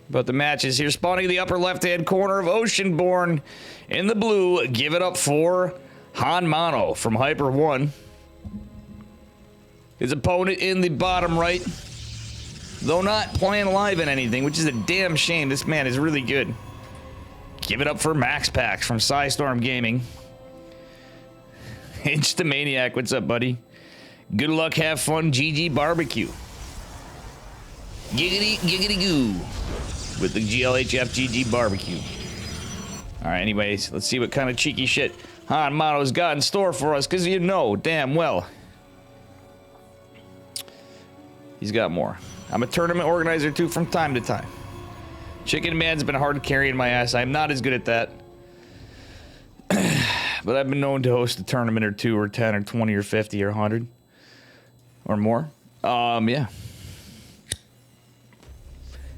But the matches here, spawning in the upper left-hand corner of Oceanborn in the blue. Give it up for Hanmano from Hyper 1. His opponent in the bottom right, though not playing live in anything, which is a damn shame. This man is really good. Give it up for Max Pax from Psystorm Gaming. Instamaniac, what's up, buddy? Good luck, have fun, GG Barbecue. Giggity, giggity goo. With the GLHF GG Barbecue. Alright, anyways, let's see what kind of cheeky shit Hanmano's got in store for us, because you know damn well he's got more. I'm a tournament organizer too from time to time. Chicken Man's been hard carrying my ass. I'm not as good at that. But I've been known to host a tournament or 2 or 10 or 20 or 50 or 100 or more. Yeah.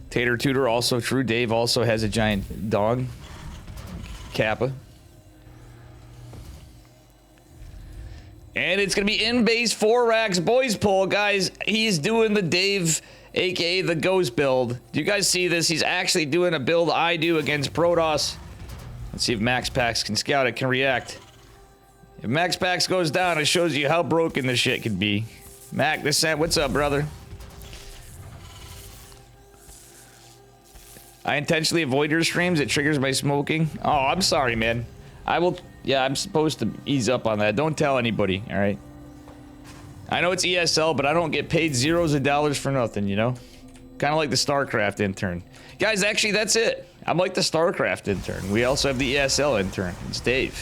Tater Tutor, also true. Dave also has a giant dog. Kappa. And it's going to be in base 4 racks boys poll. Guys, he's doing the Dave, aka the Ghost build. Do you guys see this? He's actually doing a build I do against Protoss. Let's see if Max Pax can scout it, can react. If Max Pax goes down, it shows you how broken this shit can be. Mac Descent, what's up, brother? I intentionally avoid your streams. It triggers my smoking. Oh, I'm sorry, man. I will... Yeah, I'm supposed to ease up on that. Don't tell anybody, alright? I know it's ESL, but I don't get paid zeros of dollars for nothing, you know? Kind of like the StarCraft intern. Guys, actually, that's it. I'm like the StarCraft intern. We also have the ESL intern. It's Dave.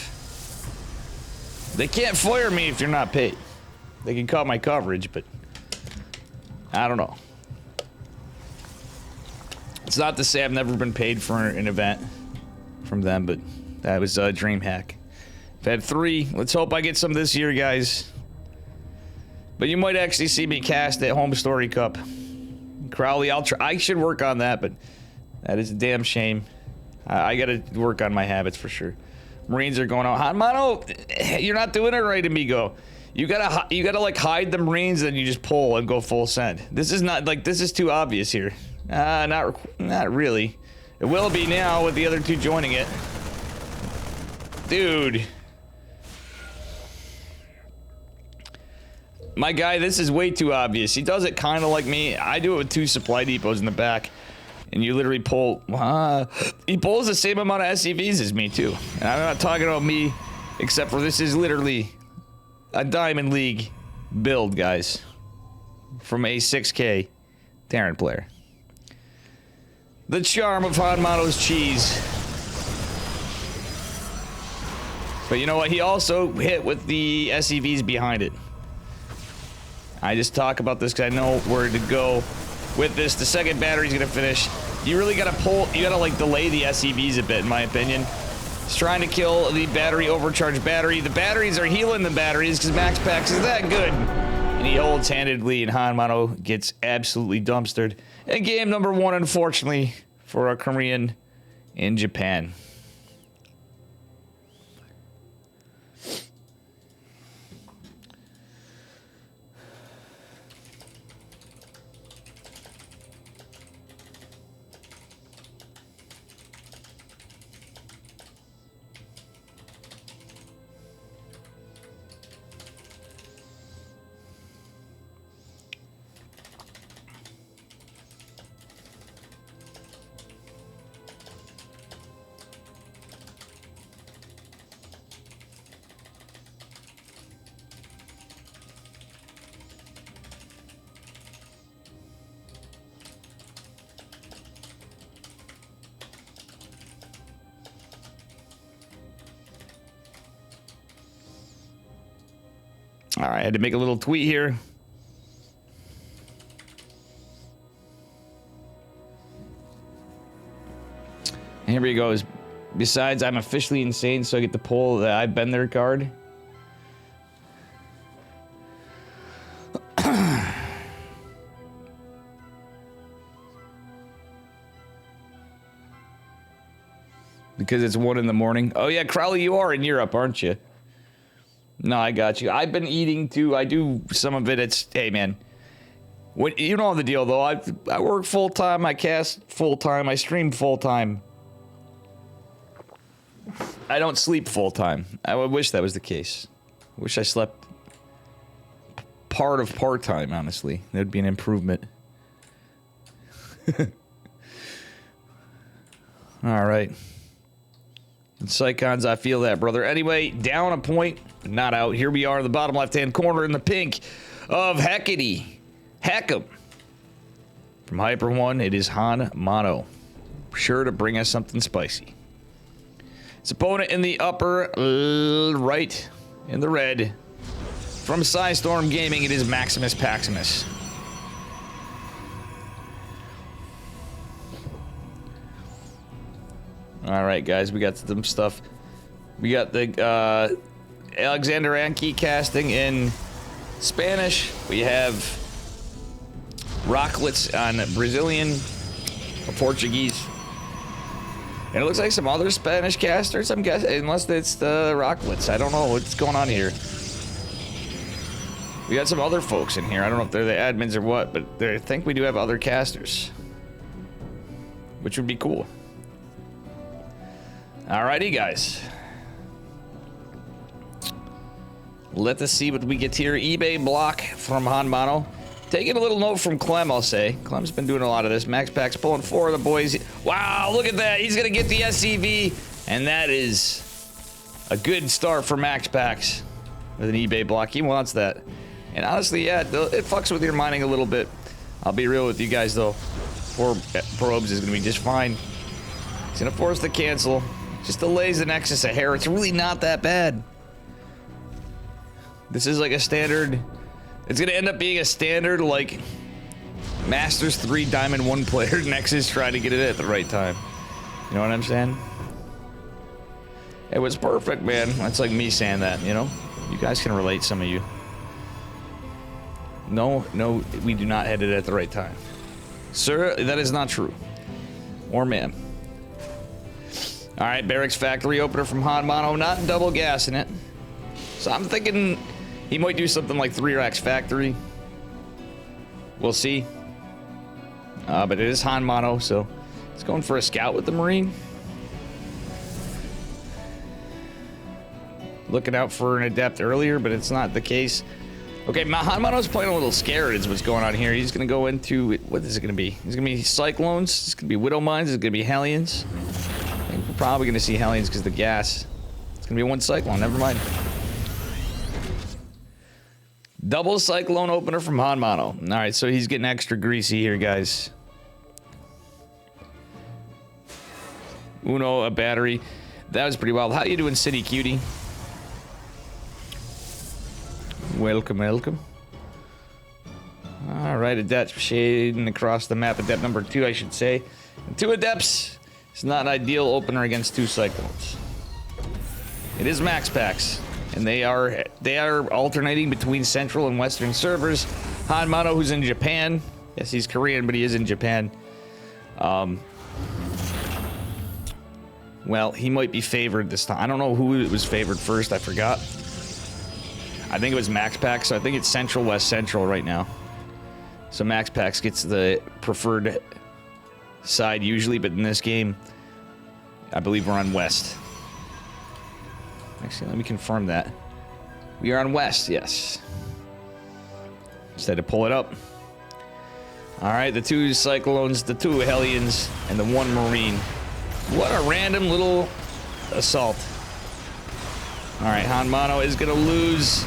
They can't fire me if you're not paid. They can cut my coverage, but... I don't know. It's not to say I've never been paid for an event from them, but that was a dream hack. I've had 3. Let's hope I get some this year, guys. But you might actually see me cast at Home Story Cup. Crowley, I'll try. I should work on that, but that is a damn shame. I gotta work on my habits for sure. Marines are going out. Hanmano, you're not doing it right, amigo. You gotta like hide the Marines, and you just pull and go full send. This is not like, this is too obvious here. Not really. It will be now with the other 2 joining it. Dude. My guy, this is way too obvious. He does it kind of like me. I do it with 2 supply depots in the back. And you literally pull... he pulls the same amount of SCVs as me, too. And I'm not talking about me, except for this is literally a Diamond League build, guys. From a 6K Terran player. The charm of Hanmano's cheese. But you know what? He also hit with the SCVs behind it. I just talk about this because I know where to go with this. The second battery's gonna finish. You really gotta pull, you gotta like delay the SCVs a bit, in my opinion. He's trying to kill the battery, overcharged battery. The batteries are healing the batteries because Max Pax is that good. And he holds handedly, and Hanmano gets absolutely dumpstered. And game number 1, unfortunately, for a Korean in Japan. All right, I had to make a little tweet here. And here he goes. Besides, I'm officially insane, so I get to pull the I've been there card. Because it's 1 in the morning. Oh yeah, Crowley, you are in Europe, aren't you? No, I got you. I've been eating too. I do some of it. It's, hey, man. You know the deal, though. I work full-time. I cast full-time. I stream full-time. I don't sleep full-time. I wish that was the case. I wish I slept part of part-time, honestly. That would be an improvement. All right. And Psychons, I feel that, brother. Anyway, down a point, but not out. Here we are in the bottom left-hand corner in the pink of Hecate. Heckham. From Hyper One, it is Han Mono. Sure to bring us something spicy. His opponent in the upper right, in the red. From Psystorm Gaming, it is Maximus Paximus. All right, guys, we got some stuff. We got the Alexander Anki casting in Spanish. We have Rocklets on Brazilian or Portuguese. And it looks like some other Spanish casters, I'm guessing, unless it's the Rocklets. I don't know what's going on here. We got some other folks in here. I don't know if they're the admins or what, but I think we do have other casters, which would be cool. Alrighty, guys. Let us see what we get here. eBay block from Han Mono. Taking a little note from Clem, I'll say. Clem's been doing a lot of this. Max Pack's pulling 4 of the boys. Wow, look at that. He's going to get the SCV. And that is a good start for Max Packs with an eBay block. He wants that. And honestly, yeah, it fucks with your mining a little bit. I'll be real with you guys, though. 4 probes is going to be just fine. He's going to force the cancel. Just delays the Nexus a hair. It's really not that bad. This is like a standard... It's going to end up being a standard, like, Masters 3 Diamond 1 player Nexus trying to get it at the right time. You know what I'm saying? It was perfect, man. That's like me saying that, you know? You guys can relate, some of you. No, we do not hit it at the right time. Sir, that is not true. Or ma'am. Alright, Barracks Factory opener from Han Mono, not double gassing it. So I'm thinking he might do something like 3 Racks Factory. We'll see. But it is Han Mono, so it's going for a scout with the Marine. Looking out for an Adept earlier, but it's not the case. Okay, Han Mono's playing a little scared is what's going on here. He's going to go into... What is it going to be? It's going to be Cyclones. It's going to be Widow Mines. It's going to be Hellions. I think we're probably going to see Hellions because the gas. It's going to be 1 Cyclone. Never mind. Double Cyclone opener from Han Mono. All right, so he's getting extra greasy here, guys. Uno, a battery. That was pretty wild. How you doing, City Cutie? Welcome, welcome. All right, Adept shading across the map. Adept number 2, I should say. And 2 Adepts. It's not an ideal opener against 2 Cyclones. It is Max Packs. And they are alternating between Central and Western servers. Han Mono, who's in Japan. Yes, he's Korean, but he is in Japan. Well, he might be favored this time. I don't know who was favored first. I forgot. I think it was Max Pack, so I think it's Central, West Central right now. So Max Packs gets the preferred side usually, but in this game, I believe we're on West. Actually, let me confirm that. We are on West, yes. Just had to pull it up. All right, the 2 Cyclones, the 2 Hellions, and the 1 Marine. What a random little assault. All right, Han Mono is going to lose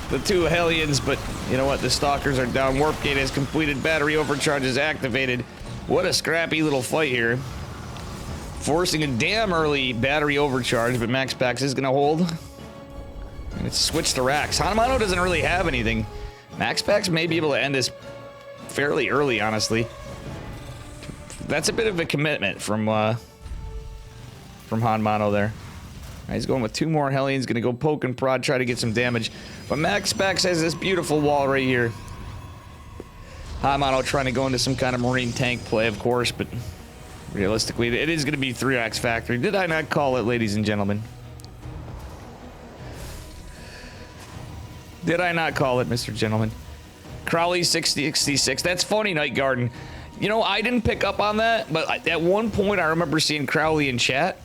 the 2 Hellions, but you know what? The Stalkers are down. Warp Gate is completed. Battery overcharge is activated. What a scrappy little fight here. Forcing a damn early battery overcharge, but Max Pax is going to hold. And it's switched to racks. Han Mono doesn't really have anything. Max Pax may be able to end this fairly early, honestly. That's a bit of a commitment from Han Mono there. All right, he's going with 2 more Hellions. Going to go poke and prod, try to get some damage. But Max Pax has this beautiful wall right here. Han Mono trying to go into some kind of Marine tank play, of course, but... realistically, it is going to be 3 Racks Factory. Did I not call it, ladies and gentlemen? Did I not call it, Mr. Gentleman? Crowley 66. That's funny, Night Garden. You know, I didn't pick up on that, but at one point I remember seeing Crowley in chat,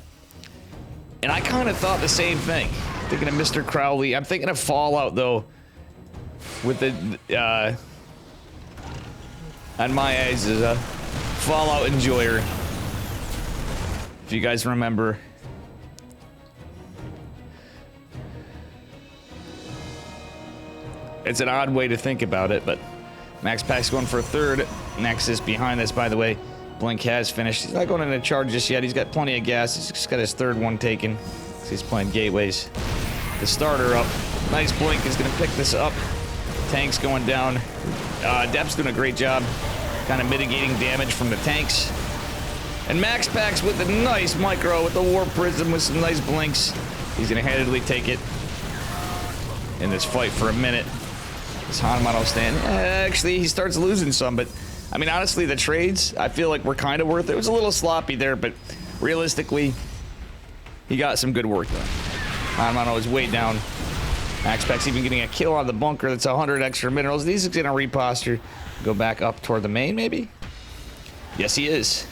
and I kind of thought the same thing. Thinking of Mr. Crowley. I'm thinking of Fallout, though, with the, on my eyes as a Fallout enjoyer. If you guys remember. It's an odd way to think about it, but Max Pack's going for a third. Nexus behind this, by the way. Blink has finished. He's not going into charge just yet. He's got plenty of gas. He's just got his third one taken. He's playing gateways. The starter up. Nice Blink is going to pick this up. Tanks going down. Dep's doing a great job kind of mitigating damage from the tanks. And Max Pack's with a nice micro with the Warp Prism with some nice blinks. He's going to handedly take it in this fight for a minute. This Hanamato stand. Actually, he starts losing some, but I mean, honestly, the trades, I feel like were kind of worth it. It was a little sloppy there, but realistically, he got some good work done. Hanamato is way down. Max Pack's even getting a kill on the bunker. That's 100 extra minerals. He's going to reposture. Go back up toward the main, maybe? Yes, he is.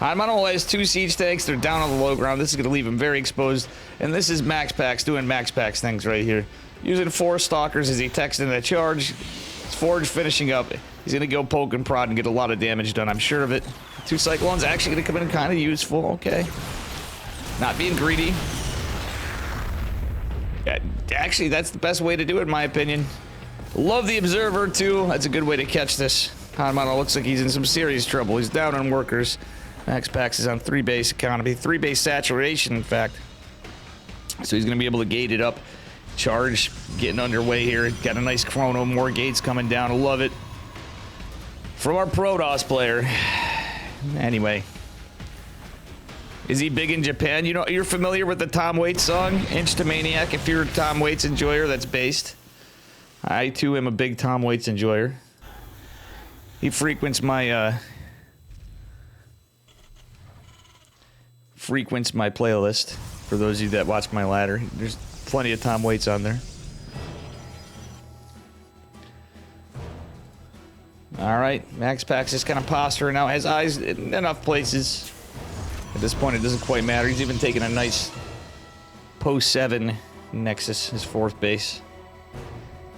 Hanamato has 2 siege tanks. They're down on the low ground. This is going to leave him very exposed. And this is Max Pack's doing Max Pack's things right here. Using 4 stalkers as he texts in the charge. His Forge finishing up. He's going to go poke and prod and get a lot of damage done. I'm sure of it. 2 Cyclones actually going to come in kind of useful. Okay. Not being greedy. Yeah, actually, that's the best way to do it, in my opinion. Love the Observer, too. That's a good way to catch this. Hanamato looks like he's in some serious trouble. He's down on workers. Max Pax is on 3 base economy. 3 base saturation, in fact. So he's going to be able to gate it up. Charge getting underway here. Got a nice chrono. More gates coming down. I love it. From our Protoss player. Anyway. Is he big in Japan? You know, you're familiar with the Tom Waits song, Inch to Maniac? If you're a Tom Waits enjoyer, that's based. I, too, am a big Tom Waits enjoyer. He frequents my, playlist. For those of you that watch my ladder, there's plenty of Tom Waits on there. Alright, Max Pax is kind of posturing out. Has eyes in enough places. At this point, it doesn't quite matter. He's even taking a nice post 7 Nexus, his 4th base.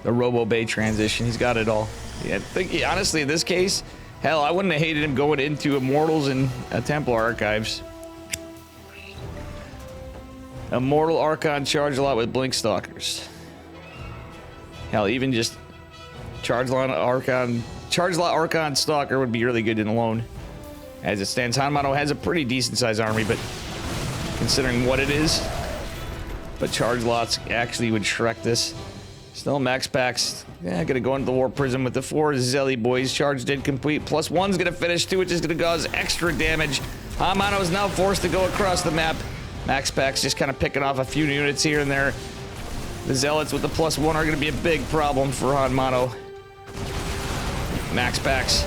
The Robo Bay transition. He's got it all. Yeah, I think honestly, in this case, hell, I wouldn't have hated him going into Immortals and Templar Archives. Immortal Archon charge a lot with Blink Stalkers. Hell, even just charge a lot Archon Stalker would be really good in alone. As it stands, Hanamato has a pretty decent sized army, but considering what it is, but charge lots actually would Shrek this. Still, Max Pax, yeah, gonna go into the Warp Prism with the 4 Zelly boys. Charge did complete. +1's gonna finish too, which is gonna cause extra damage. Hanamato is now forced to go across the map. Max Pax just kind of picking off a few units here and there. The Zealots with the +1 are gonna be a big problem for Hanamato. Max Pax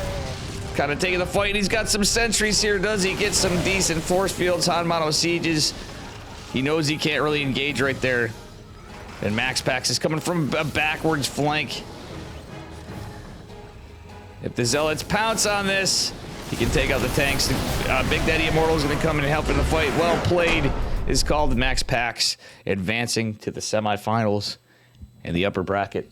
kind of taking the fight. He's got some sentries here. Does he get some decent force fields? Hanamato sieges. He knows he can't really engage right there. And Max Pax is coming from a backwards flank. If the Zealots pounce on this, he can take out the tanks. Big Daddy Immortal is going to come in and help in the fight. Well played is called Max Pax, advancing to the semifinals in the upper bracket.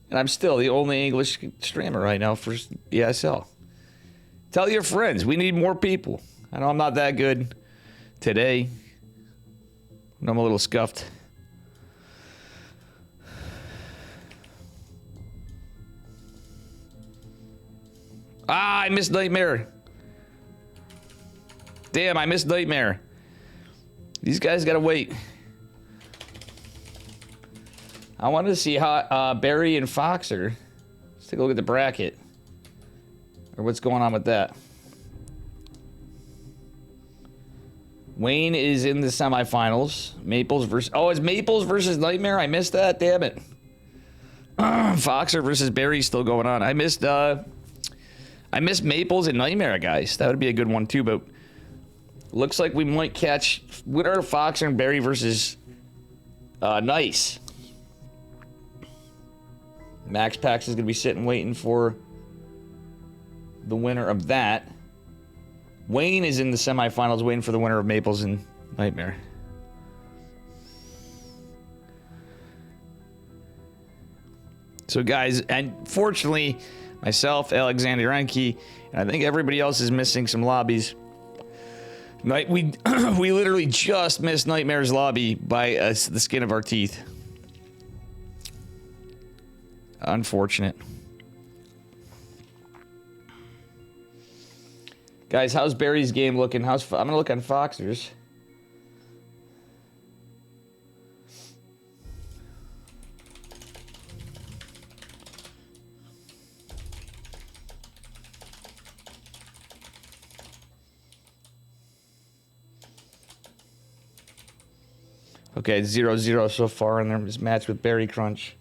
And I'm still the only English streamer right now for ESL. Tell your friends, we need more people. I know I'm not that good today. I'm a little scuffed. Ah, I missed Nightmare. Damn, I missed Nightmare. These guys gotta wait. I wanted to see how Barry and Fox are. Let's take a look at the bracket. Or what's going on with that. Wayne is in the semifinals. Maples versus... Oh, it's Maples versus Nightmare? I missed that. Damn it. Foxer versus Barry's still going on. I missed Maples and Nightmare, guys. That would be a good one, too, but... Looks like we might catch... What are Foxer and Barry versus Nice. Max Pax is going to be sitting waiting for the winner of that. Wayne is in the semifinals waiting for the winner of Maples and Nightmare. So guys, and fortunately, myself, Alexander Enke, and I think everybody else is missing some lobbies. We literally just missed Nightmare's lobby by the skin of our teeth. Unfortunate. Guys, how's Barry's game looking? I'm gonna look on Foxers. Okay, 0-0 so far in this match with Berry Crunch.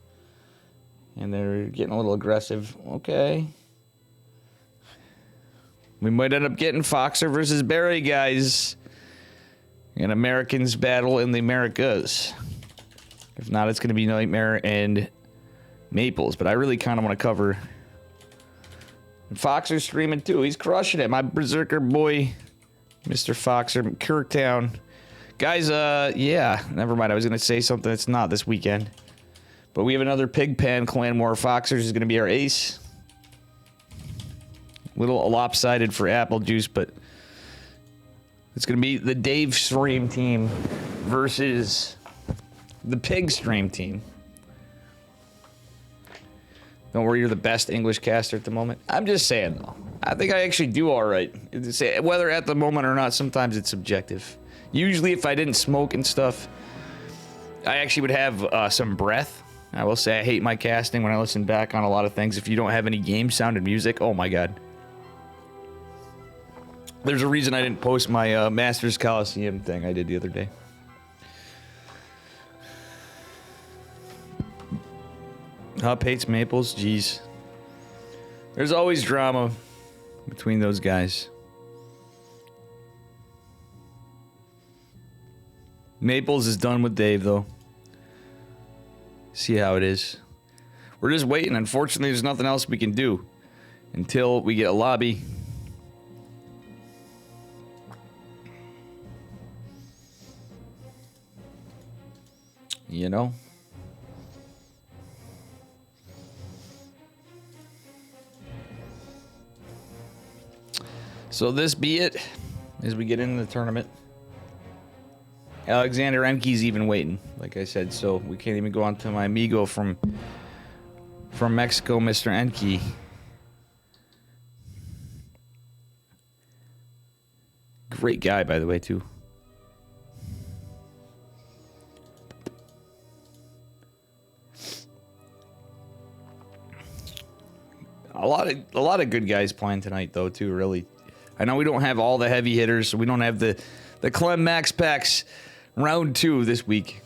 And they're getting a little aggressive. Okay. We might end up getting Foxer versus Berry, guys. An Americans battle in the Americas. If not, it's going to be Nightmare and Maples. But I really kind of want to cover. And Foxer's streaming too. He's crushing it. My Berserker boy, Mr. Foxer, Kirktown. Guys, yeah, never mind. I was going to say something that's not this weekend. But we have another Pigpen Clan War. Foxers is going to be our ace. Little lopsided for Apple Juice, but it's going to be the Dave Stream team versus the Pig Stream team. Don't worry, you're the best English caster at the moment. I'm just saying, though. I think I actually do all right. Whether at the moment or not, sometimes it's subjective. Usually, if I didn't smoke and stuff, I actually would have some breath. I will say I hate my casting when I listen back on a lot of things. If you don't have any game sound and music, oh my god. There's a reason I didn't post my Masters Coliseum thing I did the other day. Hup hates Maples, jeez. There's always drama between those guys. Maples is done with Dave, though. See how it is. We're just waiting. Unfortunately, there's nothing else we can do until we get a lobby. You know? So this be it as we get into the tournament. Alexander Enke's even waiting, like I said, so we can't even go on to my amigo from Mexico, Mr. Enke. Great guy, by the way, too. A lot of good guys playing tonight, though, too, really. I know we don't have all the heavy hitters, so we don't have the Clem Max Packs round 2 this week.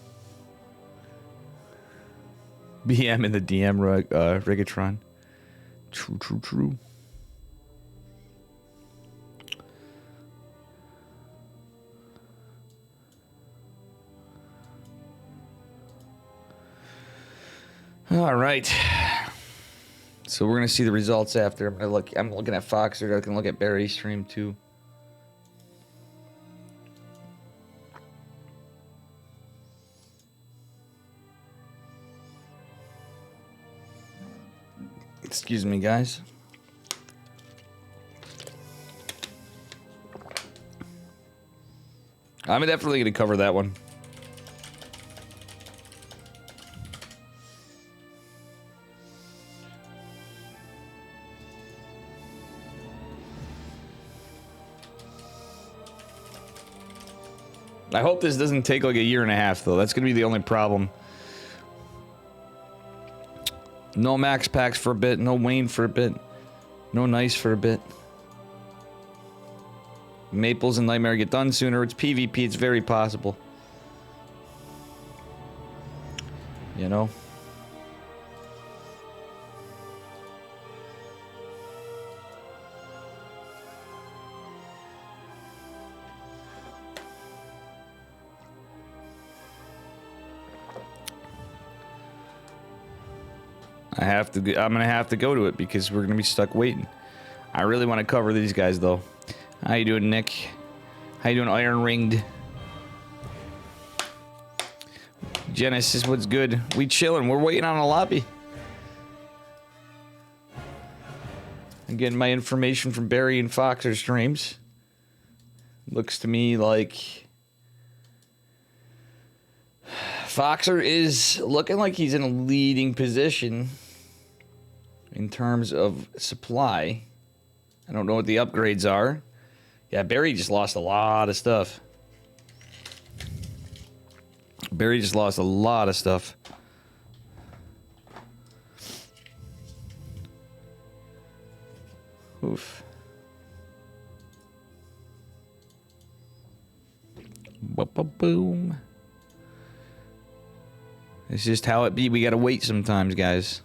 BM in the DM Rigatron. True. All right. So we're gonna see the results after. I'm looking at Foxer. I can look at Barry's stream too. Excuse me, guys. I'm definitely gonna cover that one. I hope this doesn't take like a year and a half, though. That's going to be the only problem. No Max Packs for a bit. No Wayne for a bit. No Nice for a bit. Maples and Nightmare get done sooner. It's PvP. It's very possible. You know? I'm gonna have to go to it because we're gonna be stuck waiting. I really want to cover these guys though. How you doing, Nick? How you doing, Iron Ringed? Genesis, what's good? We chilling. We're waiting on a lobby. I'm getting my information from Barry and Foxer streams. Looks to me like Foxer is looking like he's in a leading position in terms of supply. I don't know what the upgrades are. Yeah, Barry just lost a lot of stuff. Barry just lost a lot of stuff. Oof. Boom. It's just how it be. We gotta wait sometimes, guys.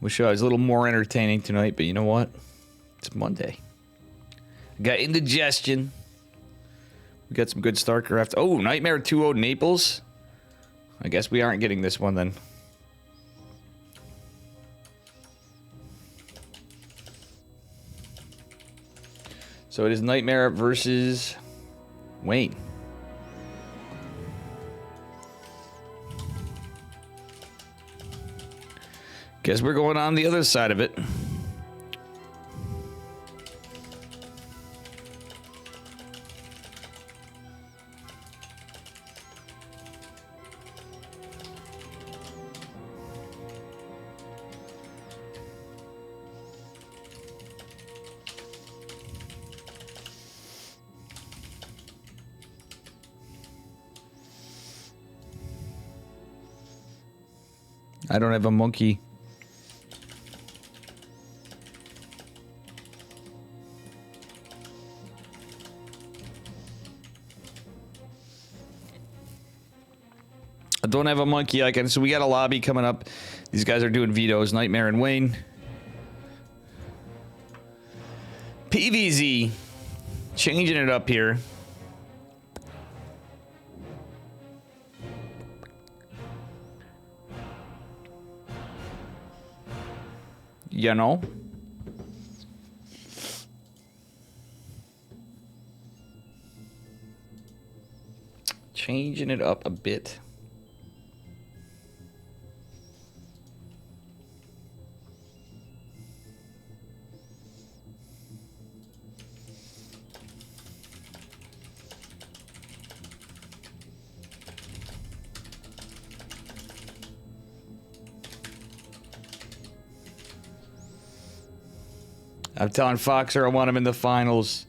Wish I was a little more entertaining tonight, but you know what? It's Monday. Got indigestion. We got some good StarCraft. Oh, Nightmare 2-0 Naples. I guess we aren't getting this one then. So it is Nightmare versus Wayne. Guess we're going on the other side of it. I don't have a monkey. I don't have a monkey icon, so we got a lobby coming up. These guys are doing vetoes. Nightmare and Wayne. PVZ. Changing it up here. You know? Changing it up a bit. I'm telling Foxer I want him in the finals.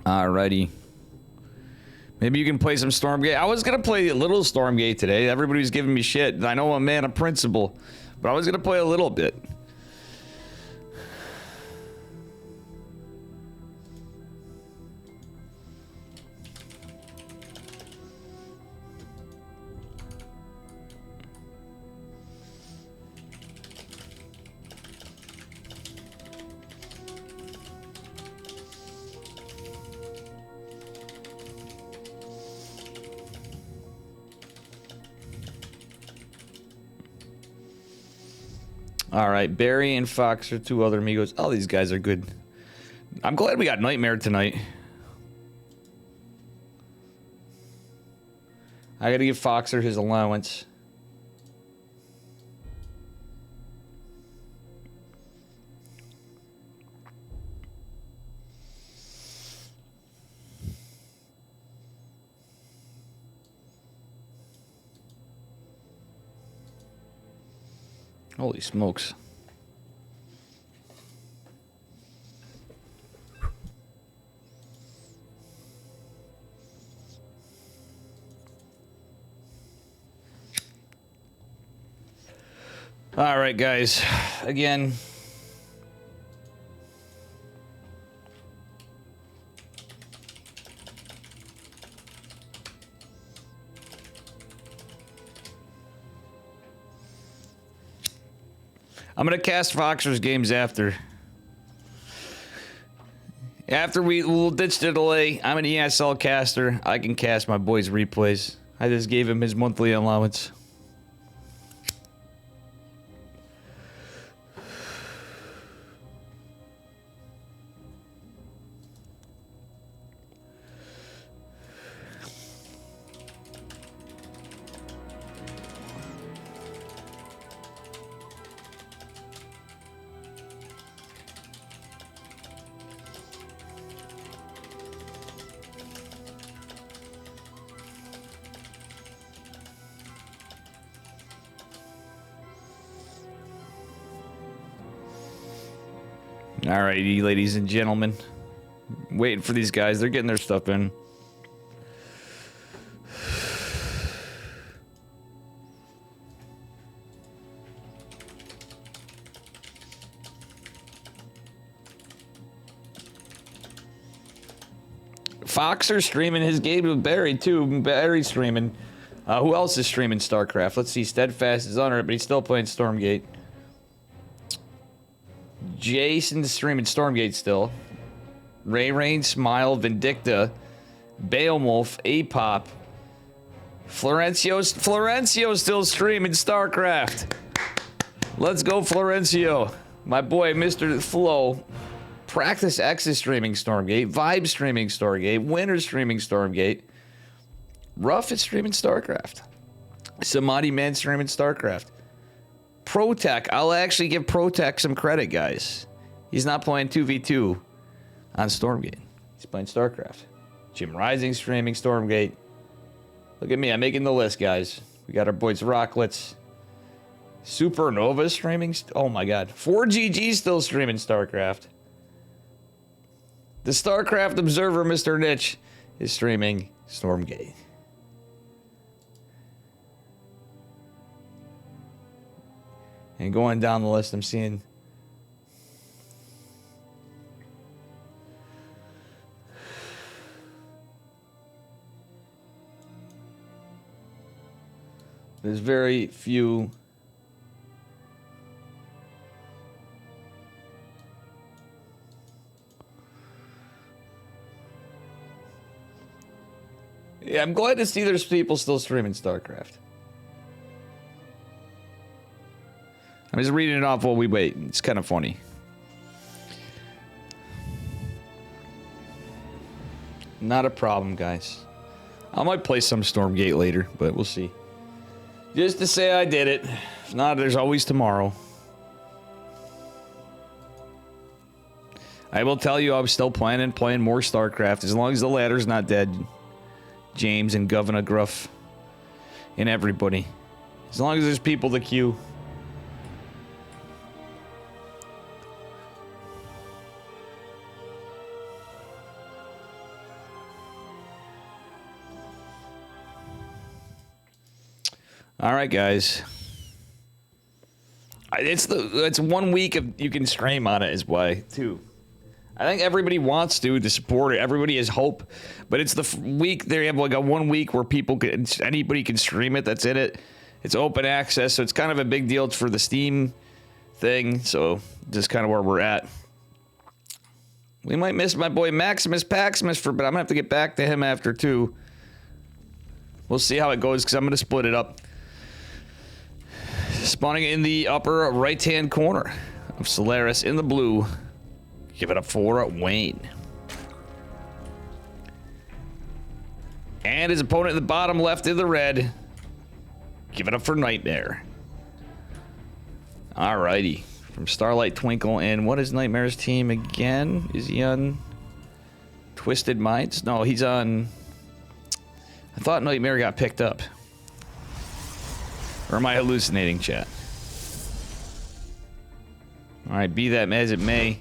Alrighty. Maybe you can play some Stormgate. I was going to play a little Stormgate today. Everybody's giving me shit. I know I'm a man of principle, but I was going to play a little bit. All right, Barry and Fox are two other amigos. All these guys are good. I'm glad we got Nightmare tonight. I gotta give Foxer his allowance. Holy smokes. All right, guys. Again, I'm gonna cast Foxer's games after. After we'll ditch the delay. I'm an ESL caster. I can cast my boy's replays. I just gave him his monthly allowance. Alrighty, ladies and gentlemen. Waiting for these guys. They're getting their stuff in. Foxer streaming his game with Barry, too. Barry's streaming. Who else is streaming StarCraft? Let's see. Steadfast is on it, but he's still playing Stormgate. Jason's streaming Stormgate still. Ray Rain, Smile, Vindicta, Beowulf, Apop. Florencio's still streaming StarCraft. Let's go, Florencio. My boy, Mr. Flow. Practice X is streaming Stormgate. Vibe streaming Stargate. Winter streaming Stormgate. Ruff is streaming StarCraft. Samadhi Man streaming StarCraft. Protech. I'll actually give Protech some credit, guys. He's not playing 2v2 on Stormgate. He's playing StarCraft. Jim Rising streaming Stormgate. Look at me. I'm making the list, guys. We got our boys Rocklets. Supernova streaming. Oh, my God. 4GG still streaming StarCraft. The StarCraft Observer, Mr. Niche, is streaming Stormgate. And going down the list, I'm seeing... There's very few... Yeah, I'm glad to see there's people still streaming StarCraft. I'm just reading it off while we wait. It's kind of funny. Not a problem, guys. I might play some Stormgate later, but we'll see. Just to say I did it. If not, there's always tomorrow. I will tell you I'm still planning more StarCraft as long as the ladder's not dead. James and Governor Gruff and everybody. As long as there's people to queue. All right, guys. It's 1 week of you can stream on it is why too. I think everybody wants to support it. Everybody has hope, but it's the week they have like a 1 week where anybody can stream it. That's in it. It's open access, so it's kind of a big deal for the Steam thing. So just kind of where we're at. We might miss my boy Maximus Paximus but I'm gonna have to get back to him after too. We'll see how it goes because I'm gonna split it up. Spawning in the upper right-hand corner of Solaris in the blue. Give it up for Wayne. And his opponent in the bottom left in the red. Give it up for Nightmare. Alrighty. From Starlight Twinkle. And what is Nightmare's team again? Is he on Twisted Minds? No, he's on... I thought Nightmare got picked up. Or am I hallucinating, chat? Alright, be that as it may.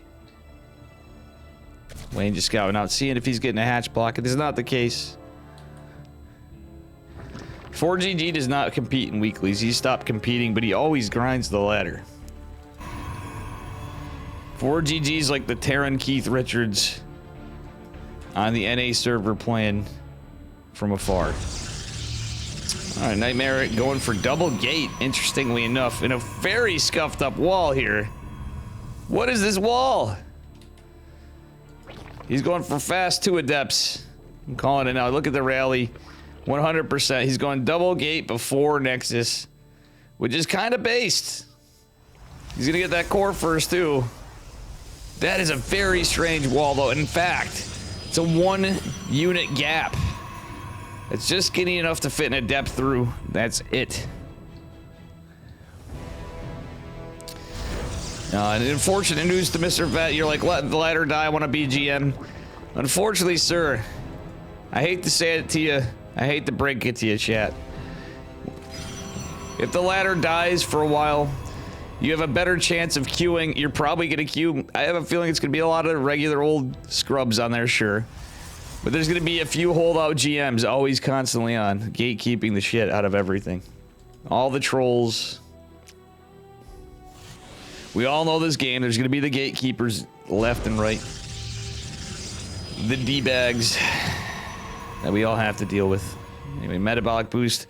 Wayne just scouting out, seeing if he's getting a hatch block. It is not the case. 4GG does not compete in weeklies. He stopped competing, but he always grinds the ladder. 4GG's like the Terran Keith Richards on the NA server playing from afar. All right, Nightmare going for double gate, interestingly enough, in a very scuffed up wall here. What is this wall? He's going for fast 2 adepts. I'm calling it now. Look at the rally. 100%. He's going double gate before Nexus, which is kind of based. He's going to get that core first, too. That is a very strange wall, though. In fact, it's a 1-unit gap. It's just skinny enough to fit an adept through. That's it. And unfortunate news to Mr. Vet. You're like, let the ladder die, I want to be GM. Unfortunately, sir, I hate to say it to you. I hate to break it to you, chat. If the ladder dies for a while, you have a better chance of queuing. You're probably going to queue. I have a feeling it's going to be a lot of regular old scrubs on there, sure. But there's going to be a few holdout GMs always constantly on, gatekeeping the shit out of everything. All the trolls. We all know this game. There's going to be the gatekeepers left and right. The D-bags that we all have to deal with. Anyway, metabolic boost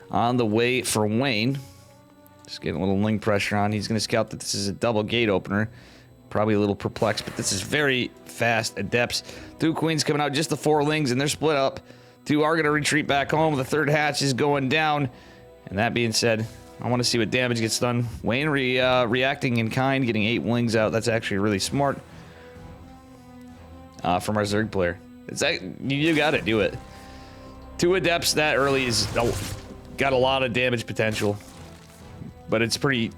on the way for Wayne. Just getting a little link pressure on. He's going to scout that this is a double gate opener. Probably a little perplexed, but this is very fast adepts. 2 queens coming out, just the 4 lings, and they're split up. 2 are going to retreat back home. The 3rd hatch is going down. And that being said, I want to see what damage gets done. Wayne reacting in kind, getting 8 wings out. That's actually really smart from our Zerg player. It's like, you got to do it. 2 adepts that early is got a lot of damage potential, but it's pretty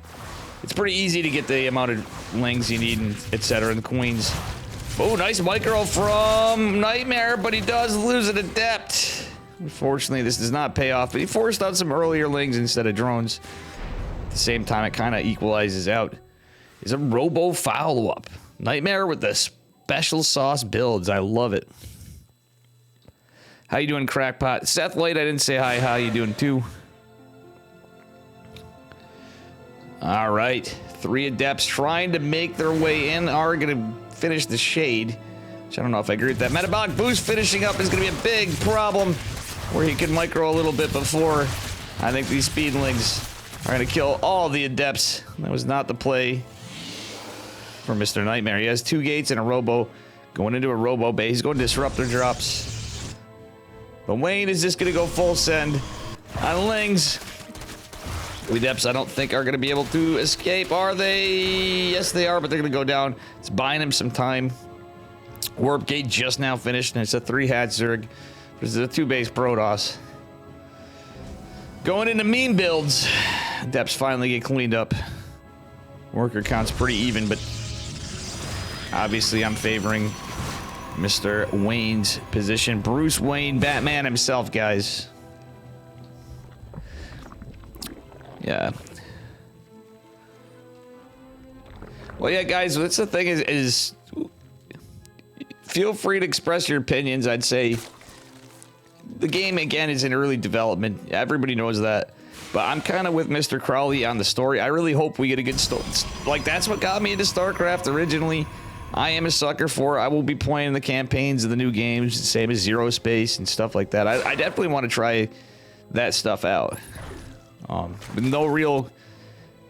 easy to get the amount of lings you need, and etc. And the queens. Oh, nice micro from Nightmare, but he does lose an adept. Unfortunately, this does not pay off, but he forced out some earlier lings instead of drones. At the same time, it kind of equalizes out. Is a robo follow-up. Nightmare with the special sauce builds. I love it. How you doing, Crackpot? Seth Light, I didn't say hi. How you doing, too? All right. 3 adepts trying to make their way in are going to finish the shade. Which I don't know if I agree with that. Metabolic boost finishing up is going to be a big problem. Where he can micro a little bit before. I think these speedlings are going to kill all the adepts. That was not the play for Mr. Nightmare. He has 2 gates and a robo. Going into a robo bay. He's going disruptor drops. But Wayne is just going to go full send on lings. The adepts I don't think are going to be able to escape, are they? Yes, they are, but they're going to go down. It's buying him some time. Warp gate just now finished, and it's a 3-hatch Zerg. This is a 2-base Protoss. Going into meme builds. Adepts finally get cleaned up. Worker count's pretty even, but obviously I'm favoring Mr. Wayne's position. Bruce Wayne, Batman himself, guys. Yeah. Well, yeah, guys, that's the thing is feel free to express your opinions. I'd say the game, again, is in early development. Everybody knows that. But I'm kind of with Mr. Crowley on the story. I really hope we get a good story. Like, that's what got me into StarCraft originally. I am a sucker for it. I will be playing the campaigns of the new games, same as Zero Space and stuff like that. I definitely want to try that stuff out. With no real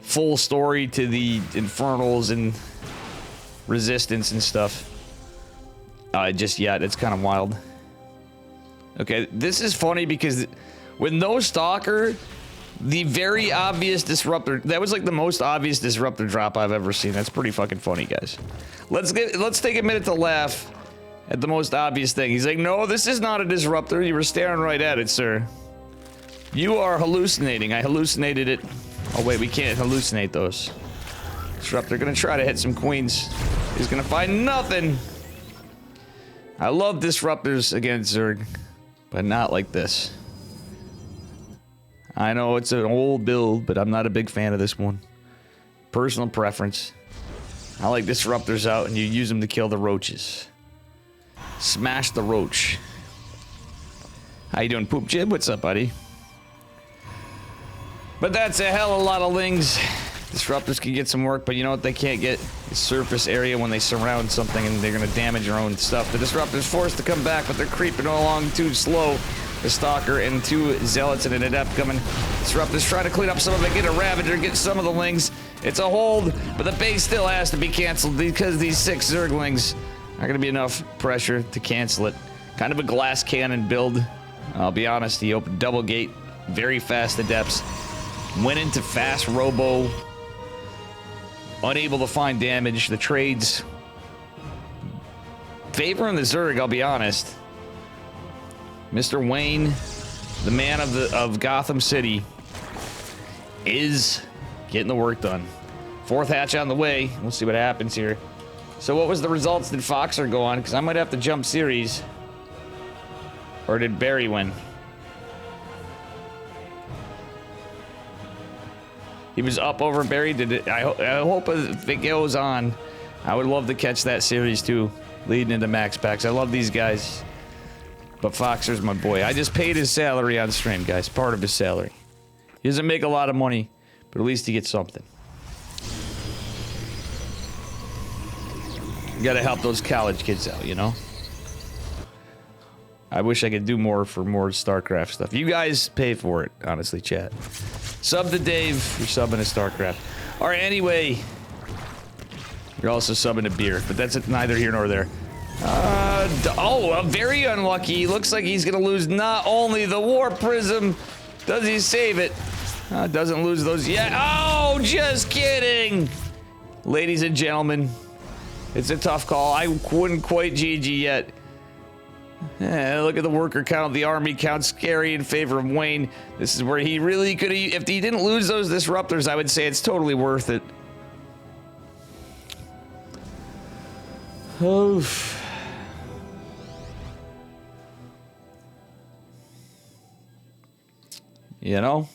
full story to the Infernals and Resistance and stuff. Just yet. It's kind of wild. Okay, this is funny because with no Stalker, the very obvious disruptor, that was like the most obvious disruptor drop I've ever seen. That's pretty fucking funny, guys. Let's take a minute to laugh at the most obvious thing. He's like, no, this is not a disruptor. You were staring right at it, sir. You are hallucinating. I hallucinated it. Oh, wait, we can't hallucinate those. Disruptor gonna try to hit some queens. He's gonna find nothing. I love disruptors against Zerg, but not like this. I know it's an old build, but I'm not a big fan of this one. Personal preference. I like disruptors out, and you use them to kill the roaches. Smash the roach. How you doing, Poop Jib? What's up, buddy? But that's a hell of a lot of lings. Disruptors can get some work, but you know what they can't get? The surface area when they surround something and they're going to damage their own stuff. The Disruptor's forced to come back, but they're creeping along too slow. The Stalker and 2 Zealots and an Adept coming. Disruptor's trying to clean up some of it, get a Ravager, get some of the Lings. It's a hold, but the base still has to be canceled because these 6 Zerglings aren't going to be enough pressure to cancel it. Kind of a glass cannon build. I'll be honest, he opened double gate, very fast Adepts. Went into fast Robo. Unable to find damage. The trades favoring the Zerg, I'll be honest. Mr. Wayne, the man of Gotham City, is getting the work done. 4th hatch on the way. We'll see what happens here. So what was the results? Did Foxer go on? Because I might have to jump series. Or did Barry win? He was up over Barry. Did it? I hope if it goes on, I would love to catch that series too, leading into max packs. I love these guys. But Foxer's my boy. I just paid his salary on stream, guys. Part of his salary. He doesn't make a lot of money, but at least he gets something. You gotta help those college kids out, you know? I wish I could do more for more StarCraft stuff. You guys pay for it, honestly, chat. Sub to Dave. You're subbing to StarCraft. Alright, anyway. You're also subbing to Beer, but that's neither here nor there. Very unlucky. Looks like he's gonna lose not only the War Prism. Does he save it? Doesn't lose those yet. Oh, just kidding. Ladies and gentlemen, it's a tough call. I wouldn't quite GG yet. Look at the worker count. The army count scary in favor of Wayne. This is where he really could. If he didn't lose those disruptors, I would say it's totally worth it. Oof. You know.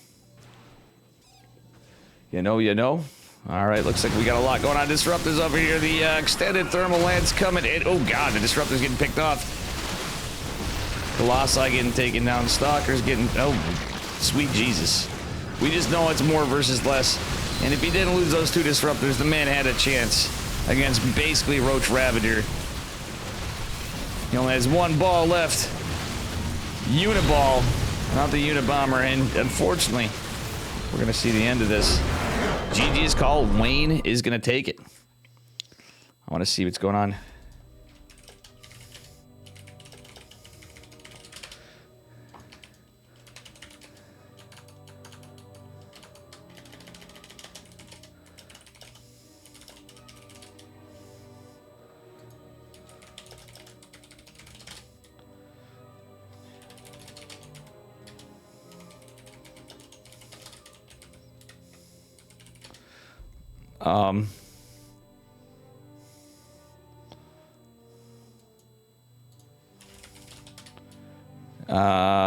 All right, looks like we got a lot going on. Disruptors over here. The extended thermal lance coming in. Oh god, the disruptors getting picked off. Colossi getting taken down. Stalkers getting... Oh, sweet Jesus. We just know it's more versus less. And if he didn't lose those 2 disruptors, the man had a chance against basically Roach Ravager. He only has 1 ball left. Uniball, not the Unibomber. And unfortunately, we're going to see the end of this. GG's call. Wayne is going to take it. I want to see what's going on.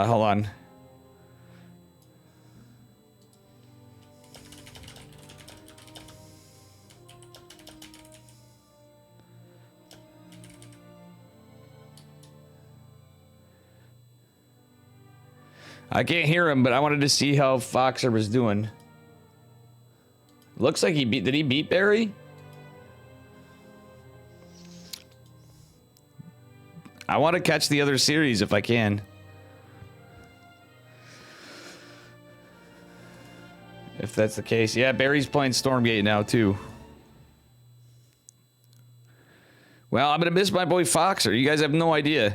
Hold on. I can't hear him, but I wanted to see how Foxer was doing. Looks like he beat... Did he beat Barry? I want to catch the other series if I can. If that's the case. Yeah, Barry's playing Stormgate now, too. Well, I'm going to miss my boy Foxer. You guys have no idea.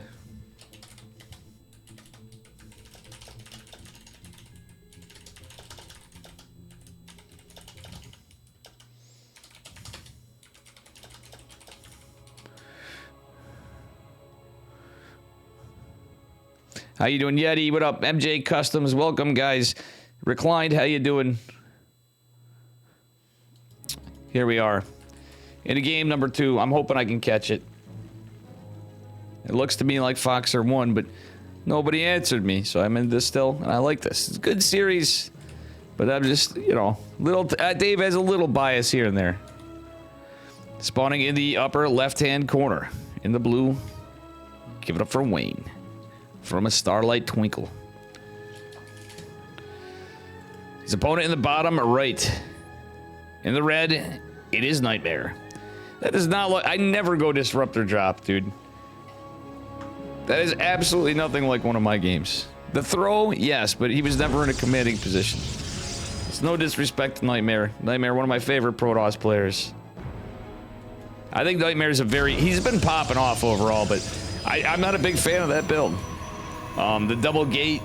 How you doing, Yeti? What up, MJ Customs? Welcome, guys. Reclined, how you doing? Here we are. In game number 2. I'm hoping I can catch it. It looks to me like Foxer won, but nobody answered me, so I'm in this still, and I like this. It's a good series, but I'm just, you know, Dave has a little bias here and there. Spawning in the upper left-hand corner. In the blue. Give it up for Wayne. From a Starlight Twinkle. His opponent in the bottom right. In the red, it is Nightmare. That does not look... I never go Disruptor drop, dude. That is absolutely nothing like one of my games. The throw, yes, but he was never in a commanding position. It's no disrespect to Nightmare. Nightmare, one of my favorite Protoss players. I think Nightmare's he's been popping off overall, but I'm not a big fan of that build. The double gate,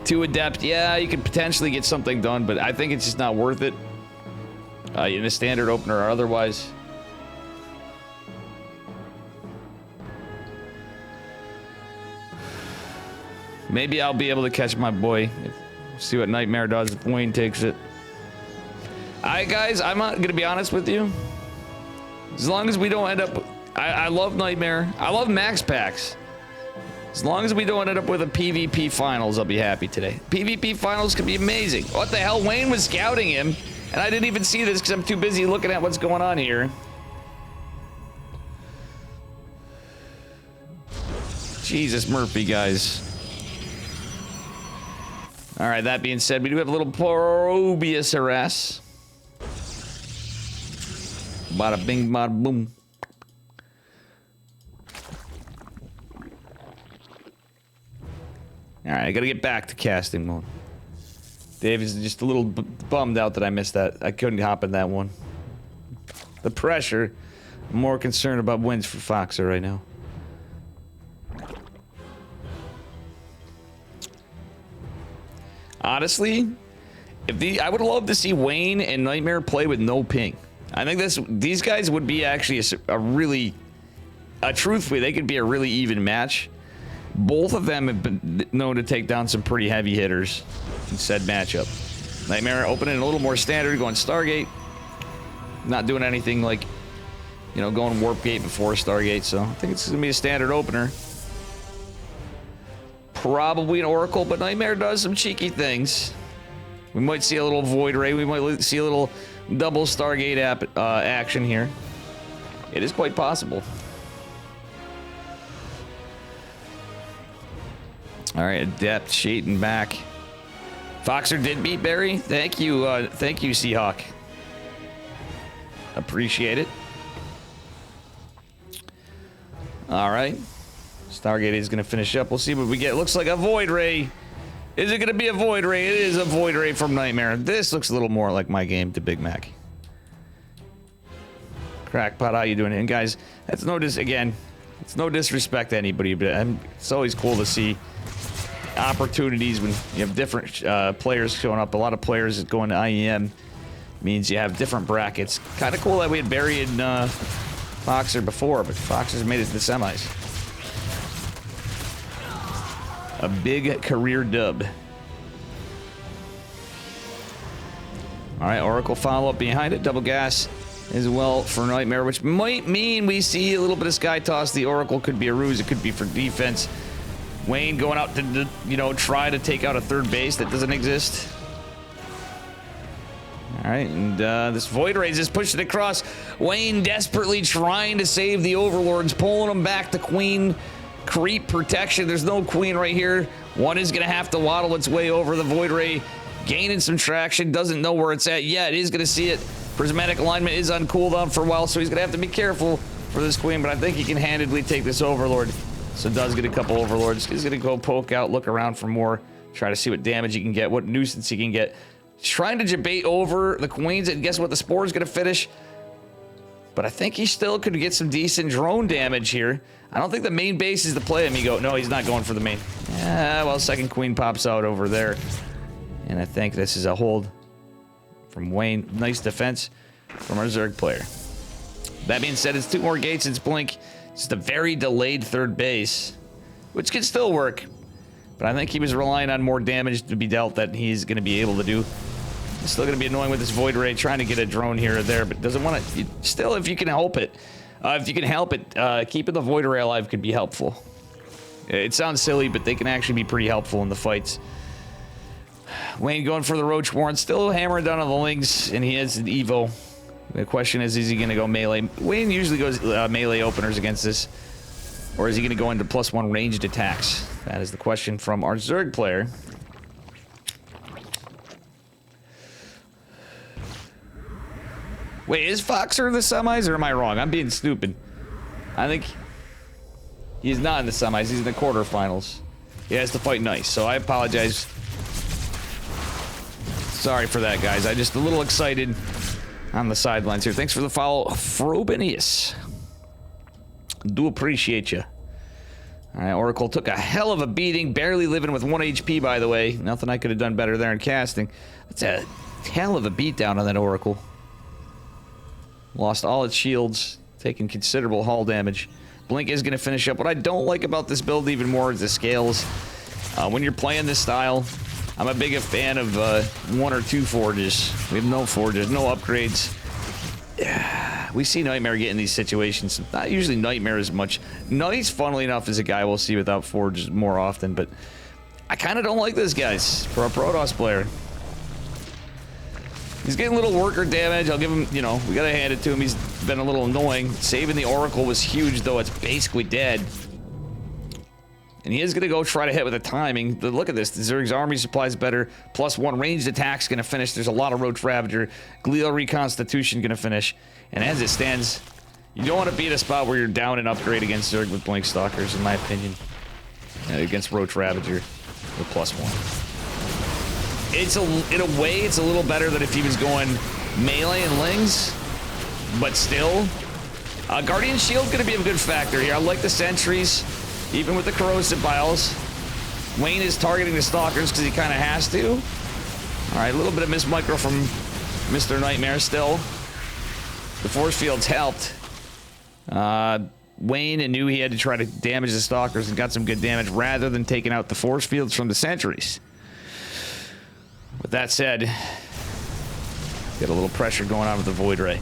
2 adept, yeah, you could potentially get something done, but I think it's just not worth it. In a standard opener or otherwise. Maybe I'll be able to catch my boy. See what Nightmare does if Wayne takes it. Alright, guys, I'm not gonna be honest with you. As long as we don't end up... I love Nightmare. I love Max Packs. As long as we don't end up with a PvP finals, I'll be happy today. PvP finals could be amazing. What the hell? Wayne was scouting him, and I didn't even see this because I'm too busy looking at what's going on here. Jesus Murphy, guys. All right, that being said, we do have a little Probius harass. Bada bing, bada boom. All right, I gotta get back to casting mode. Dave is just a little bummed out that I missed that. I couldn't hop in that one. The pressure. I'm more concerned about wins for Foxer right now. Honestly, I would love to see Wayne and Nightmare play with no ping. I think these guys would be actually truthfully, they could be a really even match. Both of them have been known to take down some pretty heavy hitters in said matchup. Nightmare opening a little more standard, going Stargate. Not doing anything like, you know, going Warp Gate before Stargate, so I think it's gonna be a standard opener. Probably an Oracle, but Nightmare does some cheeky things. We might see a little Void Ray. We might see a little double Stargate action here. It is quite possible. All right, Adept, Shayton back. Foxer did beat Barry. Thank you, Seahawk. Appreciate it. All right. Stargate is going to finish up. We'll see what we get. It looks like a Void Ray. Is it going to be a Void Ray? It is a Void Ray from Nightmare. This looks a little more like my game to Big Mac. Crackpot, how you doing? And guys, that's it's no disrespect to anybody, but it's always cool to see opportunities when you have different players showing up. A lot of players going to IEM means you have different brackets. Kind of cool that we had Barry and Foxer before, but Foxer's made it to the semis. A big career dub. All right, Oracle follow-up behind it. Double gas as well for Nightmare, which might mean we see a little bit of Sky Toss. The Oracle could be a ruse. It could be for defense. Wayne going out to, you know, try to take out a third base that doesn't exist. All right, and this Void Ray is pushing across. Wayne desperately trying to save the Overlords, pulling them back to Queen. Creep protection. There's no Queen right here. One is going to have to waddle its way over. The Void Ray gaining some traction. Doesn't know where it's at yet. It is going to see it. Prismatic alignment is on cooldown for a while, so he's going to have to be careful for this Queen, but I think he can handedly take this Overlord. So does get a couple Overlords. He's going to go poke out, look around for more, try to see what damage he can get, what nuisance he can get. He's trying to debate over the Queens, and guess what? The Spore is going to finish. But I think he still could get some decent drone damage here. I don't think the main base is the play, amigo. No, he's not going for the main. Yeah, well, second Queen pops out over there. And I think this is a hold from Wayne. Nice defense from our Zerg player. That being said, it's 2 more gates. It's Blink. Just a very delayed third base, which can still work. But I think he was relying on more damage to be dealt that he's going to be able to do. It's still going to be annoying with this Void Ray trying to get a drone here or there, but doesn't want to. Still, if you can help it. Keeping the Void Ray alive could be helpful. It sounds silly, but they can actually be pretty helpful in the fights. Wayne going for the Roach Warren, still hammering down on the Lynx, and he has an Evo. The question is he going to go melee? Wayne usually goes melee openers against this. Or is he going to go into +1 ranged attacks? That is the question from our Zerg player. Wait, is Foxer in the semis, or am I wrong? I'm being stupid. I think he's not in the semis. He's in the quarterfinals. he has to fight nice. So I apologize. Sorry for that, guys. I'm just a little excited on the sidelines here. Thanks for the follow, Frobenius. Do appreciate you. All right, Oracle took a hell of a beating, barely living with 1 HP, by the way. Nothing I could have done better there in casting. That's a hell of a beatdown on that Oracle. Lost all its shields, taking considerable hull damage. Blink is going to finish up. What I don't like about this build even more is the scales. When you're playing this style, I'm a big fan of 1 or 2 forges. We have no forges, no upgrades. We see Nightmare get in these situations. Not usually Nightmare as much. Knight's, funnily enough, is a guy we'll see without forges more often, but I kind of don't like this, guys, for a Protoss player. He's getting a little worker damage. I'll give him, you know, we gotta hand it to him. He's been a little annoying. Saving the Oracle was huge, though. It's basically dead. And he is gonna go try to hit with the timing. But look at this. The Zerg's army supply is better. +1 ranged attack's gonna finish. There's a lot of Roach Ravager. Glial Reconstitution gonna finish. And as it stands, you don't want to be at a spot where you're down an upgrade against Zerg with Blink Stalkers, in my opinion. Against Roach Ravager with +1. It's in a way, it's a little better than if he was going melee and lings, but still. Guardian Shield gonna be a good factor here. I like the sentries, even with the corrosive biles. Wayne is targeting the Stalkers because he kind of has to. All right, a little bit of miss micro from Mr. Nightmare still. The force fields helped. Wayne knew he had to try to damage the Stalkers and got some good damage rather than taking out the force fields from the sentries. With that said, got a little pressure going on with the Void Ray.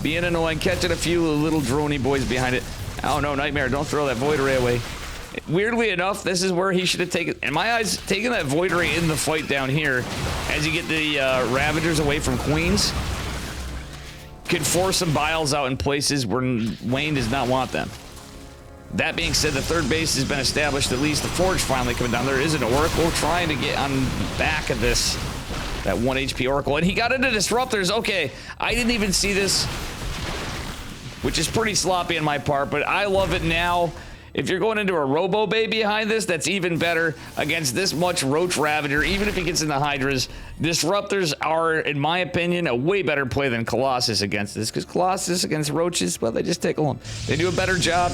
Being annoying, catching a few little droney boys behind it. Oh no, Nightmare, don't throw that Void Ray away. Weirdly enough, this is where he should have taken, in my eyes, taking that Void Ray in the fight down here, as you get the Ravagers away from Queens, could force some biles out in places where Wayne does not want them. That being said, the third base has been established. At least the Forge finally coming down. There is an Oracle trying to get on back of this. That 1 HP Oracle. And he got into Disruptors. Okay, I didn't even see this, which is pretty sloppy on my part, but I love it now. If you're going into a Robo Bay behind this, that's even better against this much Roach Ravager. Even if he gets in the Hydras, Disruptors are, in my opinion, a way better play than Colossus against this. Because Colossus against Roaches, well, they just tickle them. They do a better job.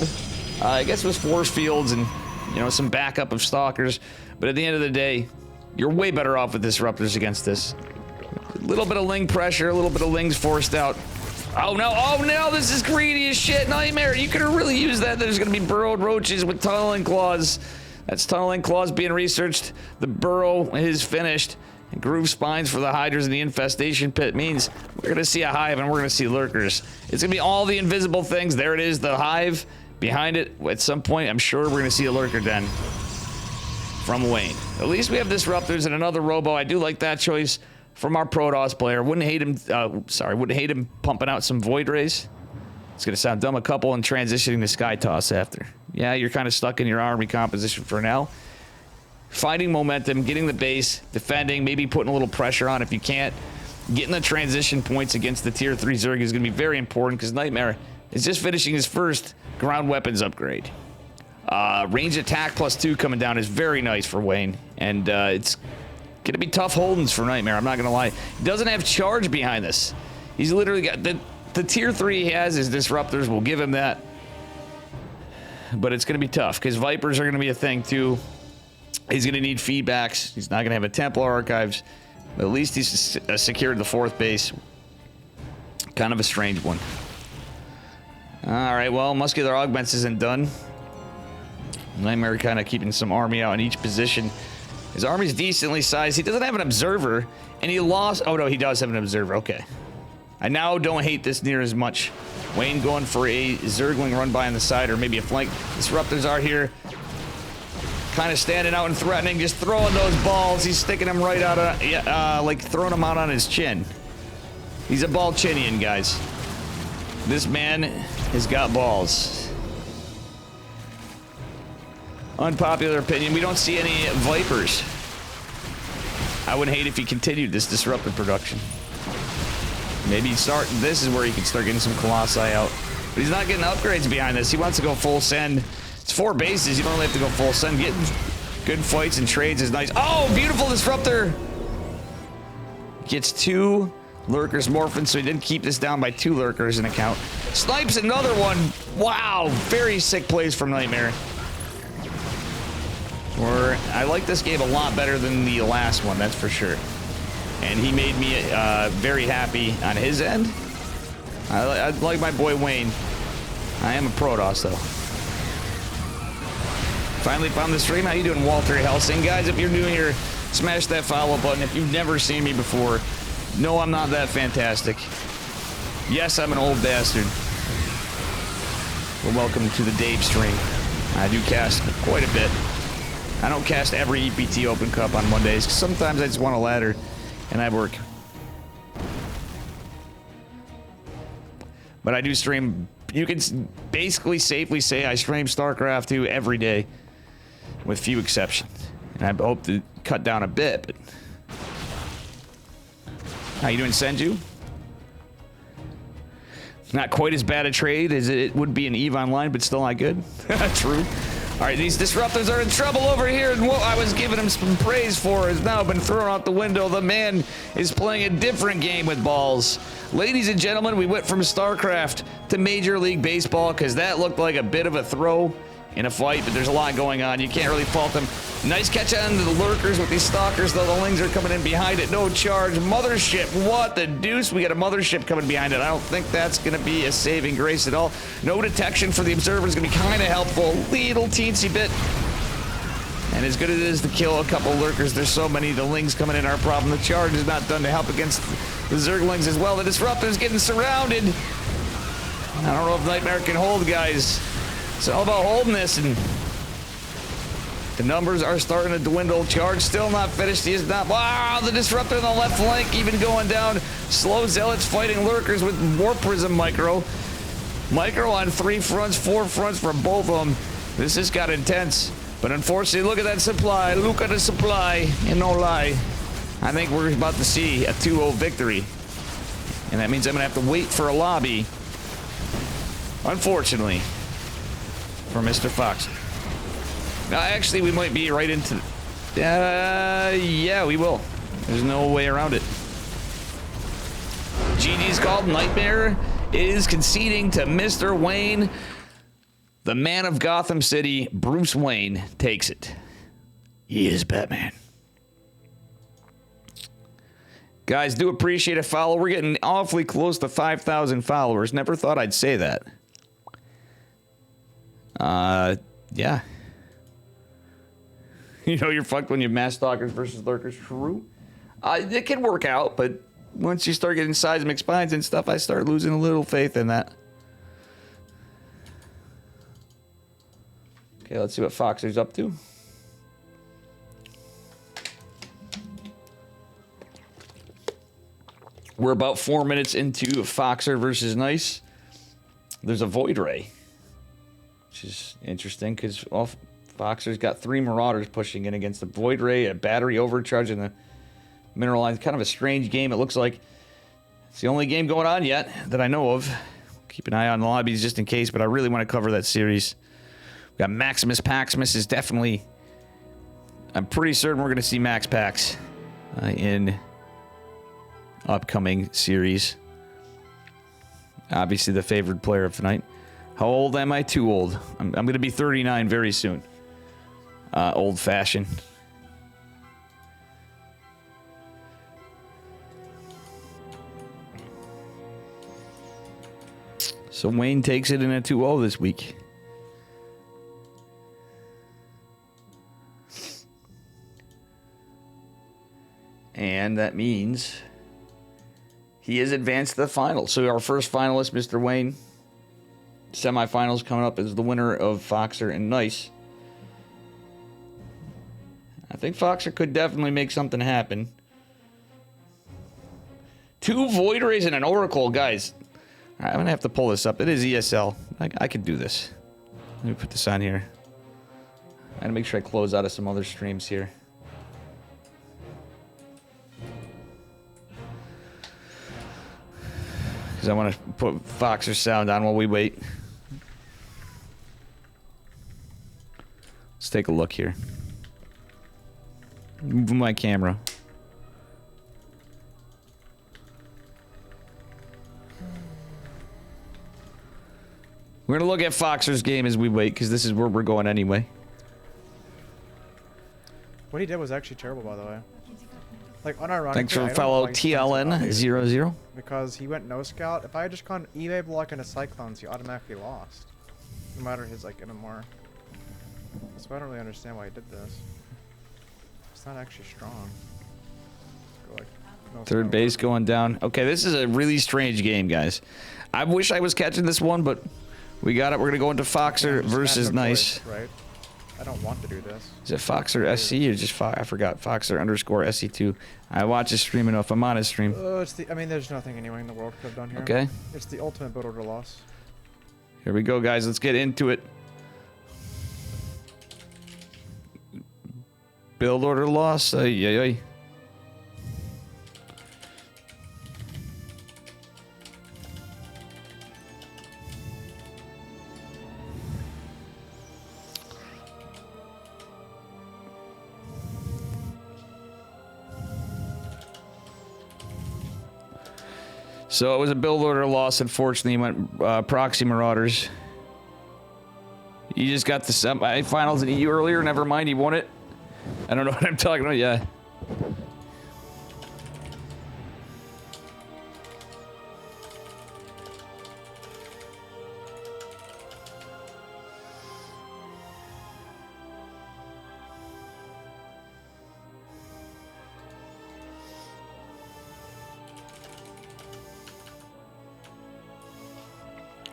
I guess with force fields and, you know, some backup of Stalkers. But at the end of the day, you're way better off with Disruptors against this. A little bit of Ling pressure, a little bit of Lings forced out. Oh no, this is greedy as shit. Nightmare, you could have really used that. There's going to be burrowed Roaches with Tunneling Claws. That's Tunneling Claws being researched. The burrow is finished. And Groove Spines for the Hydras in the Infestation Pit means we're going to see a Hive and we're going to see Lurkers. It's going to be all the invisible things. There it is, the Hive. Behind it, at some point, I'm sure we're going to see a Lurker Den from Wayne. At least we have Disruptors and another Robo. I do like that choice from our Protoss player. Wouldn't hate him, wouldn't hate him pumping out some Void Rays. It's going to sound dumb, a couple, and transitioning to Sky Toss after. Yeah, you're kind of stuck in your army composition for now. Finding momentum, getting the base, defending, maybe putting a little pressure on if you can't. Getting the transition points against the Tier 3 Zerg is going to be very important because Nightmare is just finishing his first ground weapons upgrade. Range attack +2 coming down is very nice for Wayne. And it's going to be tough holdings for Nightmare, I'm not going to lie. He doesn't have charge behind this. He's literally got... The Tier 3 he has is Disruptors. We'll give him that. But it's going to be tough because Vipers are going to be a thing too. He's going to need feedbacks. He's not going to have a Templar Archives. But at least he's secured the 4th base. Kind of a strange one. Alright, well, Muscular Augments isn't done. Nightmare kind of keeping some army out in each position. His army's decently sized. He doesn't have an Observer, and he lost... Oh, no, he does have an Observer. Okay. I now don't hate this near as much. Wayne going for a Zergling run by on the side, or maybe a flank. Disruptors are here. Kind of standing out and threatening, just throwing those balls. He's sticking them right out of... like throwing them out on his chin. He's a ball-chinian, guys. This man has got balls. Unpopular opinion, we don't see any Vipers. I wouldn't hate if he continued this disruptive production. Maybe this is where he can start getting some Colossi out. But he's not getting upgrades behind this. He wants to go full send. It's 4 bases. You don't really have to go full send. Good fights and trades is nice. Oh, beautiful disruptor. Gets 2 lurkers morphin, so he didn't keep this down by 2 lurkers in account. Snipes another one. Wow, very sick plays from Nightmare. I like this game a lot better than the last one, that's for sure. And he made me very happy on his end. I like my boy Wayne. I am a Protoss, though. Finally found the stream. How you doing, Walter Helsing? Guys, if you're new here, smash that follow button. If you've never seen me before, no, I'm not that fantastic. Yes, I'm an old bastard. Well, welcome to the Dave stream. I do cast quite a bit. I don't cast every EPT Open Cup on Mondays, because sometimes I just want a ladder, and I work. But I do stream. You can basically safely say I stream StarCraft 2 every day, with few exceptions. And I hope to cut down a bit, but... How you doing, Senju? Not quite as bad a trade as it would be in EVE Online, but still not good. True. Alright, these disruptors are in trouble over here, and what I was giving him some praise for has now been thrown out the window. The man is playing a different game with balls. Ladies and gentlemen, we went from StarCraft to Major League Baseball, because that looked like a bit of a throw in a fight, but there's a lot going on. You can't really fault them. Nice catch on the lurkers with these stalkers, though. The lings are coming in behind it. No charge. Mothership. What the deuce? We got a mothership coming behind it. I don't think that's going to be a saving grace at all. No detection for the observer is going to be kind of helpful. Little teensy bit. And as good as it is to kill a couple lurkers, there's so many. The lings coming in are a problem. The charge is not done to help against the zerglings as well. The disruptor's getting surrounded. I don't know if Nightmare can hold, guys. It's all about holding this, and the numbers are starting to dwindle. Charge still not finished. He is not. Wow, the disruptor on the left flank even going down. Slow zealots fighting lurkers with Warp Prism Micro. Micro on 3 fronts, 4 fronts for both of them. This just got intense. But unfortunately, look at that supply. Look at the supply. And no lie, I think we're about to see a 2-0 victory. And that means I'm going to have to wait for a lobby. Unfortunately. For Mr. Fox. Now, actually, we might be right into... yeah, we will. There's no way around it. GG's called. Nightmare is conceding to Mr. Wayne. The man of Gotham City, Bruce Wayne, takes it. He is Batman. Guys, do appreciate a follow. We're getting awfully close to 5,000 followers. Never thought I'd say that. Yeah. You know you're fucked when you have mass stalkers versus lurkers. True. It can work out, but once you start getting seismic spines and stuff, I start losing a little faith in that. Okay, let's see what Foxer's up to. We're about 4 minutes into Foxer versus Nice. There's a Void Ray. Which is interesting because Foxer's got 3 Marauders pushing in against the Void Ray, a battery overcharge, and the Mineral Line. Kind of a strange game, it looks like. It's the only game going on yet that I know of. Keep an eye on the lobbies just in case, but I really want to cover that series. We got Maximus Paximus is definitely... I'm pretty certain we're going to see Max Pax in upcoming series. Obviously the favored player of tonight. How old am I? Too old. I'm going to be 39 very soon. Old-fashioned. So Wayne takes it in a 2-0 this week. And that means he is advanced to the finals. So our first finalist, Mr. Wayne. Semifinals coming up is the winner of Foxer and Nice. I think Foxer could definitely make something happen. 2 Void Rays and an Oracle, guys. All right, I'm gonna have to pull this up. It is ESL. I could do this. Let me put this on here. I gotta make sure I close out of some other streams here. Because I want to put Foxer's sound on while we wait. Let's take a look here. Moving my camera. We're gonna look at Foxer's game as we wait, because this is where we're going anyway. What he did was actually terrible, by the way. Like, unironically, Thanks for fellow TLN00. Because he went no scout. If I had just gone eBay block into Cyclones, he automatically lost. No matter his, like, MMR. So I don't really understand why he did this. It's not actually strong. Go, like, no Third base going down. Okay, this is a really strange game, guys. I wish I was catching this one, but we got it. We're going to go into Foxer versus Nice. Right? I don't want to do this. Is it Foxer SC or just I forgot. Foxer underscore SC2. I watch his stream enough. I'm on his stream. It's the, I mean, there's nothing anyway in the World Cup done here. Okay. It's the ultimate build order loss. Here we go, guys. Let's get into it. Build order loss. Ay, ay, ay. So it was a build order loss. Unfortunately, went Proxy Marauders. You just got the semi-finals in EU earlier. Never mind, he won it. I don't know what I'm talking about. Yeah.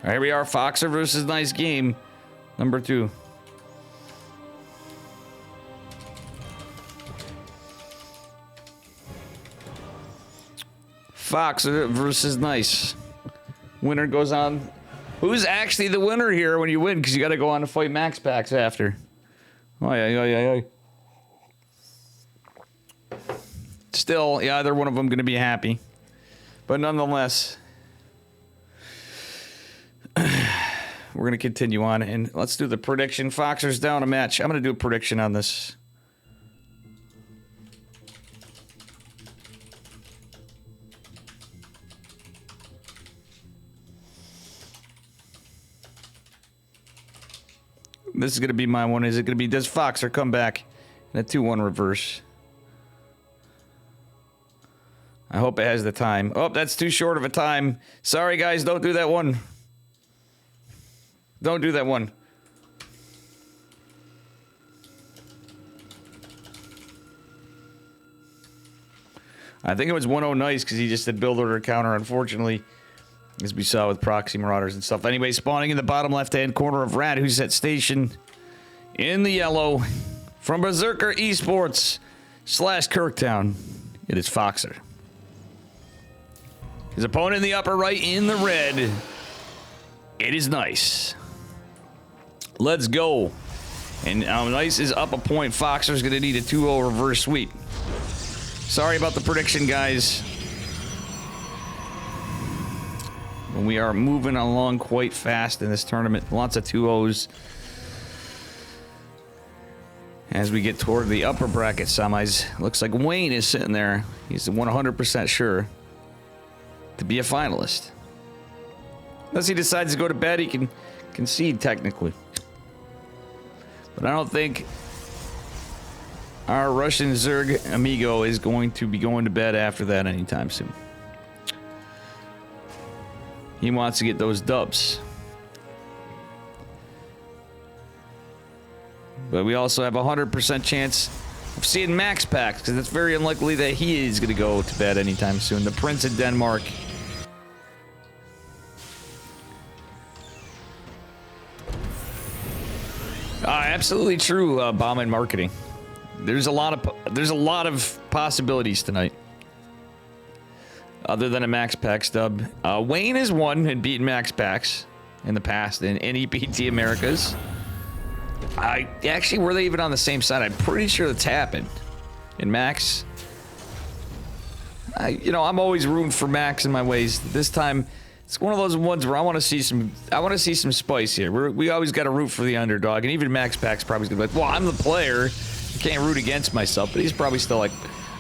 Here we are, Foxer versus Nice game, number 2. Foxer versus Nice. Winner goes on. Who's actually the winner here when you win? Because you got to go on to fight Max Packs after. Oh, yeah. Still, yeah, either one of them going to be happy. But nonetheless... We're going to continue on, and let's do the prediction. Foxer's down a match. I'm going to do a prediction on this. This is going to be my one. Is it going to be, does Foxer come back in a 2-1 reverse? I hope it has the time. Oh, that's too short of a time. Sorry, guys. Don't do that one. Don't do that one. I think it was 1-0 Nice because he just did build order counter, unfortunately, as we saw with Proxy Marauders and stuff. Anyway, spawning in the bottom left-hand corner of Rad, who's at station in the yellow from Berserker Esports / Kirktown. It is Foxer. His opponent in the upper right in the red. It is Nice. Let's go. And Nice is up a point. Foxer's going to need a 2-0 reverse sweep. Sorry about the prediction, guys. We are moving along quite fast in this tournament. Lots of 2-0s. As we get toward the upper bracket semis, looks like Wayne is sitting there. He's 100% sure to be a finalist. Unless he decides to go to bed, he can concede technically. But I don't think our Russian Zerg amigo is going to be going to bed after that anytime soon. He wants to get those dubs. But we also have a 100% chance of seeing Max Packs, because it's very unlikely that he is going to go to bed anytime soon. The Prince of Denmark. Absolutely true, bomb and marketing. There's a lot of possibilities tonight. Other than a Max Packs dub. Wayne has won and beaten Max Packs in the past in EPT Americas. Actually, were they even on the same side? I'm pretty sure that's happened. And Max, I'm always rooting for Max in my ways. This time, it's one of those ones where I want to see some spice here. We always got to root for the underdog, and even Max Packs probably gonna be like, well, I'm the player. Can't root against myself, but he's probably still like,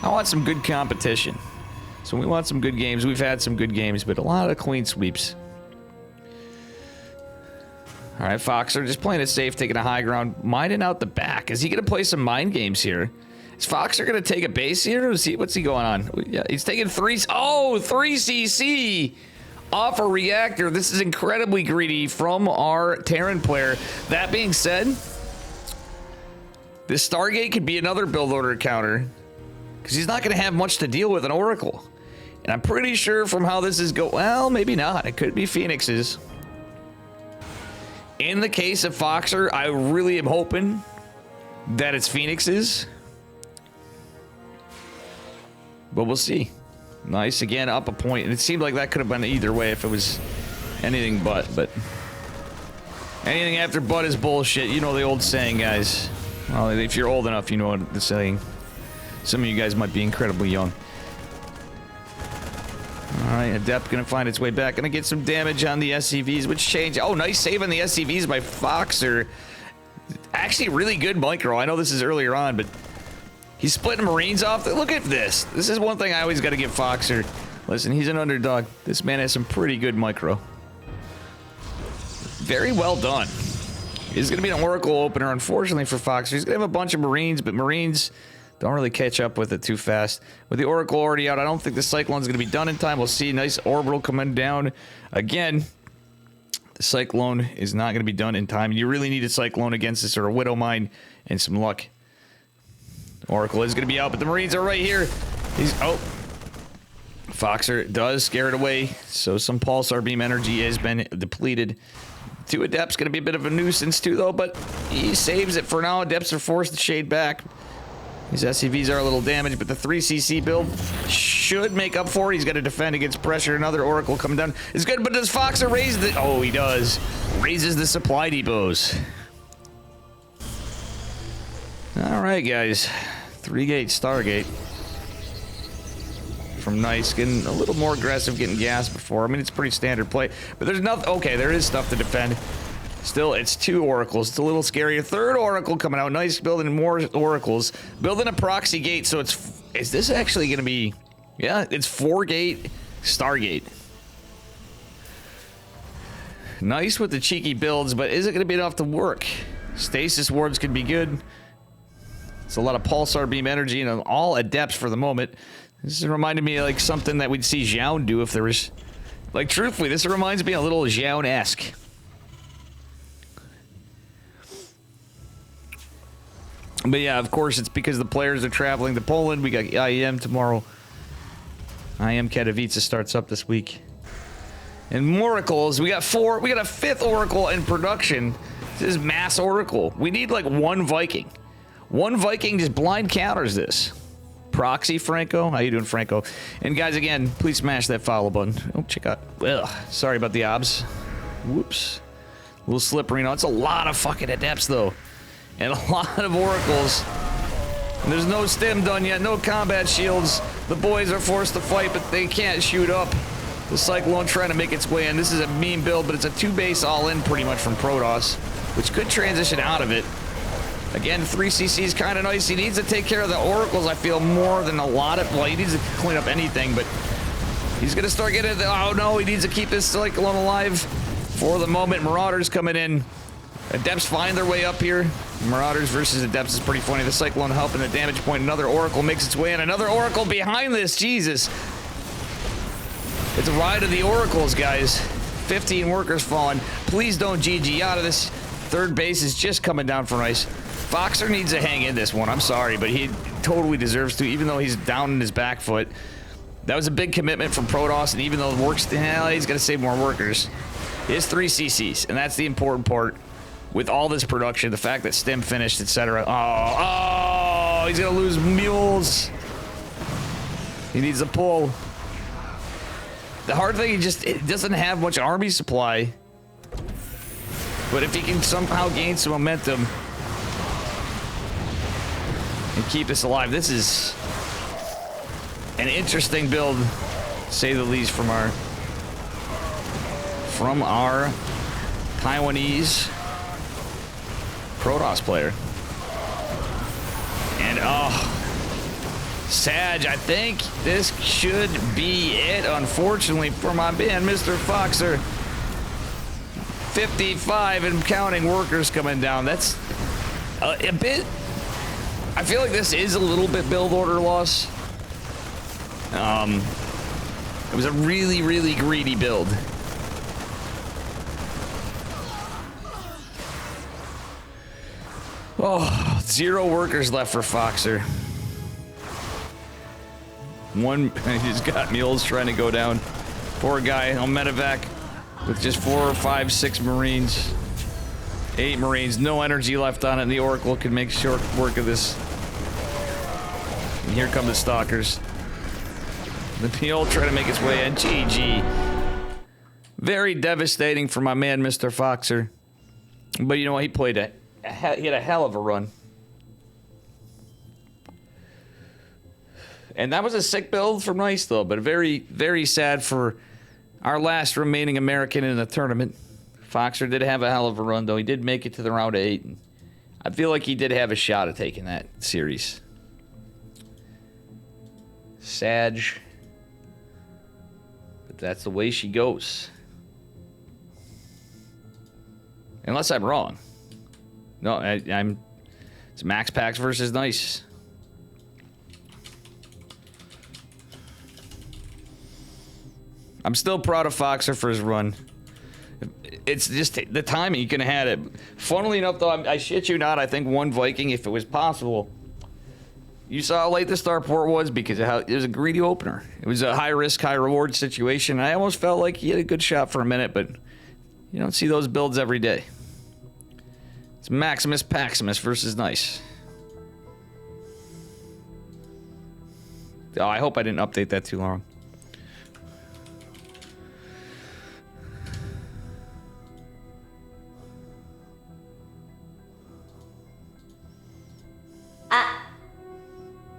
I want some good competition. So we want some good games. We've had some good games, but a lot of clean sweeps. All right, Foxer just playing it safe, taking a high ground, minding out the back. Is he going to play some mind games here? Is Foxer going to take a base here? What's he going on? Yeah, he's taking 3 CC off a reactor. This is incredibly greedy from our Terran player. That being said, this Stargate could be another build order counter because he's not going to have much to deal with an Oracle. And I'm pretty sure from how this is going, well, maybe not. It could be Phoenixes. In the case of Foxer, I really am hoping that it's Phoenixes. But we'll see. Nice, again, up a point. And it seemed like that could have been either way if it was anything but anything after but is bullshit. You know the old saying, guys. Well, if you're old enough, you know what the saying. Some of you guys might be incredibly young. Alright, Adept gonna find its way back. Gonna get some damage on the SCVs, which change. Oh, nice save on the SCVs by Foxer. Actually, really good micro. I know this is earlier on, but he's splitting Marines off. Look at this. This is one thing I always gotta give Foxer. Listen, he's an underdog. This man has some pretty good micro. Very well done. It's gonna be an Oracle opener, unfortunately for Foxer. He's gonna have a bunch of Marines, but Marines don't really catch up with it too fast. With the Oracle already out, I don't think the Cyclone's going to be done in time. We'll see. Nice orbital coming down. Again, the Cyclone is not going to be done in time. You really need a Cyclone against this sort of Widow Mine and some luck. Oracle is going to be out, but the Marines are right here. Oh. Foxer does scare it away. So some Pulsar Beam energy has been depleted. 2 Adepts going to be a bit of a nuisance too, though, but he saves it for now. Adepts are forced to shade back. These SCVs are a little damaged, but the 3CC build should make up for it. He's got to defend against pressure. Another Oracle coming down. It's good, but does Foxer raise the... Oh, he does. Raises the supply depots. All right, guys. 3-gate Stargate. From Nice, getting a little more aggressive, getting gas before. I mean, it's pretty standard play, but there's nothing... Okay, there is stuff to defend. Still, it's 2 Oracles. It's a little scary. A 3rd Oracle coming out. Nice, building more Oracles. Building a proxy gate, so it's... Is this actually going to be... Yeah, it's 4-gate Stargate. Nice with the cheeky builds, but is it going to be enough to work? Stasis wards could be good. It's a lot of Pulsar Beam energy and all Adepts for the moment. This reminded me of like something that we'd see Xiao do if there was... Like, truthfully, this reminds me a little Xiao-esque. But yeah, of course, it's because the players are traveling to Poland. We got IEM tomorrow. IEM Katowice starts up this week. And Oracles, we got 4. We got a 5th Oracle in production. This is mass Oracle. We need like 1 Viking. 1 Viking just blind counters this. Proxy Franco, how you doing, Franco? And guys, again, please smash that follow button. Oh, check out. Ugh, sorry about the obs. Whoops. A little slippery. No, it's a lot of fucking Adepts though. And a lot of Oracles. And there's no stim done yet, no combat shields. The boys are forced to fight, but they can't shoot up. The Cyclone trying to make its way in. This is a meme build, but it's a 2-base all-in pretty much from Protoss, which could transition out of it. Again, 3CC is kind of nice. He needs to take care of the Oracles, I feel, more than a lot of... Well, he needs to clean up anything, but he's going to start getting... Oh, no, he needs to keep this Cyclone alive for the moment. Marauders coming in. Adepts find their way up here. Marauders versus Adepts is pretty funny. The Cyclone helping the damage point. Another Oracle makes its way in. Another Oracle behind this. Jesus. It's a ride of the Oracles, guys. 15 workers falling. Please don't GG out of this. 3rd base is just coming down for Nice. Foxer needs to hang in this one. I'm sorry, but he totally deserves to, even though he's down in his back foot. That was a big commitment from Protoss, and even though it works, hell, he's going to save more workers. He has 3 CCs, and that's the important part. With all this production, the fact that Stim finished, etc. Oh, he's gonna lose mules. He needs a pull. The hard thing, it doesn't have much army supply. But if he can somehow gain some momentum and keep this alive, this is an interesting build, to say the least, from our Taiwanese Protoss player. And, oh. Sag, I think this should be it, unfortunately, for my man, Mr. Foxer. 55 and counting workers coming down. That's a bit... I feel like this is a little bit build order loss. It was a really, really greedy build. Oh, 0 workers left for Foxer. One, he's got mules trying to go down. Poor guy on medevac with just 4 or 5, 6 Marines. 8 Marines, no energy left on it, and the Oracle can make short work of this. And here come the Stalkers. The Mule trying to make its way in. GG. Very devastating for my man, Mr. Foxer. But you know what? He played he had a hell of a run. And that was a sick build from Nice, though, but very, very sad for our last remaining American in the tournament. Foxer did have a hell of a run, though. He did make it to the round of 8. And I feel like he did have a shot at taking that series. Sag. But that's the way she goes. Unless I'm wrong. No, I'm... It's Max Packs versus Nice. I'm still proud of Foxer for his run. It's just the timing. You could have had it. Funnily enough, though, I shit you not, I think one Viking, if it was possible. You saw how late the starport was because of how it was a greedy opener. It was a high risk, high reward situation. I almost felt like he had a good shot for a minute, but you don't see those builds every day. It's Maximus Paximus versus Nice. Oh, I hope I didn't update that too long.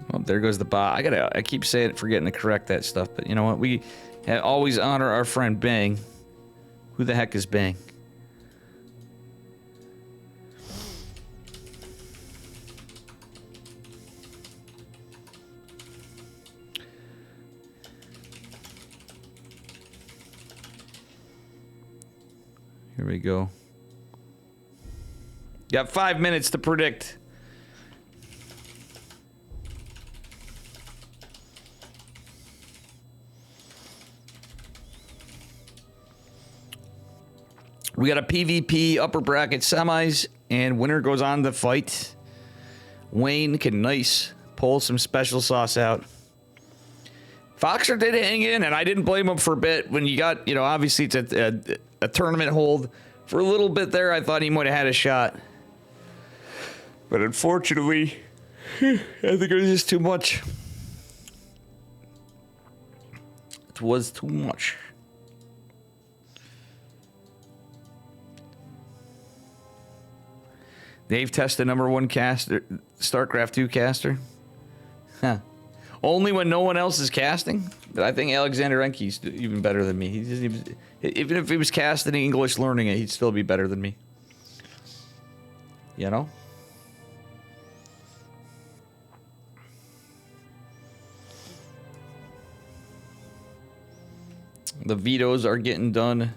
Well, there goes the bot. I keep saying it, forgetting to correct that stuff, but you know what? We always honor our friend Bang. Who the heck is Bang? Here we go. Got 5 minutes to predict. We got a PvP upper bracket semis, and winner goes on to fight. Wayne can Nice pull some special sauce out. Foxer did hang in, and I didn't blame him for a bit. When you got, you know, obviously it's a tournament hold. For a little bit there, I thought he might have had a shot. But unfortunately, I think it was just too much. It was too much. Dave tested #1 caster, StarCraft 2 caster. Huh. Only when no one else is casting? But I think Alexander Enke's even better than me. Even if he was casting English learning it, he'd still be better than me. You know? The vetoes are getting done.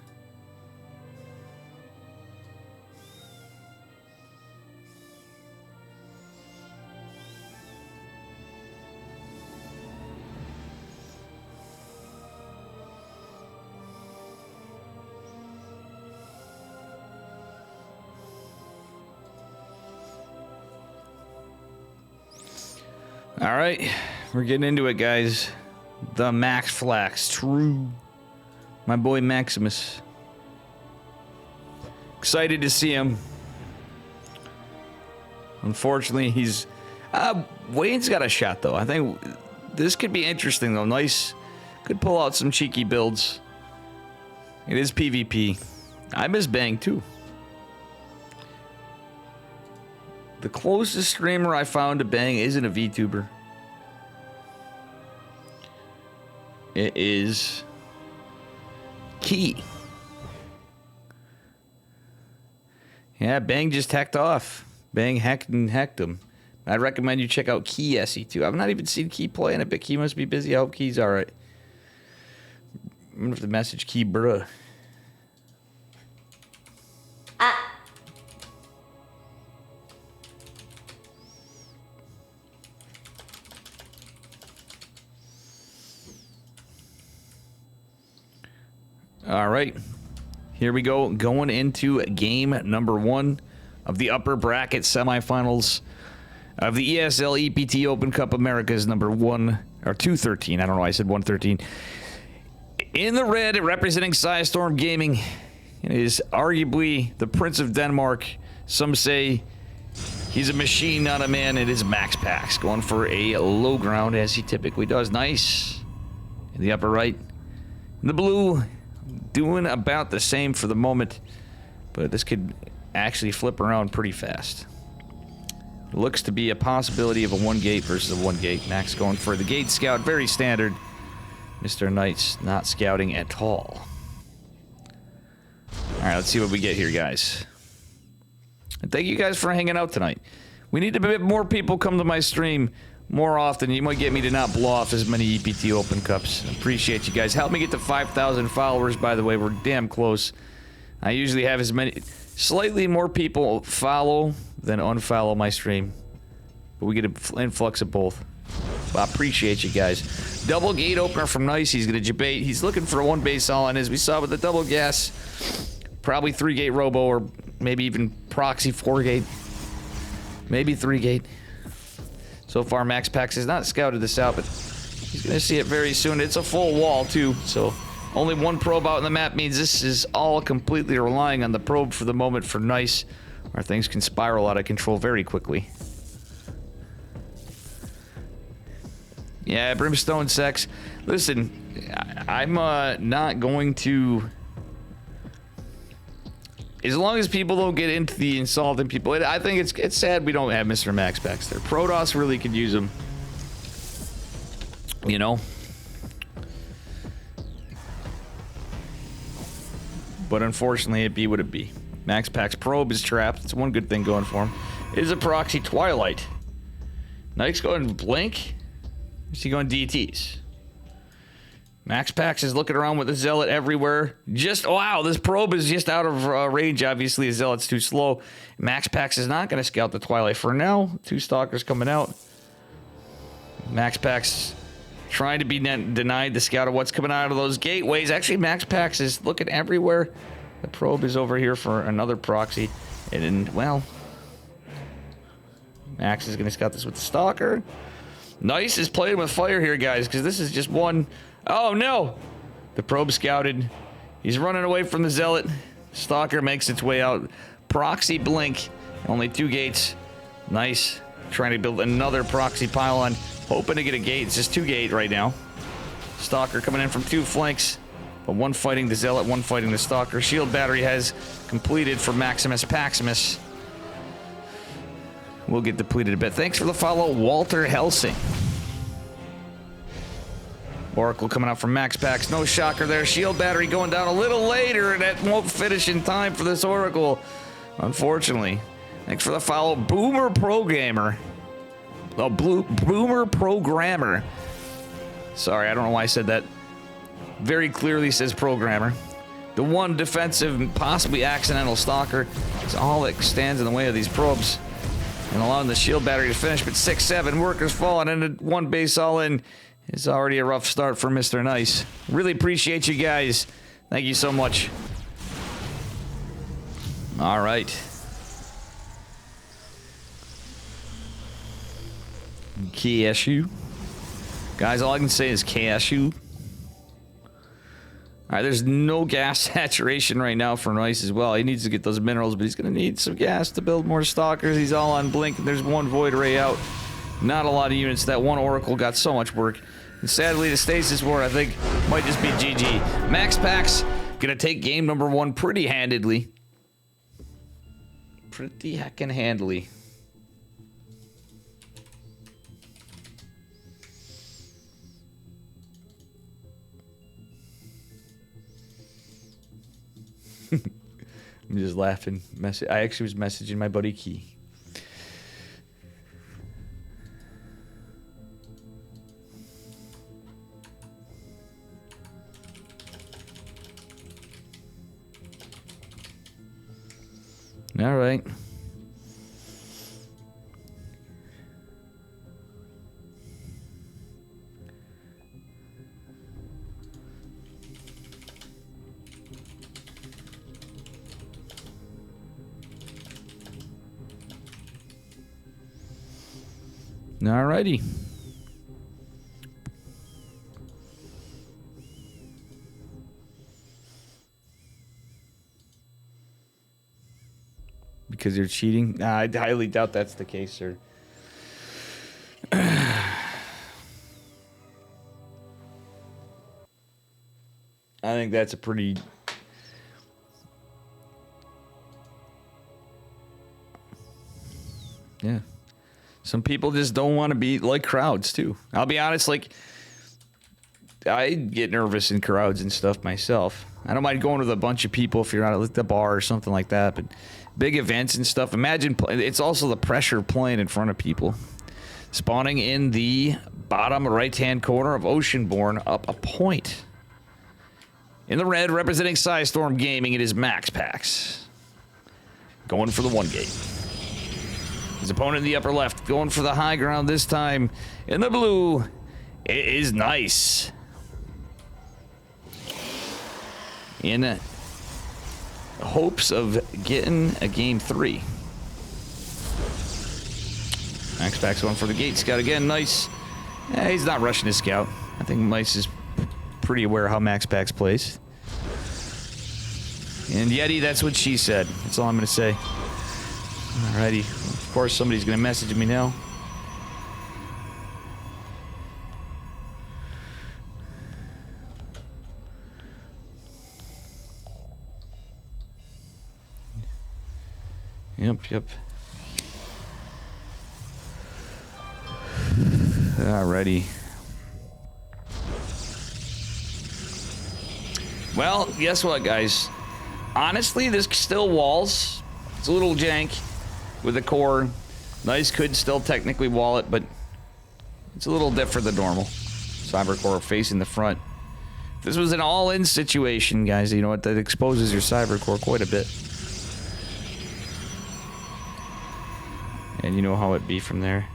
All right, we're getting into it, guys. The Max Flax, true. My boy Maximus. Excited to see him. Unfortunately, he's... Wayne's got a shot, though. I think this could be interesting, though. Nice. Could pull out some cheeky builds. It is PvP. I miss Bang, too. The closest streamer I found to Bang isn't a VTuber. It is Key. Yeah, Bang just hecked off. Bang hecked him. I recommend you check out Key SE2. I've not even seen Key play in it, but Key must be busy. I hope Key's all right. I'm going to have to message Key, bruh. All right. Here we go. Going into game number 1 of the upper bracket semifinals of the ESL EPT Open Cup Americas number 1 or 213. I don't know why I said 113. In the red, representing Psystorm Gaming, it is arguably the Prince of Denmark. Some say he's a machine, not a man. It is Max Pax going for a low ground as he typically does. Nice. In the upper right. In the blue, doing about the same for the moment, but this could actually flip around pretty fast. Looks to be a possibility of a 1 gate versus a 1 gate. Max going for the gate scout, very standard. Mr. Knight's not scouting at all. All right, let's see what we get here, guys. And thank you guys for hanging out tonight. We need a bit more people come to my stream more often. You might get me to not blow off as many EPT Open Cups. Appreciate you guys. Help me get to 5,000 followers, by the way. We're damn close. I usually have as many, slightly more people follow than unfollow my stream. But we get an influx of both. But I appreciate you guys. Double gate opener from Nice. He's going to debate. He's looking for a 1 base all on, as we saw with the double gas. Probably 3 gate robo, or maybe even proxy 4 gate. Maybe 3 gate. So far, Max Pax has not scouted this out, but he's going to see it very soon. It's a full wall, too, so only 1 probe out in the map means this is all completely relying on the probe for the moment for Nice, or things can spiral out of control very quickly. Yeah, Brimstone Sex. Listen, I'm not going to... As long as people don't get into the insulting people, I think it's sad we don't have Mr. Max Pax there. Protoss really could use him. You know? But unfortunately, it be what it be. Max Pax probe is trapped. It's one good thing going for him. It is a proxy Twilight. Knight's going Blink. Is he going DTs? Max Pax is looking around with the Zealot everywhere. Just, wow, this probe is just out of range. Obviously, the Zealot's too slow. Max Pax is not going to scout the Twilight for now. 2 Stalkers coming out. Max Pax trying to be denied the scout of what's coming out of those gateways. Actually, Max Pax is looking everywhere. The probe is over here for another proxy. And then, well, Max is going to scout this with the Stalker. Nice is playing with fire here, guys, because this is just one... Oh, no! The probe scouted. He's running away from the Zealot. Stalker makes its way out. Proxy Blink. Only 2 gates. Nice. Trying to build another proxy pylon. Hoping to get a gate. It's just 2 gate right now. Stalker coming in from 2 flanks. But 1 fighting the Zealot, 1 fighting the Stalker. Shield battery has completed for Maximus Paximus. We'll get depleted a bit. Thanks for the follow, Walter Helsing. Oracle coming out from Max Pax. No shocker there. Shield battery going down a little later, and that won't finish in time for this Oracle, unfortunately. Thanks for the follow, Boomer Programmer. Oh, Boomer Programmer. Sorry, I don't know why I said that. Very clearly says Programmer. The one defensive, possibly accidental Stalker is all that stands in the way of these probes and allowing the shield battery to finish. But 6-7 workers falling, and 1 base all in. It's already a rough start for Mr. Nice. Really appreciate you guys. Thank you so much. All right. KSU. Guys, all I can say is KSU. All right, there's no gas saturation right now for Nice as well. He needs to get those minerals, but he's going to need some gas to build more Stalkers. He's all on Blink. There's 1 Void Ray out. Not a lot of units. That 1 Oracle got so much work. And sadly, the Stasis War, I think, might just be GG. Max Pax going to take game number 1 pretty handedly. Pretty heckin' handily. I'm just laughing. I actually was messaging my buddy Key. All right. Alrighty. Because you're cheating? Nah, I highly doubt that's the case, sir. I think that's a pretty... Yeah. Some people just don't want to be like crowds, too. I'll be honest, like, I get nervous in crowds and stuff myself. I don't mind going with a bunch of people if you're out at the bar or something like that, but big events and stuff, imagine, it's also the pressure of playing in front of people. Spawning in the bottom right-hand corner of Oceanborn, up a point. In the red, representing Psystorm Gaming, it is MaxPax. Going for the 1 gate. His opponent in the upper left, going for the high ground this time. In the blue, it is Nice. In hopes of getting a game 3. MaxPax going for the gate scout again. Nice. He's not rushing his scout. I think Nice is pretty aware how MaxPax plays. And Yeti, that's what she said. That's all I'm going to say. Alrighty. Of course, somebody's going to message me now. Yep. Alrighty. Well, guess what, guys? Honestly, this still walls. It's a little jank with the core. Nice could still technically wall it, but it's a little different than normal. Cyber core facing the front. If this was an all-in situation, guys, you know what? That exposes your cyber core quite a bit. And you know how it'd be from there.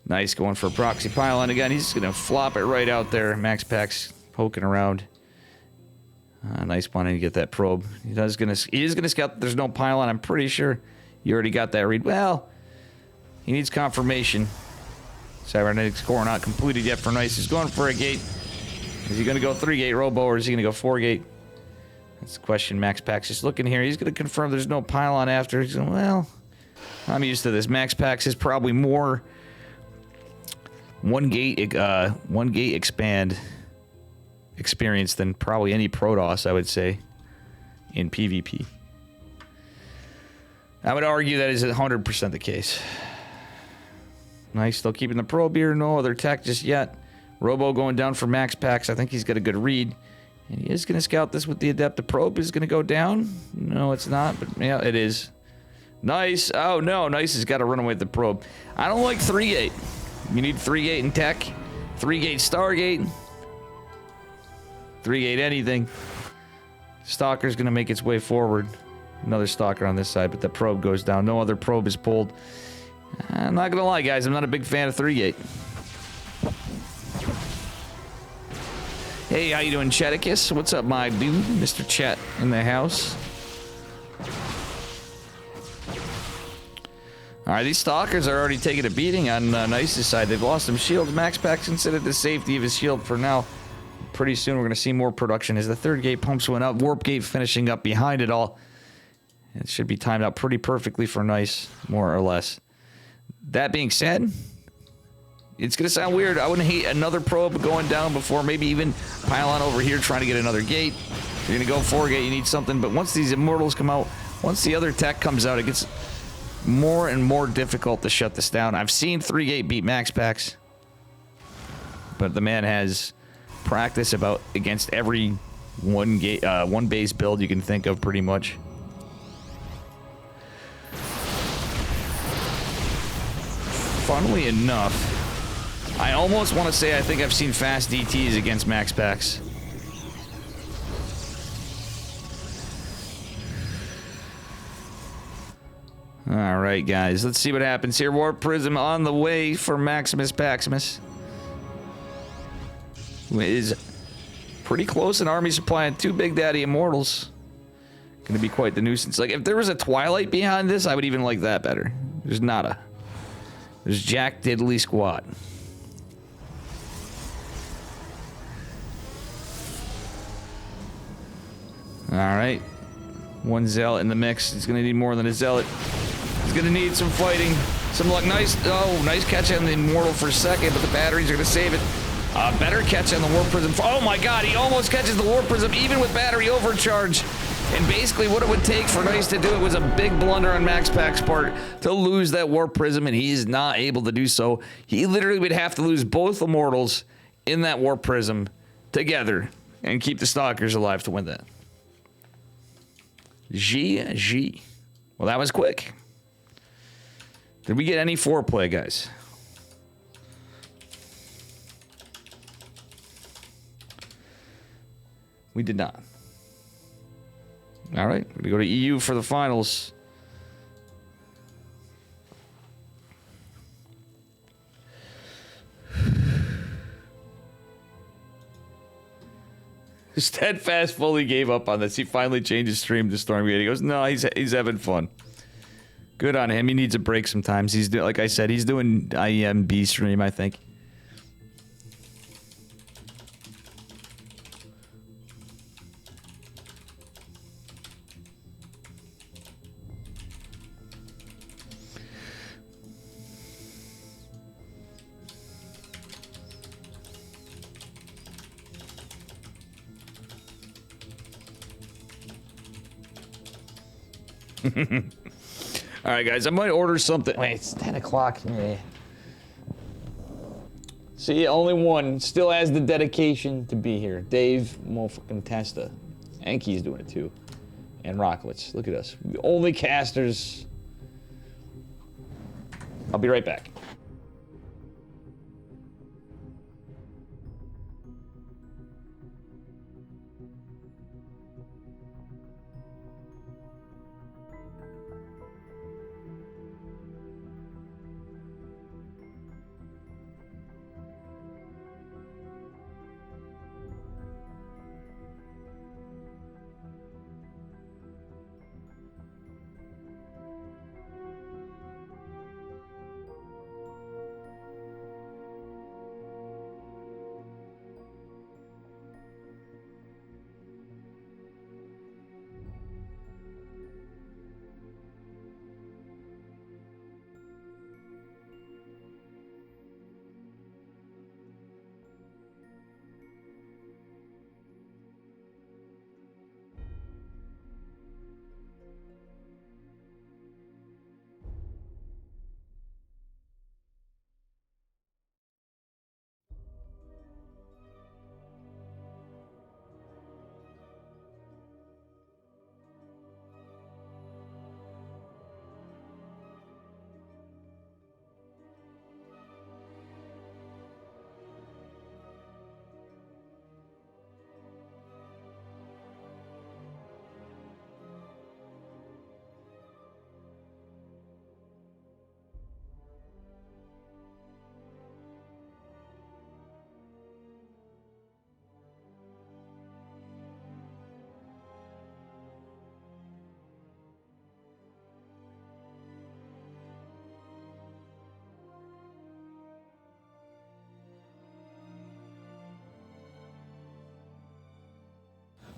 Nice, going for a proxy pylon again. He's just going to flop it right out there. MaxPax poking around. Nice wanting to get that probe. He is going to scout. There's no pylon. I'm pretty sure you already got that read. Well, he needs confirmation. Cybernetics core not completed yet for Nice. He's going for a gate. Is he going to go 3-gate Robo or is he going to go 4-gate? That's the question. MaxPax is looking here. He's going to confirm there's no pylon after. He's going, well, I'm used to this. MaxPax is probably more one gate expand experience than probably any Protoss, I would say, in PvP. I would argue that is 100% the case. Nice, still keeping the probe here. No other tech just yet. Robo going down for MaxPax. I think he's got a good read. And he is going to scout this with the Adept. The probe is going to go down. No, it's not, but yeah, it is. Nice. Oh, no. Nice has got to run away with the probe. I don't like 3-gate. You need 3-gate in tech. 3-gate Stargate. 3-gate anything. Stalker's going to make its way forward. Another Stalker on this side, but the probe goes down. No other probe is pulled. I'm not going to lie, guys. I'm not a big fan of 3-gate. Hey, how you doing, Chaticus? What's up, my dude? Mr. Chat in the house. Alright, these Stalkers are already taking a beating on Nice's side. They've lost some shields. MaxPax considered the safety of his shield for now. Pretty soon we're going to see more production as the 3rd gate pumps went up. Warp gate finishing up behind it all. It should be timed out pretty perfectly for Nice, more or less. That being said, it's going to sound weird. I wouldn't hate another probe going down before, maybe even pylon over here trying to get another gate. If you're going to go 4-gate, you need something. But once these Immortals come out, once the other tech comes out, it gets more and more difficult to shut this down. I've seen 3-gate beat MaxPax, but the man has practice against every one base build you can think of, pretty much. Funnily enough, I almost want to say I think I've seen fast DTs against MaxPax. All right, guys. Let's see what happens here. Warp Prism on the way for Maximus Paximus. Who is pretty close in army supply and 2 Big Daddy Immortals. Gonna be quite the nuisance. Like, if there was a Twilight behind this, I would even like that better. There's nada. There's Jack Diddley Squat. Alright. 1 Zealot in the mix. He's gonna need more than a Zealot. He's gonna need some fighting. Some luck. Nice catch on the Immortal for a second, but the batteries are gonna save it. Better catch on the Warp Prism. Oh my god, he almost catches the Warp Prism even with battery overcharge. And basically what it would take for Nice to do it was a big blunder on Max Pac's part to lose that Warp Prism, and he is not able to do so. He literally would have to lose both Immortals in that Warp Prism together and keep the Stalkers alive to win that. GG. Well, that was quick. Did we get any foreplay, guys? We did not. All right, we're gonna go to EU for the finals. Steadfast fully gave up on this. He finally changed his stream to Stormgate. He goes, no, he's having fun. Good on him. He needs a break sometimes. He's like I said, he's doing IEMB stream, I think. All right, guys, I might order something. Wait, it's 10 o'clock. Yeah. See, only one still has the dedication to be here. Dave motherfucking Testa. Anki's doing it too. And Rocklets. Look at us. The only casters. I'll be right back.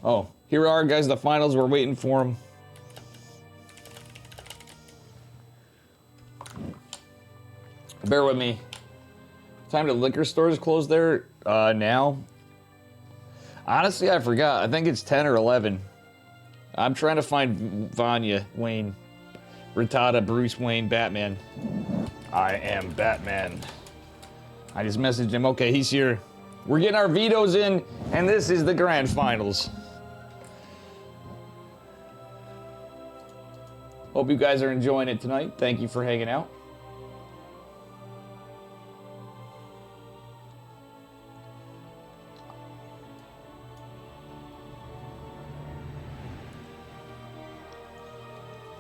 Oh, here we are, guys. The finals. We're waiting for them. Bear with me. Time to liquor stores close there now. Honestly, I forgot. I think it's 10 or 11. I'm trying to find Vanya, Wayne, Rattata, Bruce Wayne, Batman. I am Batman. I just messaged him. Okay, he's here. We're getting our vetoes in, and this is the grand finals. Hope you guys are enjoying it tonight. Thank you for hanging out.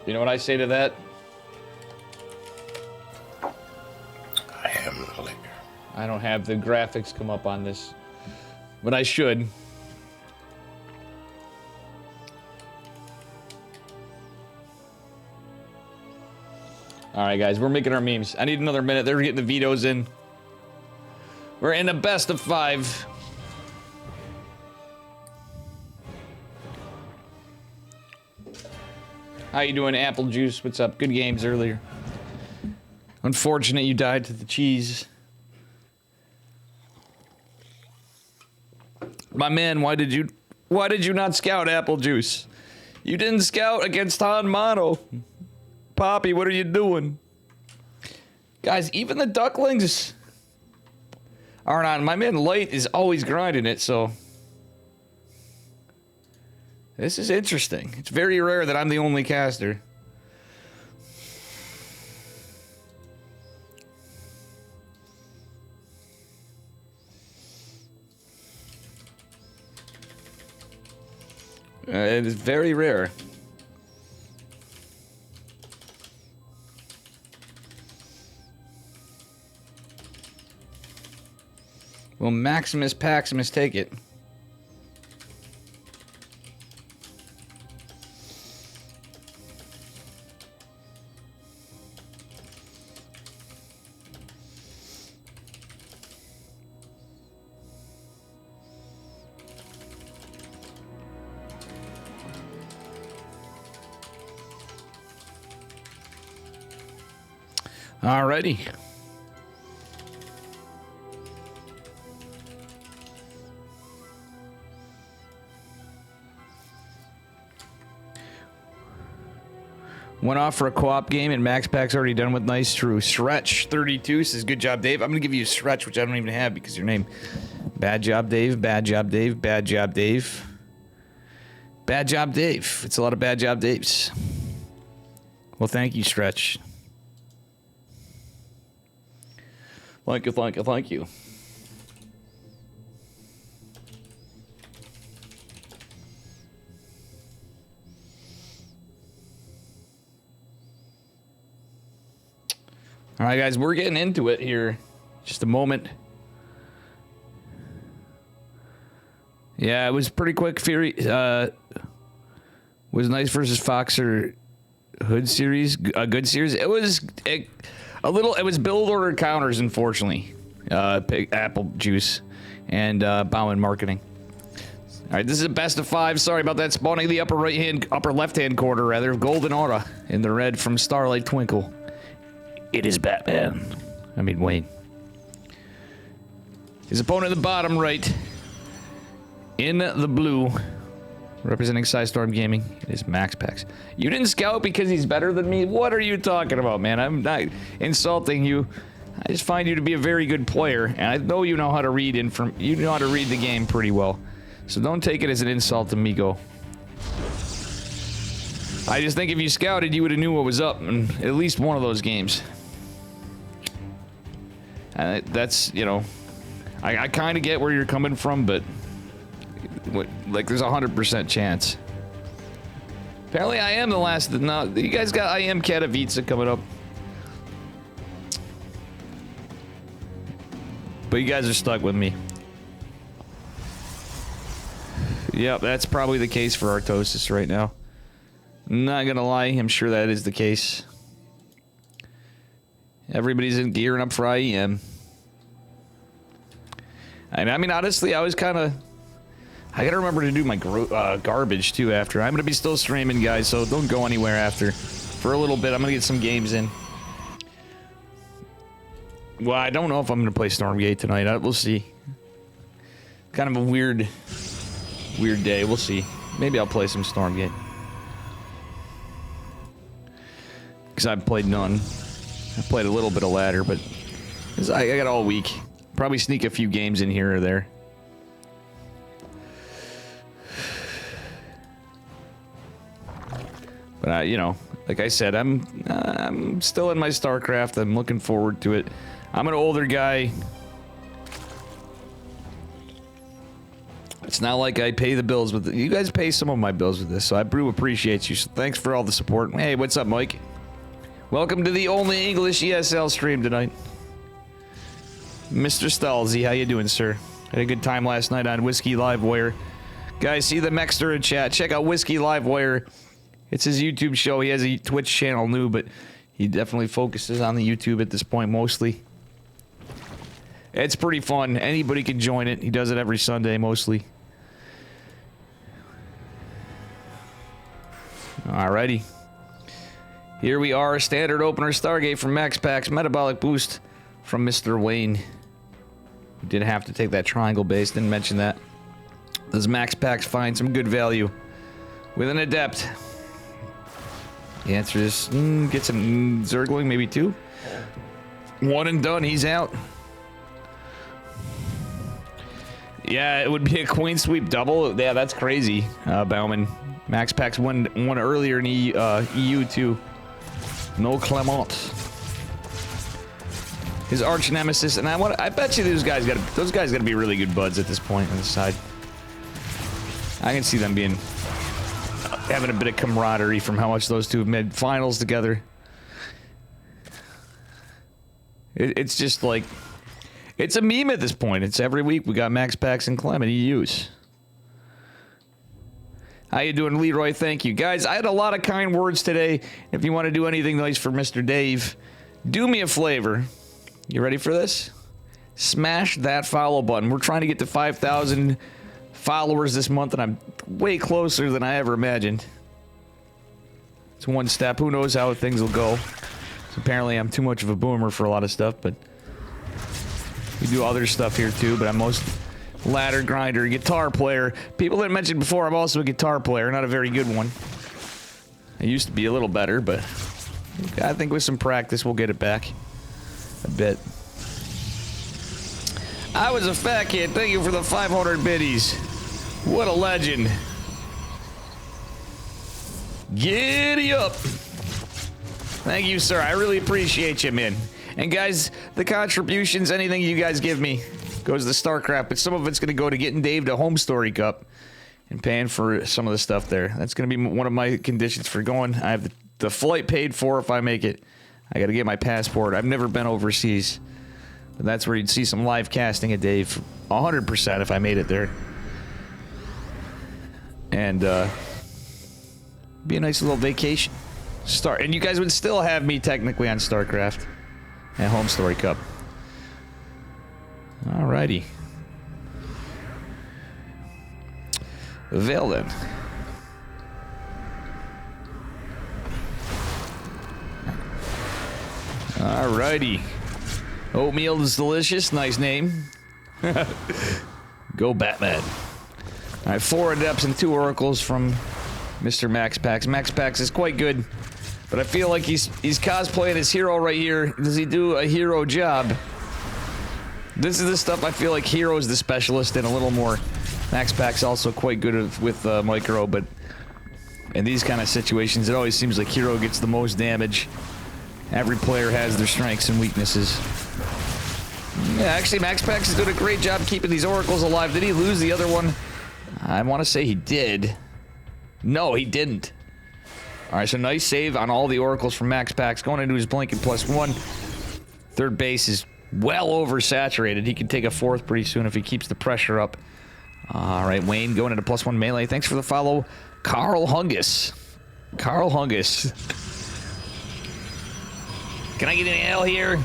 You know what I say to that? I don't have the graphics come up on this, but I should. Alright guys, we're making our memes. I need another minute. They're getting the vetoes in. We're in a best of 5. How you doing, Apple Juice? What's up? Good games earlier. Unfortunate you died to the cheese. My man, why did you not scout Apple Juice? You didn't scout against Han Mono. Poppy, what are you doing? Guys, even the ducklings aren't on. My man Light is always grinding it, so this is interesting. It's very rare that I'm the only caster. It is very rare. Will Maximus Paximus take it? Alrighty. Went off for a co-op game and Max Pack's already done with nice. True. Stretch32 says, good job, Dave. I'm going to give you a stretch, which I don't even have because your name. Bad job, Dave. Bad job, Dave. Bad job, Dave. Bad job, Dave. It's a lot of bad job, Daves. Well, thank you, Stretch. Thank you, thank you, thank you. All right, guys, we're getting into it here. Just a moment. Yeah, it was pretty quick. Fury was nice versus Foxer Hood series, a good series. It was a little. It was build order counters, unfortunately. Apple Juice and Bauman Marketing. All right, this is a best of 5. Sorry about that. Spawning the upper left hand corner rather of Golden Aura in the red from Starlight Twinkle. It is Batman. I mean Wayne. His opponent in the bottom right. In the blue. Representing Psystorm Gaming. It is Max Pax. You didn't scout because he's better than me? What are you talking about, man? I'm not insulting you. I just find you to be a very good player. And I know you know how to read you know how to read the game pretty well. So don't take it as an insult, amigo. I just think if you scouted, you would have knew what was up in at least one of those games. That's, you know, I kind of get where you're coming from, but like there's 100% chance. Apparently I am the last. No, you guys got I am Katowice coming up. But you guys are stuck with me. Yep, that's probably the case for Artosis right now. Not gonna lie, I'm sure that is the case. Everybody's gearing up for IEM. And I mean, honestly, I gotta remember to do my garbage too after. I'm gonna be still streaming, guys, so don't go anywhere after. For a little bit, I'm gonna get some games in. Well, I don't know if I'm gonna play Stormgate tonight. We'll see. Kind of a weird day. We'll see. Maybe I'll play some Stormgate. Because I've played none. I played a little bit of ladder, but I got all week. Probably sneak a few games in here or there. But you know, like I said, I'm still in my StarCraft. I'm looking forward to it. I'm an older guy. It's not like I pay the bills with it. You guys pay some of my bills with this, so I do appreciate you. So thanks for all the support. Hey, what's up, Mike? Welcome to the only English ESL stream tonight. Mr. Stalzy, how you doing, sir? Had a good time last night on Whiskey Livewire. Guys, see the Mexter in chat. Check out Whiskey Livewire. It's his YouTube show. He has a Twitch channel new, but he definitely focuses on the YouTube at this point mostly. It's pretty fun. Anybody can join it. He does it every Sunday mostly. Alrighty. Here we are. Standard opener Stargate from Max Packs. Metabolic boost from Mr. Wayne. Did have to take that triangle base. Didn't mention that. Does Max Packs find some good value with an adept? The answer is get some Zergling, maybe 2. 1 and done. He's out. Yeah, it would be a Queen Sweep double. Yeah, that's crazy, Bauman. Max Packs won earlier in EU too. No Clement. His arch nemesis, and I bet you those guys gotta be really good buds at this point on the side. I can see them having a bit of camaraderie from how much those two have made finals together. It's just like, it's a meme at this point. It's every week we got Max Packs and Clement EUs. How you doing, Leroy? Thank you. Guys, I had a lot of kind words today. If you want to do anything nice for Mr. Dave, do me a favor. You ready for this? Smash that follow button. We're trying to get to 5,000 followers this month, and I'm way closer than I ever imagined. It's one step. Who knows how things will go. So apparently I'm too much of a boomer for a lot of stuff, but we do other stuff here too, but I'm most ladder grinder, guitar player. People that mentioned before, I'm also a guitar player, not a very good one. I used to be a little better, but I think with some practice we'll get it back a bit. I was a fat kid. Thank you for the 500 biddies. What a legend. Giddy up. Thank you, sir. I really appreciate you, man. And guys, the contributions, anything you guys give me goes to StarCraft, but some of it's going to go to getting Dave to Home Story Cup and paying for some of the stuff there. That's going to be one of my conditions for going. I have the flight paid for if I make it. I got to get my passport. I've never been overseas. But that's where you'd see some live casting of Dave 100% if I made it there. And be a nice little vacation. And you guys would still have me technically on StarCraft and Home Story Cup. Alrighty. Well then. Alrighty. Oatmeal is delicious. Nice name. Go Batman. Alright, 4 Adepts and 2 Oracles from Mr. Max Packs. Max Packs is quite good, but I feel like he's cosplaying his hero right here. Does he do a hero job? This is the stuff I feel like Hero is the specialist in a little more. Max Packs also quite good with Micro, but in these kind of situations, it always seems like Hero gets the most damage. Every player has their strengths and weaknesses. Yeah, actually, Max Packs is doing a great job keeping these Oracles alive. Did he lose the other one? I want to say he did. No, he didn't. Alright, so nice save on all the Oracles from Max Packs. Going into his Blinking +1. Third base is well oversaturated. He can take a 4th pretty soon if he keeps the pressure up. Alright, Wayne going into +1 melee. Thanks for the follow, Carl Hungus. Carl Hungus. Can I get an ale here?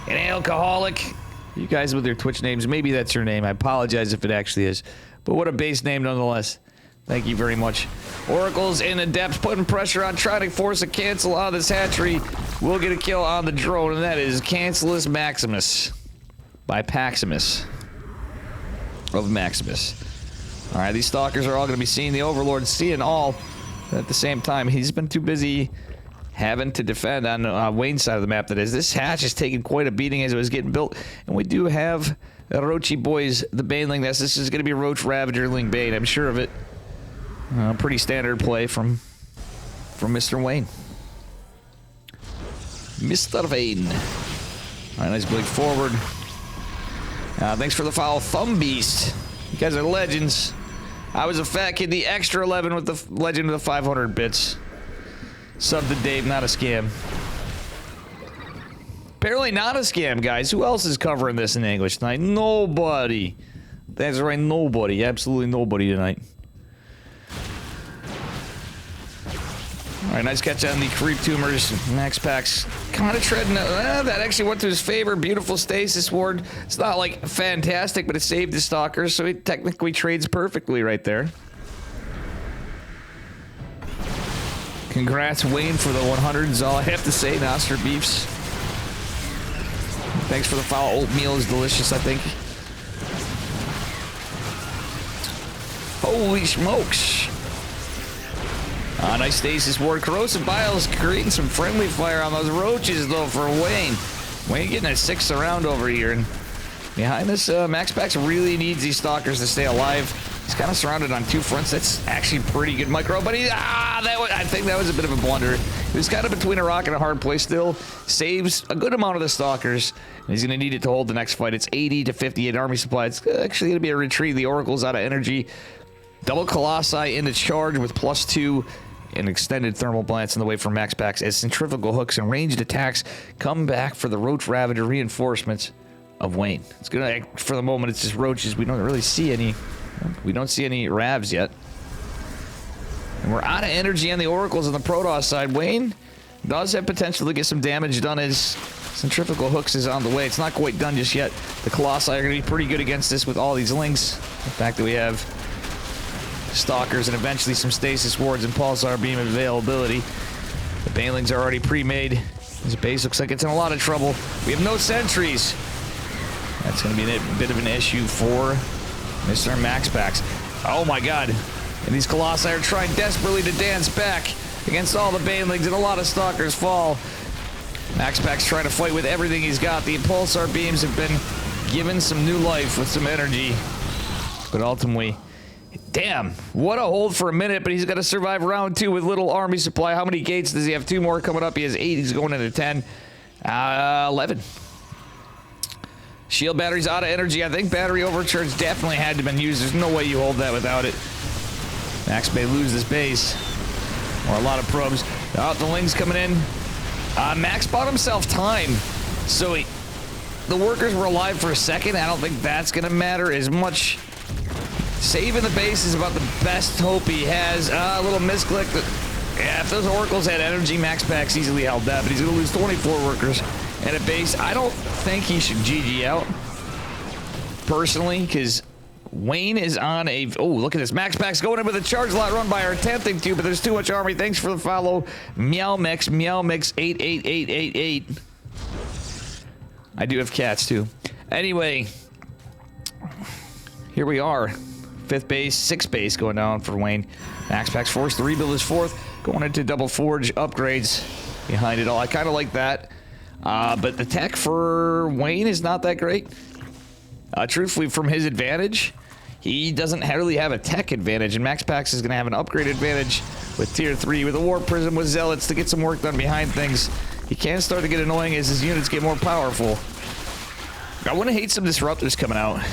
An alcoholic? You guys with your Twitch names, maybe that's your name. I apologize if it actually is. But what a base name nonetheless. Thank you very much. Oracles in Adepts putting pressure on, trying to force a cancel on this hatchery. We'll get a kill on the drone, and that is Cancellus Maximus by Paximus of Maximus. Alright, these stalkers are all going to be seeing the Overlord, seeing all at the same time. He's been too busy having to defend on Wayne's side of the map, that is. This hatch is taking quite a beating as it was getting built, and we do have Roachy Boys, the Baneling. This is going to be Roach Ravagerling Bane, I'm sure of it. Pretty standard play from Mr. Wayne. Mr. Vane. Alright, nice blink forward. Thanks for the follow, Thumb Beast. You guys are legends. I was a fat kid, the extra 11 with the legend of the 500 bits. Sub to Dave, not a scam. Apparently not a scam, guys. Who else is covering this in English tonight? Nobody. That's right, nobody. Absolutely nobody tonight. Alright, nice catch on the creep tumors. Max Packs kind of treading. That actually went to his favor. Beautiful stasis ward. It's not like fantastic, but it saved his stalkers, so he technically trades perfectly right there. Congrats, Wayne, for the 100 is all I have to say. Noster Beefs. Thanks for the follow. Oatmeal is delicious, I think. Holy smokes. Nice stasis ward. Corrosive Biles creating some friendly fire on those roaches, though, for Wayne. Wayne getting a 6th round over here. And behind this, Max Packs really needs these stalkers to stay alive. He's kind of surrounded on 2 fronts. That's actually pretty good micro, but I think that was a bit of a blunder. He was kind of between a rock and a hard place still. Saves a good amount of the stalkers, and he's going to need it to hold the next fight. It's 80 to 58 army supply. It's actually going to be a retreat. The Oracle's out of energy. Double Colossi into charge with +2 and extended thermal blast in the way for Max Packs as centrifugal hooks and ranged attacks come back for the Roach Ravager reinforcements of Wayne. It's gonna, for the moment, it's just roaches. We don't really see any. We don't see any Ravs yet. And we're out of energy on the Oracles on the Protoss side. Wayne does have potential to get some damage done as centrifugal hooks is on the way. It's not quite done just yet. The Colossi are going to be pretty good against this with all these links. The fact that we have stalkers and eventually some stasis wards and pulsar beam availability. The banelings are already pre-made. This base looks like it's in a lot of trouble. We have no sentries. That's going to be a bit of an issue for Mr. Max Packs. Oh my god. And these Colossi are trying desperately to dance back against all the banelings, and a lot of stalkers fall. Max Packs trying to fight with everything he's got. The pulsar beams have been given some new life with some energy. But ultimately, damn, what a hold for a minute, but he's got to survive round 2 with little army supply. How many gates does he have? 2 more coming up. He has 8. He's going into 10. 11. Shield battery's out of energy. I think battery overcharge definitely had to have been used. There's no way you hold that without it. Max may lose this base. Or a lot of probes. Oh, the Ling's coming in. Max bought himself time. So the workers were alive for a second. I don't think that's going to matter as much. Saving the base is about the best hope he has. A little misclick. Yeah, if those Oracles had energy, Max Packs easily held that, but he's going to lose 24 workers and a base. I don't think he should GG out, personally, because Wayne is on a... Oh, look at this. Max Packs going in with a charge lot run by, or attempting to, but there's too much army. Thanks for the follow. Meowmix 88888. I do have cats, too. Anyway, here we are. 5th base, 6th base going down for Wayne. Max Packs forced to rebuild his 4th, going into double forge upgrades behind it all. I kind of like that. But the tech for Wayne is not that great. Truthfully, from his advantage, he doesn't really have a tech advantage, and Max Packs is going to have an upgrade advantage with tier 3, with a Warp Prism, with Zealots to get some work done behind things. He can start to get annoying as his units get more powerful. I wouldn't hate some Disruptors coming out.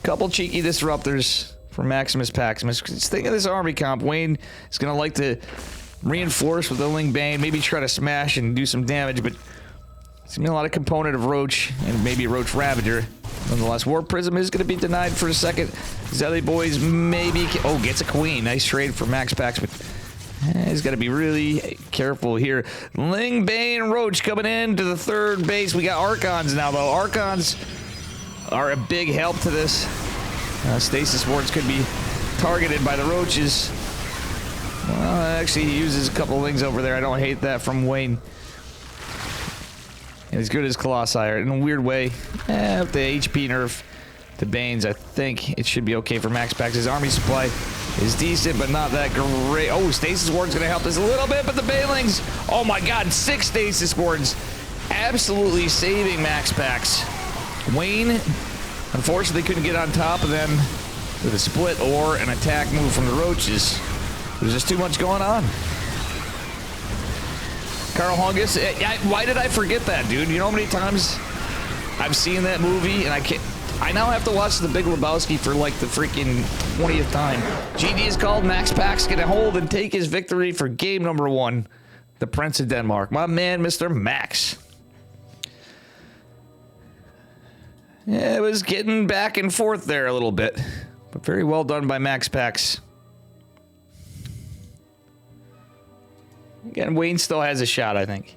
Couple cheeky Disruptors for Maximus Paximus. Just think of this army comp. Wayne is going to like to reinforce with the Ling Bane, maybe try to smash and do some damage, but it's going to be a lot of component of Roach and maybe Roach Ravager. Nonetheless, Warp Prism is going to be denied for a second. Zelly Boys maybe... Oh, gets a Queen. Nice trade for Max Packs, but he's got to be really careful here. Ling Bane Roach coming in to the 3rd base. We got Archons now, though. Archons are a big help to this. Stasis wards could be targeted by the Roaches. Well, actually, he uses a couple of things over there. I don't hate that from Wayne. And as good as Colossi are. In a weird way, with the HP nerf to Banes, I think it should be okay for Max Packs. His army supply is decent, but not that great. Oh, Stasis Ward's going to help us a little bit, but the Banelings, oh my god, 6 Stasis Wards. Absolutely saving Max Packs. Wayne, unfortunately, couldn't get on top of them with a split or an attack move from the Roaches. There's just too much going on. Carl Hungus, why did I forget that, dude? You know how many times I've seen that movie, and I now have to watch The Big Lebowski for like the freaking 20th time. GD is called. Max Packs gonna hold and take his victory for game number 1. The Prince of Denmark. My man, Mr. Max. Yeah, it was getting back and forth there a little bit. But very well done by Max Packs. Again, Wayne still has a shot, I think.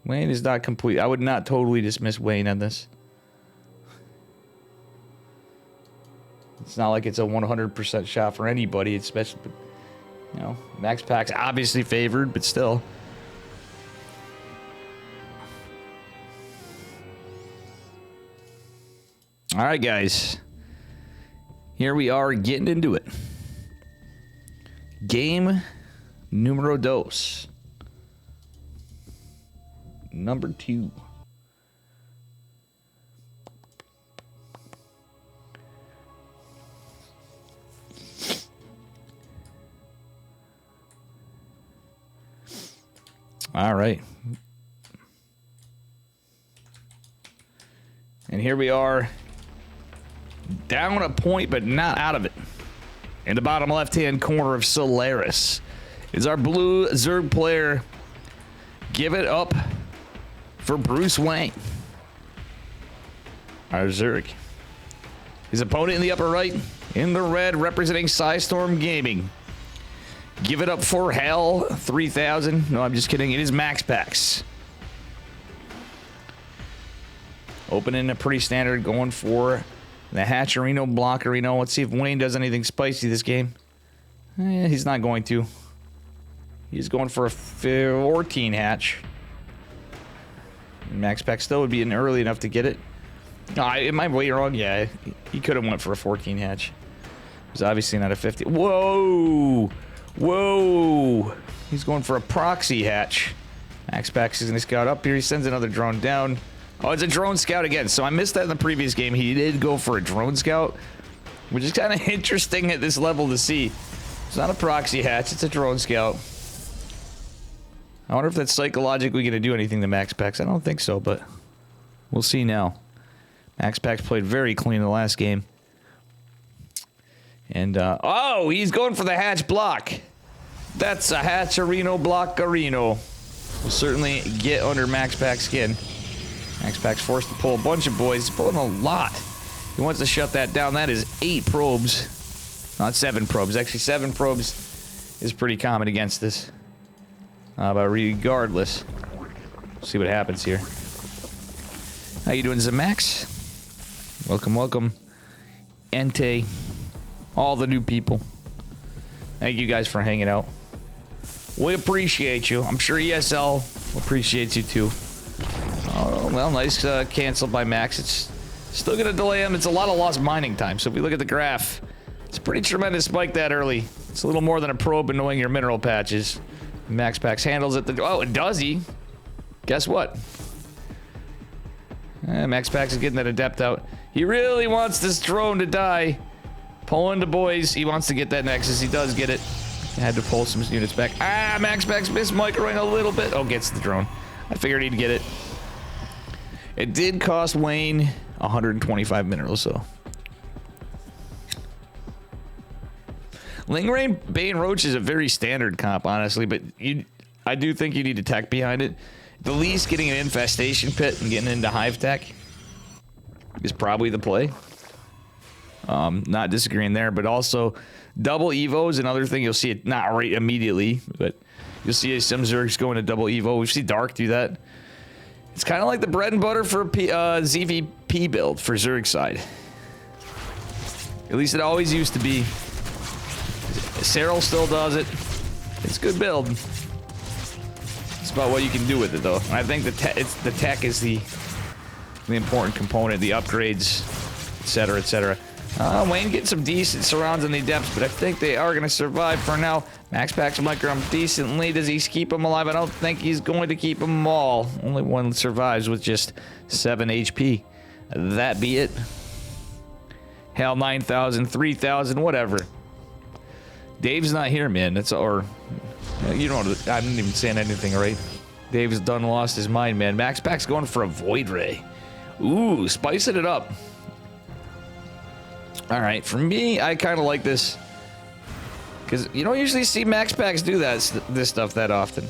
Wayne is not complete. I would not totally dismiss Wayne on this. It's not like it's a 100% shot for anybody, especially, you know, Max Packs obviously favored, but still. All right, guys. Here we are getting into it. Game numero dos. Number 2. All right. And here we are. Down a point, but not out of it. In the bottom left-hand corner of Solaris is our blue Zerg player. Give it up for Bruce Wayne. Our Zerg. His opponent in the upper right, in the red, representing Psystorm Gaming. Give it up for Hell 3000. No, I'm just kidding. It is Max Packs. Opening a pretty standard, going for the Hatcherino, Blockerino. Let's see if Wayne does anything spicy this game. He's not going to. He's going for a 14 hatch. Max Pack still would be in early enough to get it. No, am I way wrong? Yeah, he could have went for a 14 hatch. It was obviously not a 50. Whoa! Whoa! He's going for a proxy hatch. Max Pack is going to scout up here. He sends another drone down. Oh, it's a drone scout again. So I missed that in the previous game. He did go for a drone scout, which is kind of interesting at this level to see. It's not a proxy hatch. It's a drone scout. I wonder if that's psychologically going to do anything to Max Packs. I don't think so, but we'll see now. Max Packs played very clean in the last game. And, oh, he's going for the hatch block. That's a Hatcherino Blockerino. Will certainly get under Max Pack's skin. Max Pack's forced to pull a bunch of boys. He's pulling a lot. He wants to shut that down. That is 8 probes. Not 7 probes. Actually, 7 probes is pretty common against this. But regardless, see what happens here. How you doing, Zamax? Welcome, welcome. Entei. All the new people. Thank you guys for hanging out. We appreciate you. I'm sure ESL appreciates you too. Oh, well, nice cancel by Max. It's still going to delay him. It's a lot of lost mining time. So if we look at the graph, it's a pretty tremendous spike that early. It's a little more than a probe in knowing your mineral patches. Max Packs handles it. Oh, and does he? Guess what? Max Packs is getting that adept out. He really wants this drone to die. Pulling the boys. He wants to get that Nexus. He does get it. Had to pull some units back. Ah, Max Packs missed microing a little bit. Oh, gets the drone. I figured he'd get it. It did cost Wayne 125 minerals, so. Lingrain, Bane, Roach is a very standard comp, honestly, but I do think you need a tech behind it. The least getting an infestation pit and getting into hive tech is probably the play. Not disagreeing there, but also double Evo is another thing. You'll see it not right immediately, but you'll see some Zergs going to double Evo. We see Dark do that. It's kind of like the bread and butter for ZVP build for Zerg side. At least it always used to be. Cyril still does it. It's a good build. It's about what you can do with it, though. And I think the tech is the important component, the upgrades, etc., etc. Wayne getting some decent surrounds in the depths, but I think they are going to survive for now. Max Packs micro him decently. Does he keep them alive? I don't think he's going to keep them all. Only one survives with just 7 HP. That be it. Hell, 9,000, 3,000, whatever. Dave's not here, man. That's or you know, I didn't even saying anything, right? Dave's done lost his mind, man. Max Pack's going for a Void Ray. Ooh, spicing it up. All right, for me, I kind of like this because you don't usually see Max Packs do this stuff that often.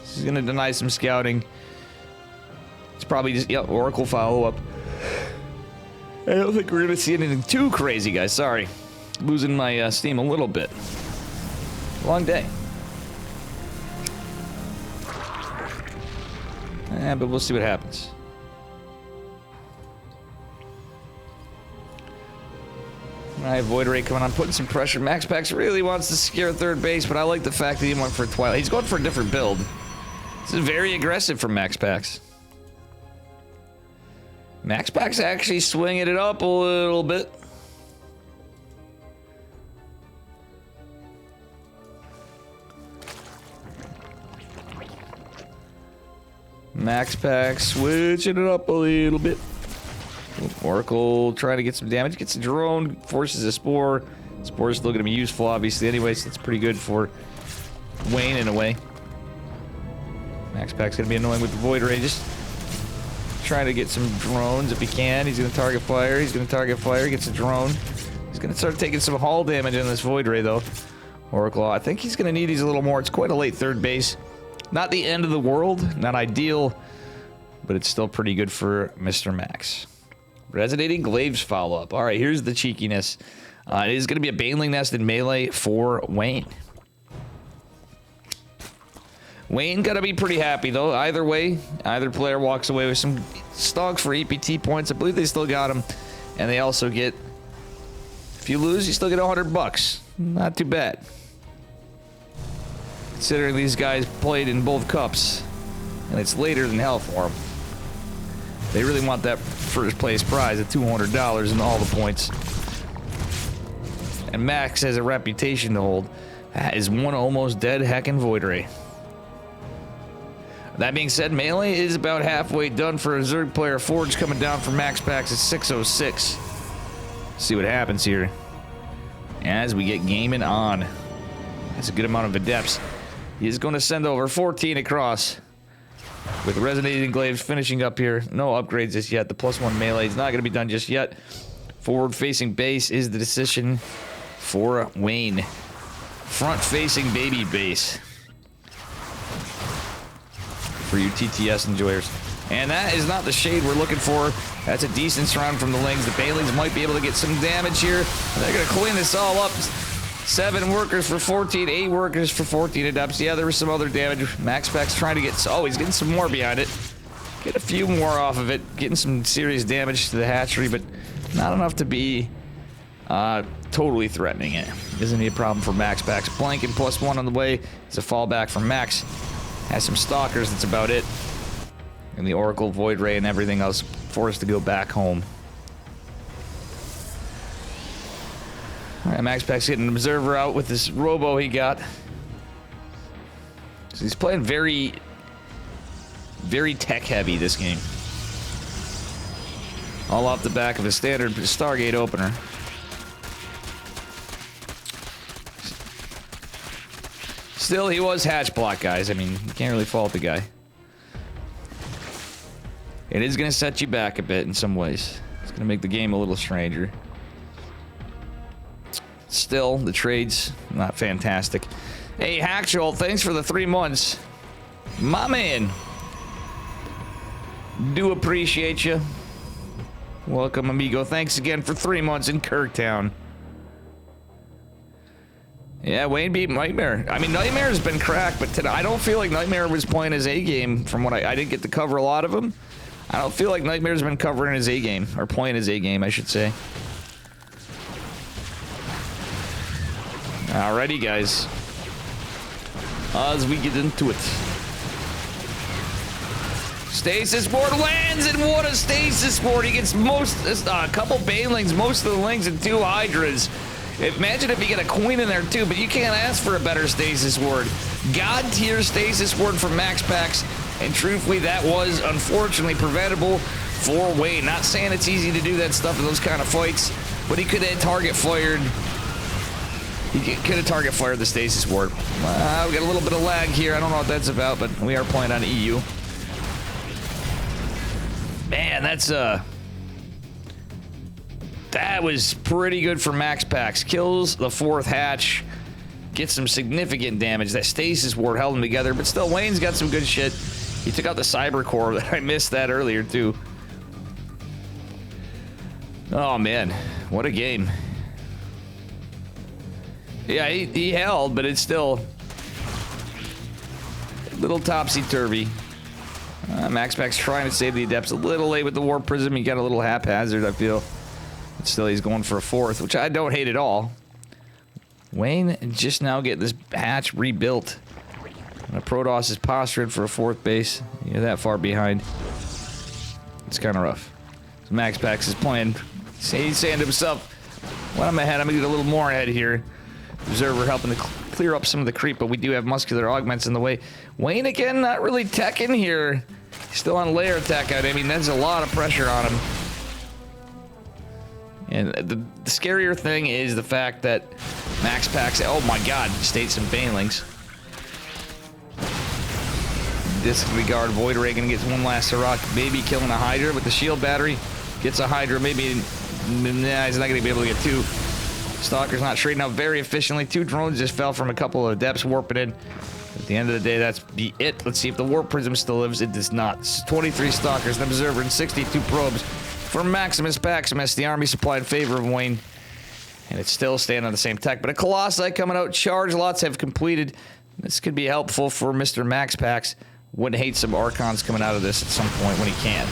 He's gonna deny some scouting. probably just, yep, Oracle follow-up. I don't think we're going to see anything too crazy, guys. Sorry. Losing my steam a little bit. Long day. But we'll see what happens. Alright, Void Ray coming on, putting some pressure. Max Pax really wants to secure third base, but I like the fact that he went for Twilight. He's going for a different build. This is very aggressive from Max Pax. Max Pax actually swinging it up a little bit. Max Pax switching it up a little bit. Oracle trying to get some damage. Gets a drone, forces a spore. Spore is still going to be useful, obviously, anyway, so that's pretty good for Wayne in a way. Max Pack's going to be annoying with the Void Ray. Just trying to get some drones if he can. He's going to target fire. He's going to target fire. Gets a drone. He's going to start taking some hull damage in this Void Ray, though. Oracle, I think he's going to need these a little more. It's quite a late third base. Not the end of the world. Not ideal. But it's still pretty good for Mr. Max. Resonating Glaives follow-up. All right, here's the cheekiness. It is going to be a Baneling Nest in melee for Wayne. Wayne got to be pretty happy, though. Either way, either player walks away with some stonks for EPT points. I believe they still got them. And they also get... If you lose, you still get $100. Not too bad. Considering these guys played in both cups. And it's later than hell for them. They really want that first place prize of $200 and all the points. And Max has a reputation to hold. That is one almost dead heckin' Void Ray. That being said, melee is about halfway done for a Zerg player. Forge coming down from Max Packs at 606. See what happens here as we get gaming on. That's a good amount of adepts. He's going to send over 14 across. With Resonating Glaives finishing up here. No upgrades just yet. The +1 melee is not going to be done just yet. Forward-facing base is the decision for Wayne. Front-facing baby base. For you TTS enjoyers. And that is not the shade we're looking for. That's a decent surround from the Lings. The Banelings might be able to get some damage here. They're going to clean this all up. 7 workers for 14, 8 workers for 14 adepts. Yeah, there was some other damage. Max Pack's trying to get... Oh, he's getting some more behind it. Get a few more off of it. Getting some serious damage to the hatchery, but not enough to be totally threatening it. Isn't he a problem for Max Pack's? Blanking +1 on the way. It's a fallback from Max. Has some stalkers, that's about it. And the Oracle, Void Ray, and everything else forced to go back home. Alright, Max Pack's getting an observer out with this robo he got. So he's playing very, very tech heavy this game. All off the back of a standard Stargate opener. Still, he was hatch block, guys. I mean, you can't really fault the guy. It is going to set you back a bit in some ways. It's going to make the game a little stranger. Still, the trade's not fantastic. Hey, Hackjoel, thanks for the 3 months. My man. Do appreciate you. Welcome, amigo. Thanks again for 3 months in Kirktown. Yeah, Wayne beat Nightmare. I mean, Nightmare's been cracked, but today, I don't feel like Nightmare was playing his A-game from what I didn't get to cover a lot of him. I don't feel like Nightmare's been covering his A-game, or playing his A-game, I should say. Alrighty, guys. As we get into it. Stasis board lands, and what a stasis board! He gets a couple Banelings, most of the Lings, and 2 Hydras. Imagine if you get a Queen in there too, but you can't ask for a better stasis ward. God tier stasis ward from Max Pax, and truthfully, that was unfortunately preventable for Wayne. Not saying it's easy to do that stuff in those kind of fights, but he could have target fired. He could have target fired the stasis ward. We got a little bit of lag here. I don't know what that's about, but we are playing on EU. Man, that was pretty good for Max Pax. Kills the 4th hatch. Gets some significant damage. That stasis ward held him together, but still, Wayne's got some good shit. He took out the cyber core. That I missed that earlier too. Oh man, what a game. Yeah, he held, but it's still a little topsy-turvy. MaxPack's trying to save the Adepts a little late with the Warp Prism. He got a little haphazard, I feel. But still, he's going for a 4th, which I don't hate at all. Wayne just now getting this hatch rebuilt. And Protoss is posturing for a 4th base. You're that far behind. It's kind of rough. So MaxPax is playing. He's saying to himself, when I'm ahead, I'm going to get a little more ahead here. Observer helping to clear up some of the creep, but we do have muscular augments in the way. Wayne again, not really teching here. He's still on layer attack. I mean, that's a lot of pressure on him. And the scarier thing is the fact that MaxPax, oh my god, states and banelings. Disregard Void Ray gonna get one last Heroic, maybe killing a Hydra with the shield battery. Gets a Hydra, maybe, nah, he's not gonna be able to get 2. Stalker's not trading out very efficiently. 2 drones just fell from a couple of Adepts warping in. At the end of the day, that's be it. Let's see if the Warp Prism still lives. It does not. It's 23 Stalkers, an Observer, and 62 probes for Maximus Paximus, the army supply in favor of Wayne. And it's still staying on the same tech. But a Colossi coming out. Charge lots have completed. This could be helpful for Mr. MaxPax. Wouldn't hate some Archons coming out of this at some point when he can.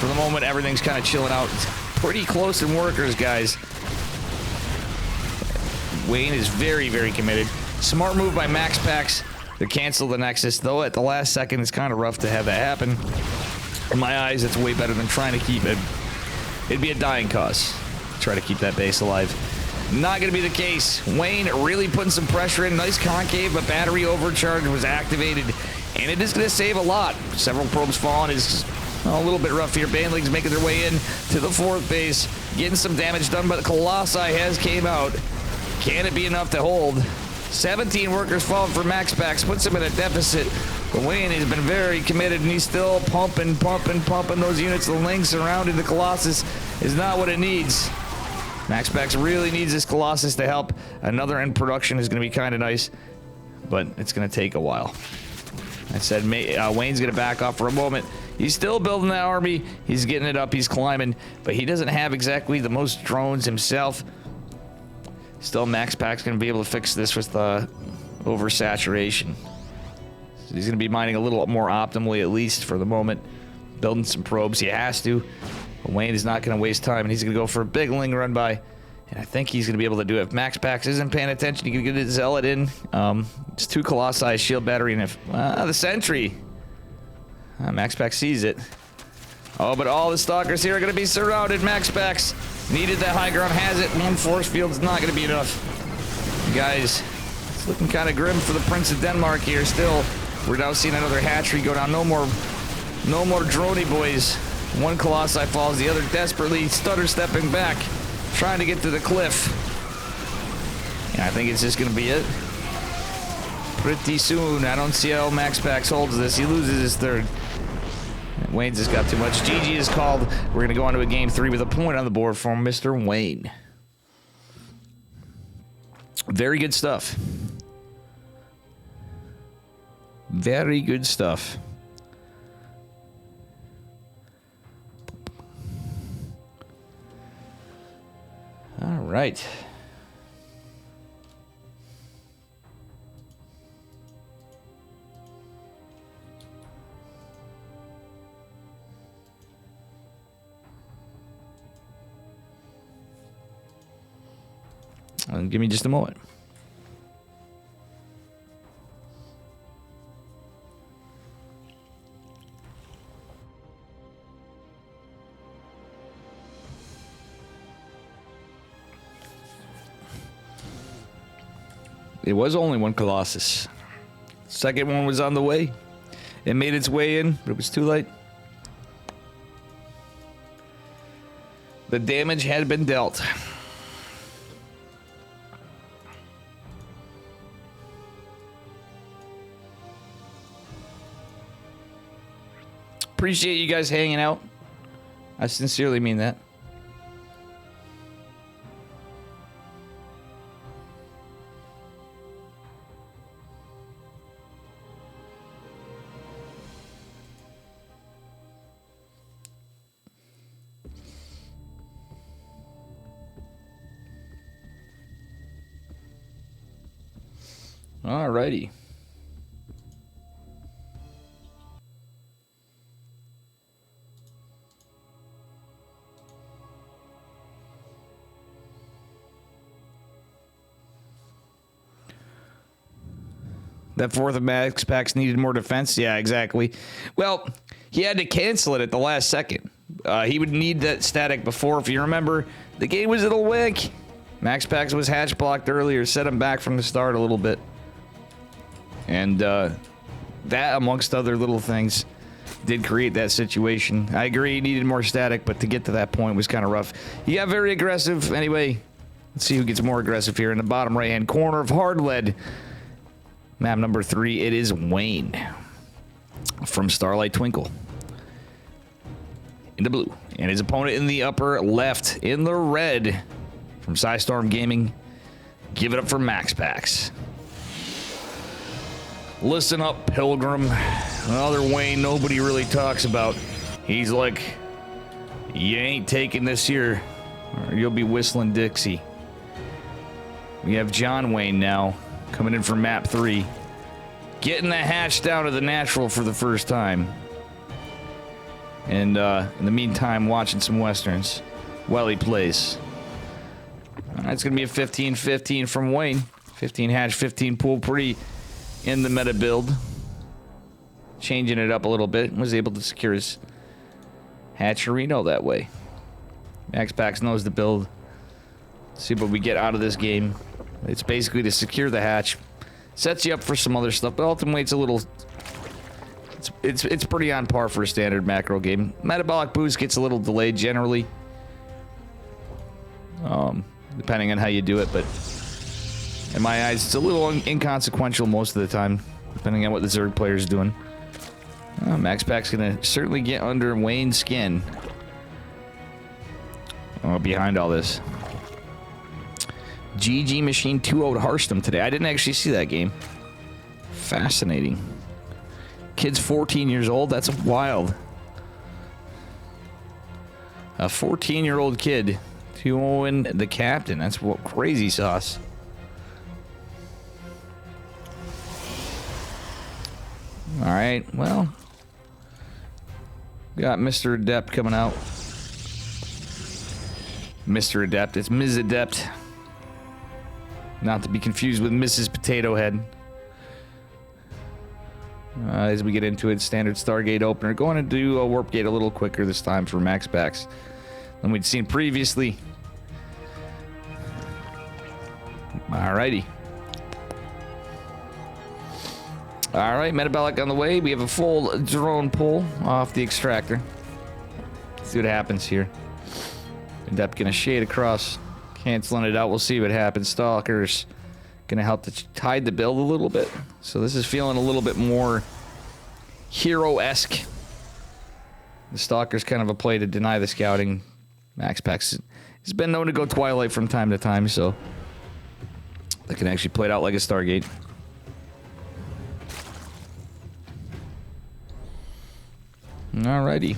For the moment, everything's kind of chilling out. It's pretty close in workers, guys. Wayne is very, very committed. Smart move by MaxPax to cancel the Nexus, though at the last second, it's kind of rough to have that happen. In my eyes, it's way better than trying to keep it. It'd be a dying cause. Try to keep that base alive. Not going to be the case. Wayne really putting some pressure in. Nice concave, but battery overcharge was activated, and it is going to save a lot. Several probes falling is a little bit rough here. Banelings making their way in to the 4th base, getting some damage done, but the Colossi has came out. Can it be enough to hold? 17 workers falling for MaxPax, puts him in a deficit. But Wayne has been very committed, and he's still pumping those units. The link surrounding the Colossus is not what it needs. MaxPax really needs this Colossus to help. Another end production is going to be kind of nice, but it's going to take a while. I said Wayne's going to back off for a moment. He's still building that army. He's getting it up. He's climbing, but he doesn't have exactly the most drones himself. Still, MaxPack's going to be able to fix this with the oversaturation. So he's going to be mining a little more optimally, at least for the moment. Building some probes. He has to. But Wayne is not going to waste time, and he's going to go for a big Ling run by. And I think he's going to be able to do it. If MaxPax isn't paying attention, he can get his Zealot in. It's 2 Colossi, shield battery, and if the Sentry. MaxPax sees it. Oh, but all the Stalkers here are going to be surrounded. MaxPax needed that high ground, has it. 1 force field's not going to be enough. Guys, it's looking kind of grim for the Prince of Denmark here still. We're now seeing another hatchery go down. No more droney boys. 1 Colossi falls, the other desperately stutter stepping back, trying to get to the cliff. And I think it's just going to be it. Pretty soon. I don't see how MaxPax holds this. He loses his 3rd. Wayne's just got too much. GG is called. We're going to go on to a game 3 with a point on the board from Mr. Wayne. Very good stuff. Very good stuff. All right. Give me just a moment. It was only 1 Colossus. Second one was on the way. It made its way in, but it was too late. The damage had been dealt. Appreciate you guys hanging out. I sincerely mean that. Alrighty. That fourth of Max Packs needed more defense? Yeah, exactly. Well, he had to cancel it at the last second. He would need that static before. If you remember, the game was at a wick. Max Packs was hatch blocked earlier, set him back from the start a little bit. And that, amongst other little things, did create that situation. I agree he needed more static, but to get to that point was kind of rough. He got very aggressive. Anyway, let's see who gets more aggressive here in the bottom right-hand corner of Hard Lead. Map number 3, it is Wayne from Starlight Twinkle in the blue, and his opponent in the upper left in the red from Psystorm Gaming. Give it up for Max Packs. Listen up, Pilgrim. Another Wayne nobody really talks about. He's like, you ain't taking this here, or you'll be whistling Dixie. We have John Wayne now coming in for map 3. Getting the hatch down to the natural for the first time. And in the meantime, watching some Westerns while he plays. All right, it's going to be a 15-15 from Wayne. 15 hatch, 15 pool. Pretty in the meta build. Changing it up a little bit. Was able to secure his hatcherino that way. Max Packs knows the build. Let's see what we get out of this game. It's basically to secure the hatch. Sets you up for some other stuff, but ultimately it's a little... It's pretty on par for a standard macro game. Metabolic boost gets a little delayed generally. Depending on how you do it, but... in my eyes, it's a little inconsequential most of the time. Depending on what the Zerg player is doing. Max Pack's gonna certainly get under Wayne's skin. Behind all this. GG Machine 2-0'd Hearthstone today. I didn't actually see that game. Fascinating. Kid's 14 years old. That's wild. A 14-year-old kid 2-0 the captain. That's what crazy sauce. All right. Well, got Mr. Adept coming out. Mr. Adept. It's Ms. Adept. Not to be confused with Mrs. Potato Head. As we get into it, standard Stargate opener. Going to do a Warp Gate a little quicker this time for Max Packs than we'd seen previously. Alrighty. Alright, Metabolic on the way. We have a full drone pull off the extractor. Let's see what happens here. Adept gonna shade across. Canceling it out, we'll see what happens. Stalker's gonna help to hide the build a little bit. So this is feeling a little bit more hero-esque. The Stalker's kind of a play to deny the scouting. Max Packs has been known to go Twilight from time to time, so that can actually play it out like a Stargate. Alrighty.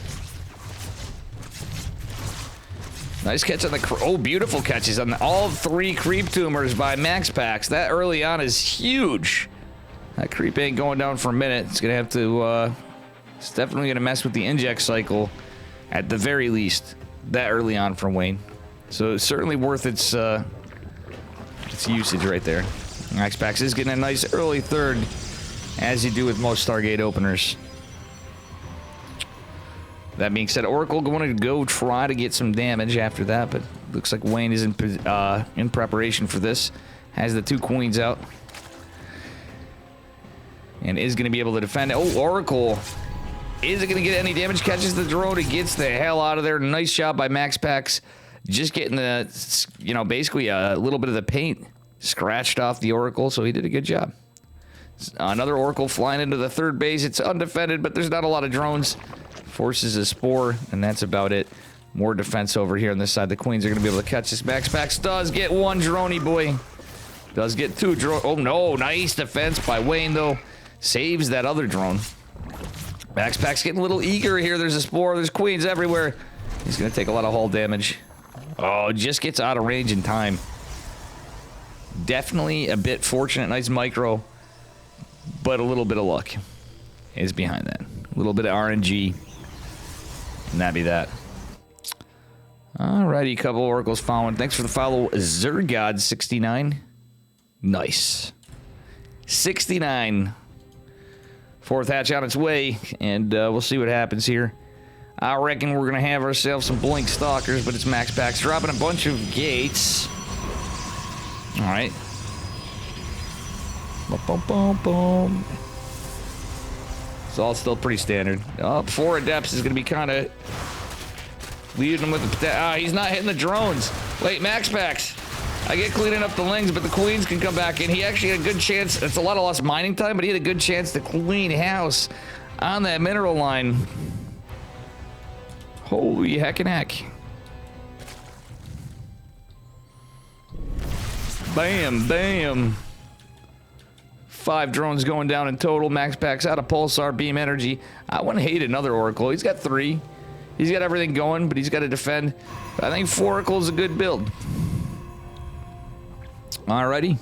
Nice catch on the... oh, beautiful catches on all 3 creep tumors by Max Packs. That early on is huge. That creep ain't going down for a minute. It's going to have to... it's definitely going to mess with the inject cycle at the very least that early on from Wayne. So it's certainly worth its usage right there. Max Packs is getting a nice early third, as you do with most Stargate openers. That being said, Oracle going to go try to get some damage after that, but looks like Wayne is in preparation for this. Has the 2 queens out. And is going to be able to defend it. Oh, Oracle. Is it going to get any damage? Catches the drone. It gets the hell out of there. Nice job by Max Packs. Just getting the, you know, basically a little bit of the paint scratched off the Oracle, so he did a good job. Another Oracle flying into the 3rd base. It's undefended, but there's not a lot of drones. Forces a spore, and that's about it. More defense over here on this side. The queens are going to be able to catch this. Max Packs does get 1 droney boy. Does get 2 drone. Oh no, nice defense by Wayne though. Saves that other drone. Max Packs getting a little eager here. There's a spore. There's queens everywhere. He's going to take a lot of hull damage. Oh, just gets out of range in time. Definitely a bit fortunate. Nice micro but a little bit of luck is behind that. A little bit of RNG, and that'd be that. Alrighty, couple oracles following. Thanks for the follow, Zergod69. Nice. 69. Fourth hatch on its way, and we'll see what happens here. I reckon we're going to have ourselves some Blink Stalkers, but it's max packs. Dropping a bunch of gates. Alright. Boom. It's all still pretty standard. 4 Adepts is going to be kind of leading him with the... he's not hitting the drones. Wait, max packs. I get cleaning up the Lings, but the Queens can come back in. He actually had a good chance. It's a lot of lost mining time, but he had a good chance to clean house on that mineral line. Holy heckin' heck. Bam, bam. 5 drones going down in total. Max packs out of Pulsar, Beam Energy. I wouldn't hate another Oracle. He's got 3. He's got everything going, but he's got to defend. I think 4 Oracle is a good build. Alrighty.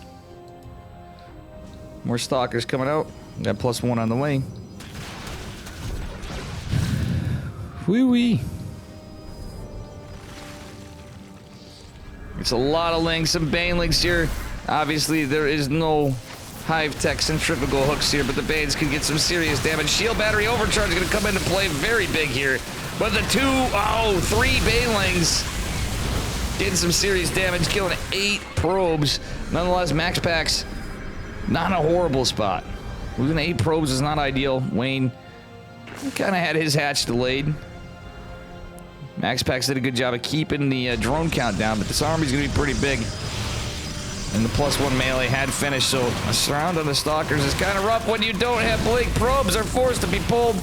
More Stalkers coming out. Got +1 on the way. Wee-wee. It's a lot of links, some Bane links here. Obviously, there is no Hive Tech centrifugal hooks here, but the Banes can get some serious damage. Shield Battery Overcharge is going to come into play very big here. But the 3 Banelings getting some serious damage, killing 8 probes. Nonetheless, max packs, not a horrible spot. Losing 8 probes is not ideal. Wayne kind of had his hatch delayed. Max packs did a good job of keeping the drone count down, but this army's going to be pretty big. And the +1 melee had finished, so a surround on the Stalkers is kind of rough when you don't have Blink. Probes are forced to be pulled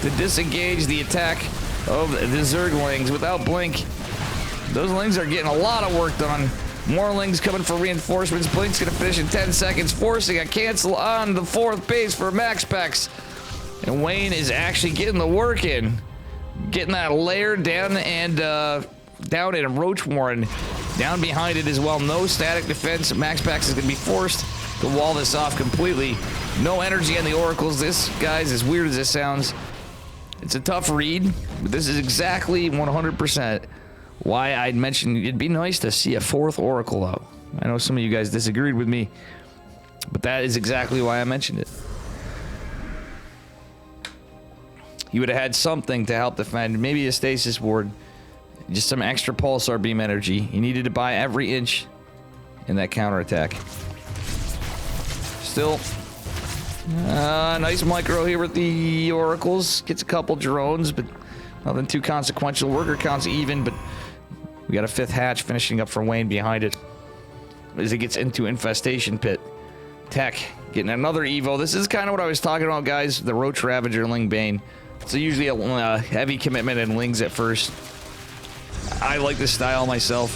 to disengage the attack of the Zerglings. Without Blink, those Lings are getting a lot of work done. More Lings coming for reinforcements. Blink's going to finish in 10 seconds, forcing a cancel on the 4th base for max packs. And Wayne is actually getting the work in. Getting that layer down and down in Roach Warren. Down behind it as well. No static defense. Max packs is going to be forced to wall this off completely. No energy on the Oracles. This, guys, as weird as this sounds, it's a tough read, but this is exactly 100% why I'd mentioned it'd be nice to see a 4th Oracle out. I know some of you guys disagreed with me, but that is exactly why I mentioned it. You would have had something to help defend, maybe a stasis ward, just some extra pulsar beam energy. You needed to buy every inch in that counterattack. Still, nice micro here with the Oracles. Gets a couple drones, but nothing too consequential. Worker counts even, but we got a 5th hatch finishing up for Wayne behind it as it gets into Infestation Pit. Tech getting another Evo. This is kind of what I was talking about, guys. The Roach Ravager Ling Bane. So usually a heavy commitment in Lings at first. I like this style myself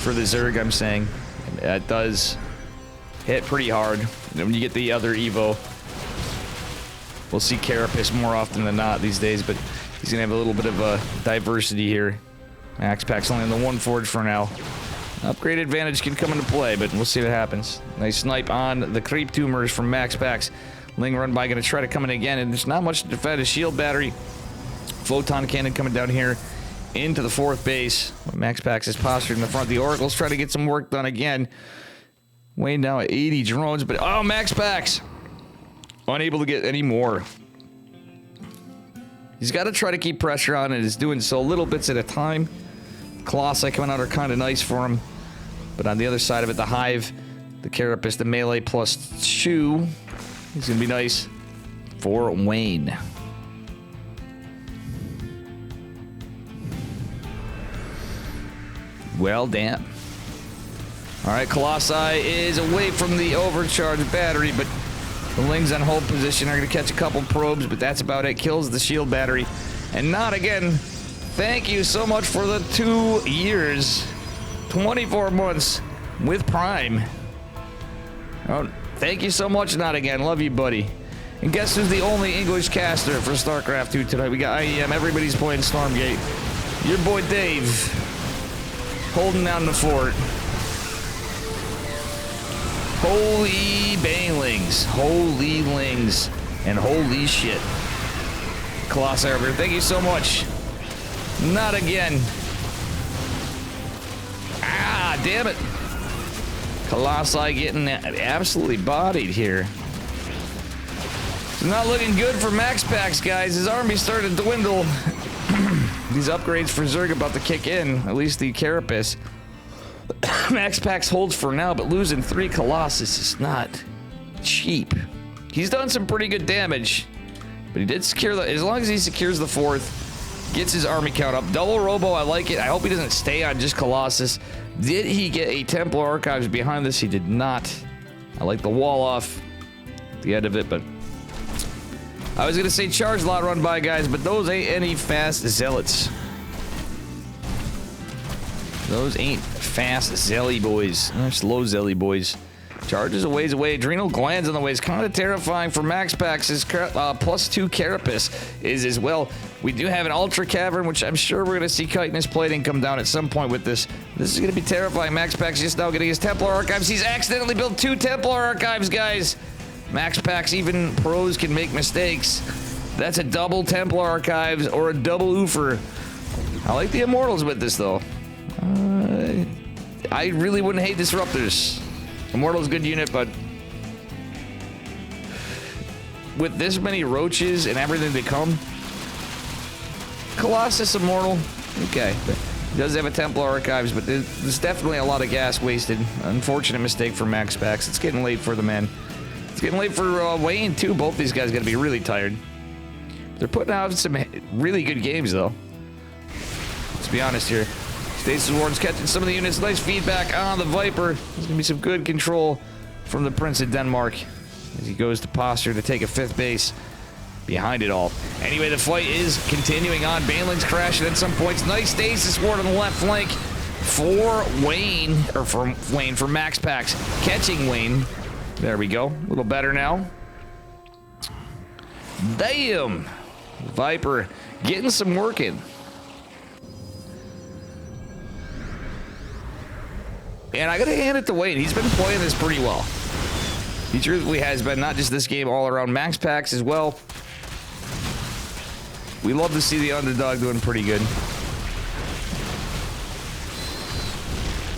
for the Zerg, I'm saying. It does hit pretty hard. And when you get the other Evo, we'll see Carapace more often than not these days, but he's going to have a little bit of a diversity here. Max Pack's only on the 1 forge for now. Upgrade advantage can come into play, but we'll see what happens. Nice snipe on the Creep Tumors from Max Packs. Ling run by, going to try to come in again, and there's not much to defend. A shield battery. Photon cannon coming down here into the 4th base. Max Packs is postured in the front. The Oracle's trying to get some work done again. Wayne now at 80 drones, but oh, Max Packs unable to get any more. He's got to try to keep pressure on it. He's doing so little bits at a time. Colossi coming out are kind of nice for him, but on the other side of it, the Hive, the Carapace, the melee +2. He's gonna be nice for Wayne. Well, damn. All right, Colossi is away from the overcharged battery, but the Lings on hold position are going to catch a couple probes, but that's about it. Kills the shield battery. And not again. Thank you so much for the 2 years, 24 months with Prime. Oh, thank you so much, not again. Love you, buddy. And guess who's the only English caster for StarCraft 2 tonight? We got IEM. Everybody's playing Stormgate. Your boy Dave holding down the fort. Holy banelings. Holy lings. And holy shit. Colossi over here. Thank you so much. Not again. Ah, damn it. Colossi getting absolutely bodied here. It's not looking good for Max Packs, guys. His army started to dwindle. These upgrades for Zerg about to kick in, at least the Carapace. Max Packs holds for now, but losing 3 Colossus is not cheap. He's done some pretty good damage, but he did secure the, as long as he secures the 4th, gets his army count up. Double Robo, I like it. I hope he doesn't stay on just Colossus. Did he get a Templar Archives behind this? He did not. I like the wall off at the end of it, but I was gonna say charge lot run by, guys, but those ain't any fast zealots. Those ain't fast zelly boys. They're slow zelly boys. Charge is a ways away. Adrenal glands on the way is kind of terrifying for Max Packs. His +2 Carapace is as well. We do have an Ultra Cavern, which I'm sure we're going to see chitinous plating come down at some point with this. This is going to be terrifying. Max Packs just now getting his Templar Archives. He's accidentally built 2 Templar Archives, guys. Max Packs, even pros can make mistakes. That's a double Templar Archives or a double Oofer. I like the Immortals with this, though. I really wouldn't hate Disruptors. Immortal's a good unit, but with this many roaches and everything to come, Colossus Immortal, okay. He does have a Templar Archives, but there's definitely a lot of gas wasted. Unfortunate mistake for Max Packs. It's getting late for the man. It's getting late for Wayne, too. Both these guys got to be really tired. They're putting out some really good games, though. Let's be honest here. Stasis Warden's catching some of the units. Nice feedback on the Viper. There's going to be some good control from the Prince of Denmark as he goes to posture to take a 5th base behind it all. Anyway, the fight is continuing on. Baneling's crashing at some points. Nice Stasis Ward on the left flank for Wayne, or for Max Packs. Catching Wayne. There we go. A little better now. Damn! Viper getting some work in. And I gotta hand it to Wayne. He's been playing this pretty well. He truthfully has been, not just this game, all around. Max Packs as well. We love to see the underdog doing pretty good.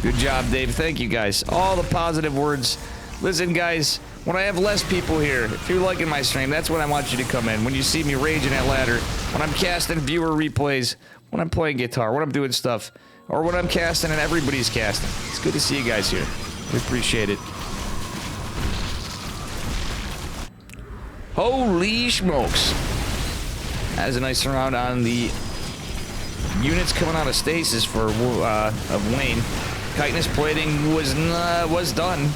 Good job, Dave. Thank you, guys. All the positive words. Listen, guys, when I have less people here, if you're liking my stream, that's when I want you to come in. When you see me raging at ladder, when I'm casting viewer replays, when I'm playing guitar, when I'm doing stuff, or when I'm casting and everybody's casting. It's good to see you guys here. We appreciate it. Holy smokes. That is a nice round on the units coming out of stasis for of Wayne. Chitinous plating was done.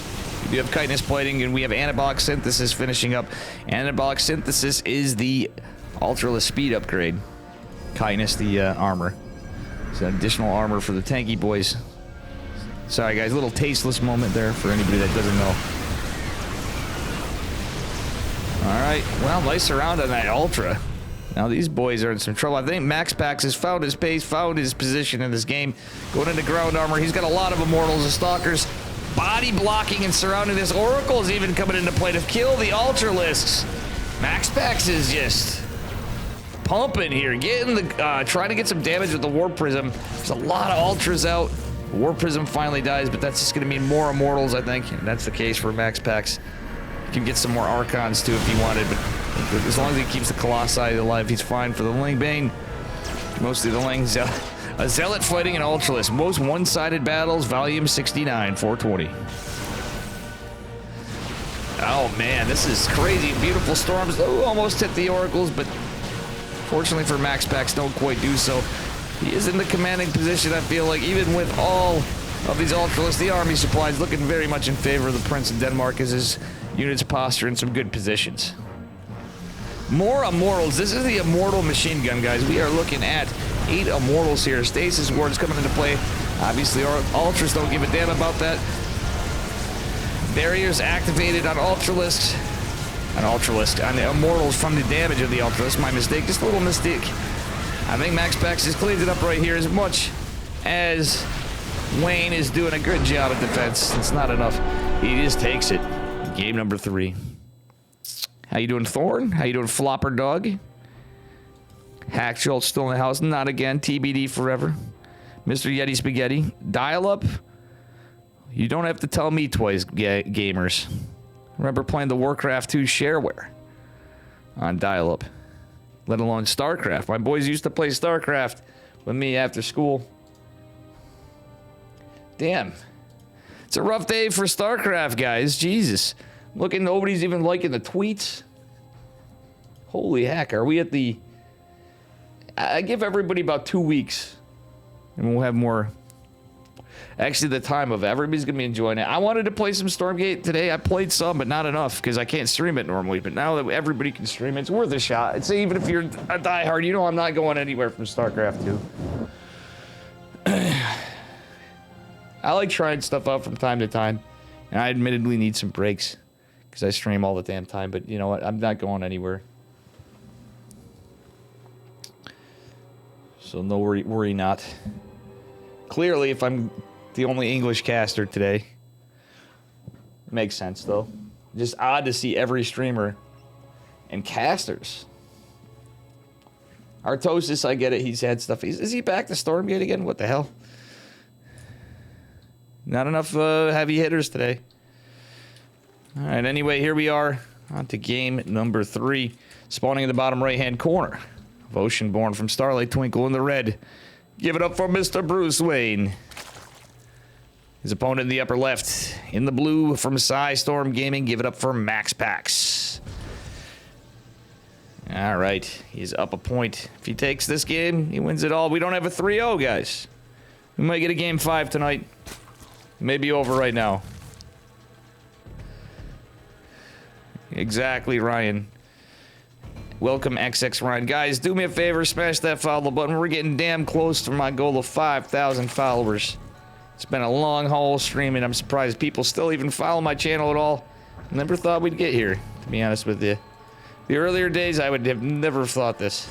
We do have chitinous plating, and we have anabolic synthesis finishing up. Anabolic synthesis is the ultraless speed upgrade. Chitinous, the armor. It's an additional armor for the tanky boys. Sorry, guys, a little tasteless moment there for anybody that doesn't know. All right, well, nice round on that ultra. Now these boys are in some trouble. I think Max Packs has found his pace, found his position in this game. Going into ground armor, he's got a lot of Immortals and Stalkers. Body blocking and surrounding this. Oracle's even coming into play to kill the Ultralisks. Max Packs is just pumping here, getting the trying to get some damage with the Warp Prism. There's a lot of Ultras out. Warp Prism finally dies, but that's just going to mean more Immortals, I think. And that's the case for Max Packs. You can get some more Archons too if he wanted, but as long as he keeps the Colossi alive, he's fine. For the Ling Bane, mostly the Ling. A Zealot fighting an Ultralist. Most one-sided battles, volume 69, 420. Oh man, this is crazy. Beautiful storms. Oh, almost hit the Oracles, but fortunately for Max Packs, don't quite do so. He is in the commanding position, I feel like, even with all of these Ultralists. The army supplies looking very much in favor of the Prince of Denmark as his units posture in some good positions. More Immortals. This is the Immortal machine gun, guys. We are looking at 8 Immortals here. Stasis Ward's coming into play. Obviously, our Ultras don't give a damn about that. Barriers activated on Ultralisk. On the Immortals from the damage of the Ultralisk. My mistake. Just a little mistake. I think Max Pax has cleaned it up right here as much as Wayne is doing a good job at defense. It's not enough. He just takes it. Game number 3. How you doing, Thorn? How you doing, Flopper Dog? Hack Schultz still in the house. Not again. TBD forever. Mr. Yeti Spaghetti. Dial up. You don't have to tell me twice, gamers. Remember playing the Warcraft 2 shareware on dial up. Let alone StarCraft. My boys used to play StarCraft with me after school. Damn. It's a rough day for StarCraft, guys. Jesus. Looking, nobody's even liking the tweets. Holy heck, are we at the... I give everybody about 2 weeks. And we'll have more... Actually, the time of everybody's going to be enjoying it. I wanted to play some Stormgate today. I played some, but not enough, because I can't stream it normally. But now that everybody can stream it, it's worth a shot. It's even if you're a diehard, you know I'm not going anywhere from StarCraft 2. I like trying stuff out from time to time, and I admittedly need some breaks because I stream all the damn time, but you know what? I'm not going anywhere. So no worry not. Clearly, if I'm the only English caster today, it makes sense though. Just odd to see every streamer and casters. Artosis, I get it. He's had stuff. Is he back to Stormgate again? What the hell? Not enough heavy hitters today. All right, anyway, here we are. On to game number 3. Spawning in the bottom right-hand corner of Oceanborn from Starlight Twinkle in the red. Give it up for Mr. Bruce Wayne. His opponent in the upper left. In the blue from Storm Gaming. Give it up for Max Pax. All right, he's up a point. If he takes this game, he wins it all. We don't have a 3-0, guys. We might get a game 5 tonight. Maybe over right now. Exactly, Ryan. Welcome, XX Ryan. Guys, do me a favor, smash that follow button. We're getting damn close to my goal of 5,000 followers. It's been a long haul streaming. I'm surprised people still even follow my channel at all. Never thought we'd get here, to be honest with you. The earlier days, I would have never thought this.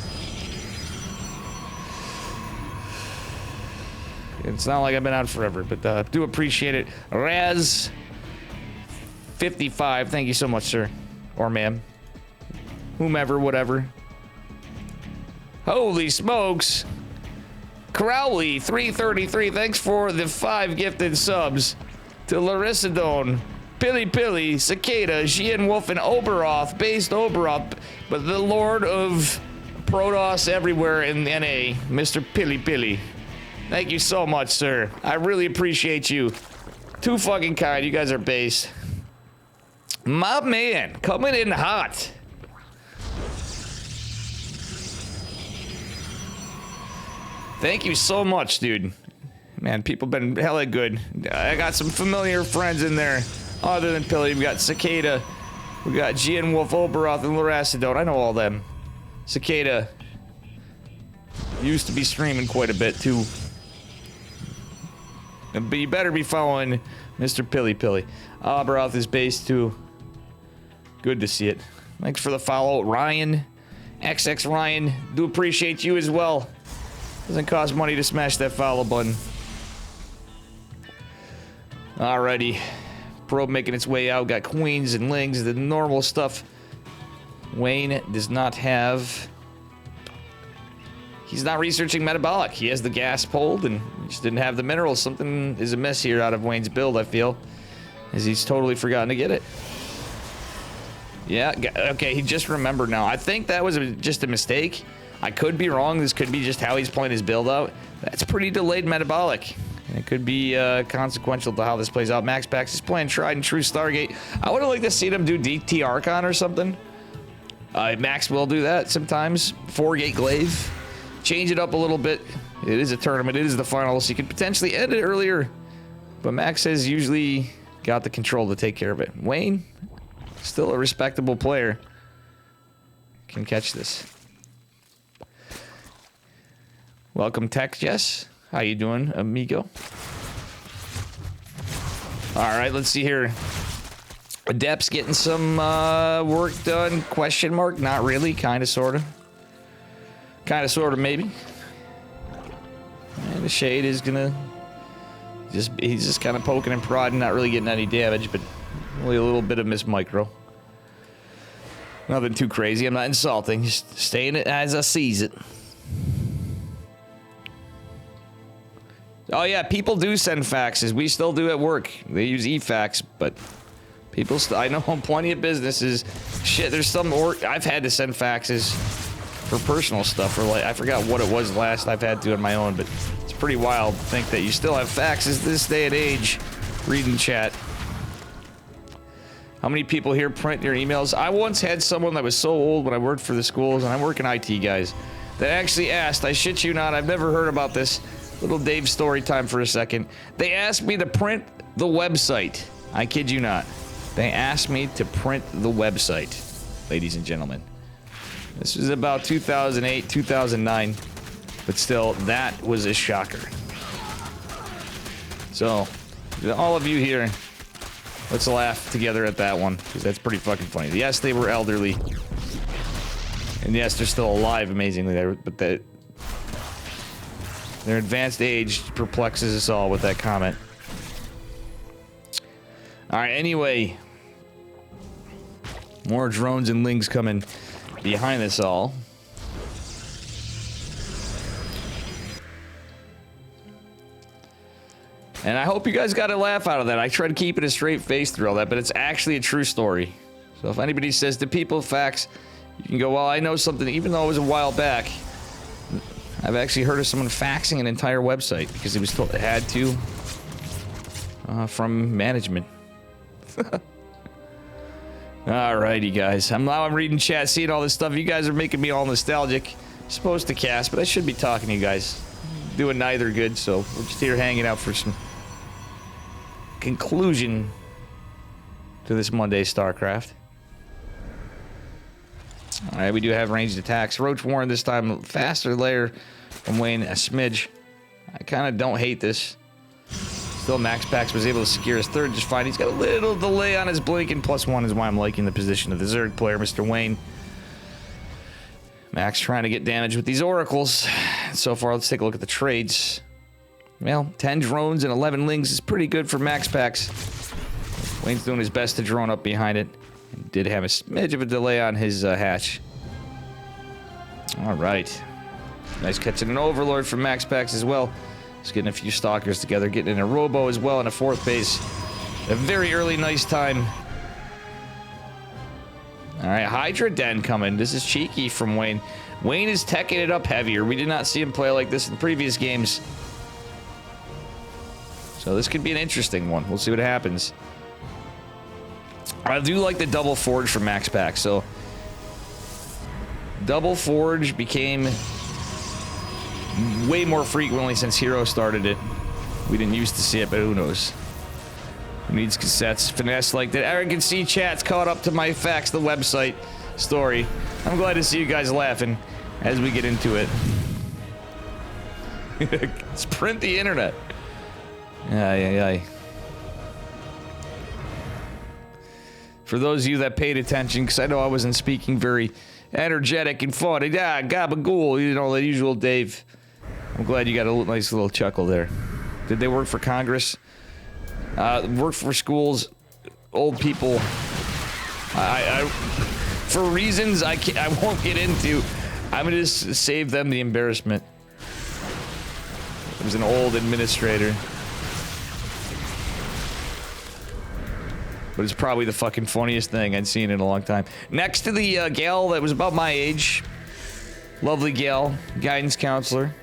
It's not like I've been out forever, but do appreciate it. Raz55, thank you so much, sir. Or ma'am. Whomever, whatever. Holy smokes. Crowley, 333, thanks for the 5 gifted subs. To Larissadone, Pilly, Cicada, Gian Wolf, and Oberoth, based Oberoth, but the Lord of Protoss everywhere in the NA, Mr. Pilly. Thank you so much, sir. I really appreciate you. Too fucking kind. You guys are base. My man, coming in hot. Thank you so much, dude. Man, people been hella good. I got some familiar friends in there. Other than Pilly, we got Cicada. We got Gian Wolf, Oberoth, and Laracidone. I know all them. Cicada used to be streaming quite a bit, too. But you better be following Mr. Pilly. Oberoth is base too. Good to see it. Thanks for the follow, Ryan. XX Ryan. Do appreciate you as well. Doesn't cost money to smash that follow button. Alrighty. Probe making its way out. Got queens and lings, the normal stuff. Wayne does not have... He's not researching metabolic. He has the gas pulled and just didn't have the minerals. Something is amiss here out of Wayne's build, I feel. As he's totally forgotten to get it. Yeah, okay, he just remembered now. I think that was just a mistake. I could be wrong. This could be just how he's playing his build out. That's pretty delayed metabolic. And it could be consequential to how this plays out. Max Pax is playing tried and true Stargate. I would have liked to see him do DT Archon or something. Max will do that sometimes. 4-gate glaive. Change it up a little bit. It is a tournament. It is the finals. So you could potentially end it earlier. But Max has usually got the control to take care of it. Wayne, still a respectable player. Can catch this. Welcome, Tech Jess. How you doing, amigo? All right, let's see here. Adept's getting some work done. Question mark? Not really. Kind of, sort of. Kind of, sort of, maybe. And the Shade is gonna he's just kind of poking and prodding, not really getting any damage, but Only a little bit of Miss Micro. Nothing too crazy. I'm not insulting. Just saying it as I sees it. Oh yeah, people do send faxes. We still do at work. They use e-fax, but people I know plenty of businesses. Shit, there's some I've had to send faxes for personal stuff, or like I forgot what it was last I've had to on my own, but it's pretty wild to think that you still have faxes this day and age. Reading chat. How many people here print your emails? I once had someone that was so old when I worked for the schools, and I work in IT, guys, that actually asked, I shit you not, I've never heard about this. Little Dave story time for a second. They asked me to print the website. I kid you not. They asked me to print the website, ladies and gentlemen. This was about 2008, 2009, but still, that was a shocker. So, all of you here, let's laugh together at that one, because that's pretty fucking funny. Yes, they were elderly, and yes, they're still alive, amazingly, but their advanced age perplexes us all with that comment. Alright, anyway. More drones and lings coming behind us all. And I hope you guys got a laugh out of that. I try to keep it a straight face through all that, but it's actually a true story. So if anybody says to people fax, you can go, well, I know something, even though it was a while back. I've actually heard of someone faxing an entire website because it was told it had to from management. Alrighty, guys. I'm reading chat, seeing all this stuff. You guys are making me all nostalgic. I'm supposed to cast, but I should be talking to you guys. Doing neither good, so we're just here hanging out for some conclusion to this Monday StarCraft. Alright, we do have ranged attacks. Roach Warren this time, faster layer from Wayne, a smidge. I kind of don't hate this. Still, Max Pax was able to secure his third just fine. He's got a little delay on his blink, and +1 is why I'm liking the position of the Zerg player, Mr. Wayne. Max trying to get damage with these oracles. So far, let's take a look at the trades. Well, 10 drones and 11 lings is pretty good for Max Pax. Wayne's doing his best to drone up behind it. Did have a smidge of a delay on his hatch. Alright. Nice catching an Overlord from Max Pax as well. Just getting a few Stalkers together, getting in a Robo as well in a 4th base. A very early nice time. Alright, Hydra Den coming. This is cheeky from Wayne. Wayne is teching it up heavier. We did not see him play like this in previous games. So this could be an interesting one. We'll see what happens. I do like the double forge from Max Pack. So double forge became way more frequently since Hero started it. We didn't used to see it, but who knows? Who needs cassettes? Finesse like that. Eric can see chat's caught up to my fax, the website story. I'm glad to see you guys laughing as we get into it. Let's print the internet. Aye. For those of you that paid attention, because I know I wasn't speaking very energetic and funny. Gabagool, you know, the usual Dave. I'm glad you got a nice little chuckle there. Did they work for Congress? Work for schools, old people. For reasons I won't get into, I'm gonna just save them the embarrassment. It was an old administrator. But it's probably the fucking funniest thing I'd seen in a long time. Next to the gal that was about my age. Lovely gal, guidance counselor.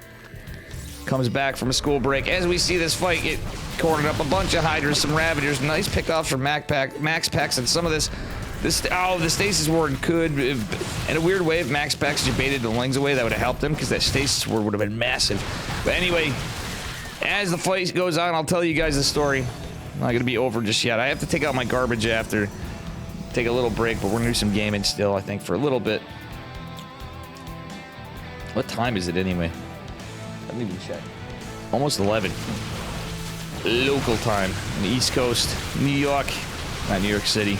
Comes back from a school break. As we see this fight get cornered up, a bunch of Hydras, some Ravagers. Nice pickoffs from Max Pax, and some of this... the Stasis Ward could... in a weird way, if Max Pax just baited the Lings away, that would have helped him, because that Stasis Ward would have been massive. But anyway, as the fight goes on, I'll tell you guys the story. Not gonna be over just yet. I have to take out my garbage after. Take a little break, but we're gonna do some gaming still, I think, for a little bit. What time is it anyway? Let me check. Almost 11. Local time on the East Coast, New York, not New York City.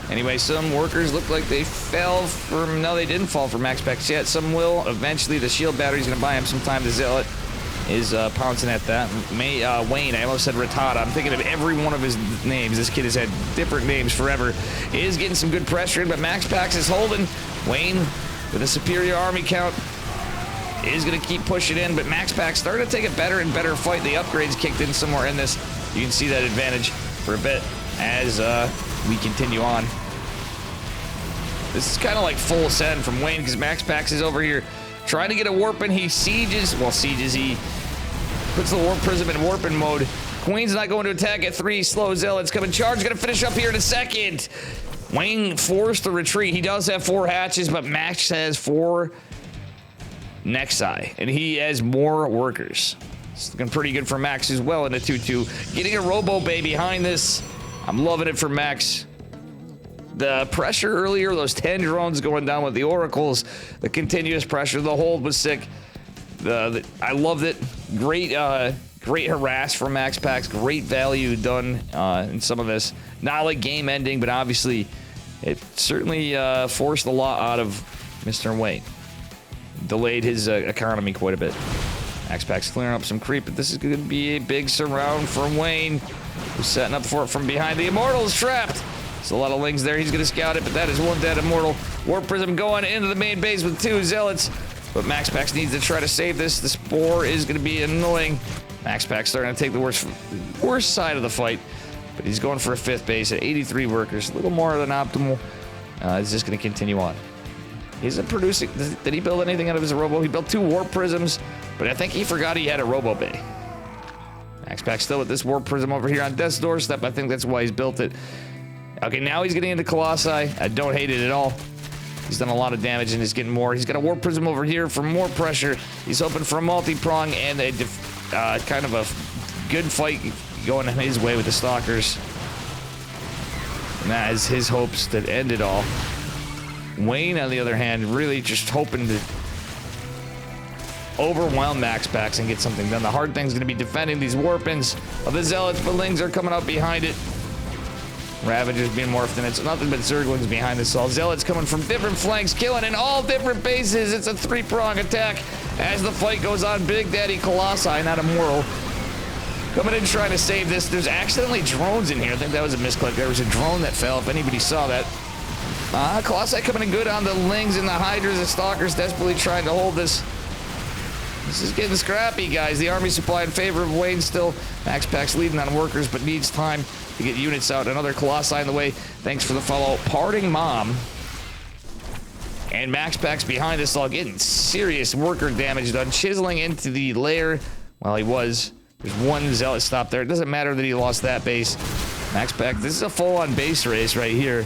Anyway, some workers look like they fell from... No, they didn't fall for Max Pax yet. Some will. Eventually, the shield battery's gonna buy him some time to zeal it. is pouncing at that. Wayne, I almost said Rattata. I'm thinking of every one of his names. This kid has had different names forever. Is getting some good pressure in, but Max Pax is holding. Wayne, with a superior army count, is going to keep pushing in, but Max Pax starting to take a better and better fight. The upgrades kicked in somewhere in this. You can see that advantage for a bit as we continue on. This is kind of like full send from Wayne because Max Pax is over here trying to get a warp in. He sieges, he puts the warp prism in warping mode. Queen's not going to attack at 3. Slow Zealot's coming charge. Going to finish up here in a second. Wayne forced the retreat. He does have 4 hatches, but Max has 4 Nexi, and he has more workers. It's looking pretty good for Max as well in the 2-2. Getting a Robo Bay behind this. I'm loving it for Max. The pressure earlier, those 10 drones going down with the oracles, the continuous pressure, the hold was sick. I loved it. Great harass from Max Pax. Great value done in some of this. Not like game ending, but obviously it certainly forced a lot out of Mr. Wayne. Delayed his economy quite a bit. Max Pax clearing up some creep, but this is going to be a big surround from Wayne, who's setting up for it from behind. The Immortal's trapped. There's a lot of lings there. He's going to scout it, but that is one dead Immortal. Warp Prism going into the main base with 2 Zealots, but Max Pax needs to try to save this. The Spore is going to be annoying. Max Pax starting to take the worst side of the fight, but he's going for a 5th base at 83 workers. A little more than optimal. It's just going to continue on. He's producing. Did he build anything out of his Robo? He built 2 Warp Prisms, but I think he forgot he had a Robo Bay. Max Pax still with this Warp Prism over here on Death's doorstep. I think that's why he's built it. Okay, now he's getting into Colossi. I don't hate it at all. He's done a lot of damage and he's getting more. He's got a Warp Prism over here for more pressure. He's hoping for a multi-prong and a kind of a good fight going his way with the Stalkers. And that is his hopes that end it all. Wayne, on the other hand, really just hoping to overwhelm Max Pax and get something done. The hard thing's going to be defending these warpins of the Zealots, but Lings are coming up behind it. Ravagers being morphed, and it's nothing but Zerglings behind this all. Zealots coming from different flanks, killing in all different bases. It's a 3-prong attack as the fight goes on. Big Daddy Colossi, not Immortal, coming in trying to save this. There's accidentally drones in here. I think that was a misclick. There was a drone that fell, if anybody saw that. Colossi coming in good on the Lings and the Hydras. The Stalkers desperately trying to hold this. This is getting scrappy, guys. The army supply in favor of Wayne still. Max Pax leading on workers, but needs time to get units out. Another Colossi in the way. Thanks for the follow. Parting Mom. And Max Pax behind us all getting serious worker damage done. Chiseling into the lair. Well, he was. There's 1 Zealot stop there. It doesn't matter that he lost that base. Max Pax, this is a full-on base race right here.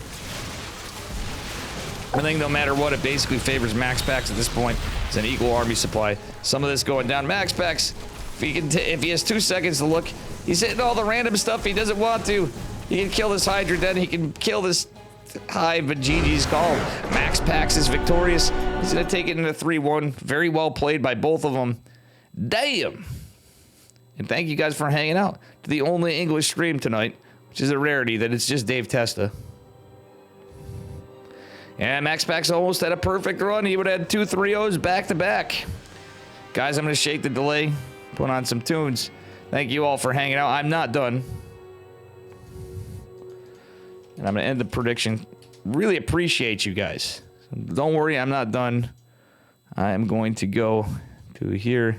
I think no matter what, it basically favors Max Pax at this point. It's an equal army supply. Some of this going down. Max Pax, if he has 2 seconds to look, he's hitting all the random stuff he doesn't want to. He can kill this Hydra then. He can kill this Hive, but GG's call. Max Pax is victorious. He's going to take it into 3-1. Very well played by both of them. Damn. And thank you guys for hanging out to the only English stream tonight, which is a rarity that it's just Dave Testa. And Max Pax almost had a perfect run. He would have had 2 3-0s back-to-back. Guys, I'm going to shake the delay, put on some tunes. Thank you all for hanging out. I'm not done. And I'm going to end the prediction. Really appreciate you guys. Don't worry, I'm not done. I am going to go to here.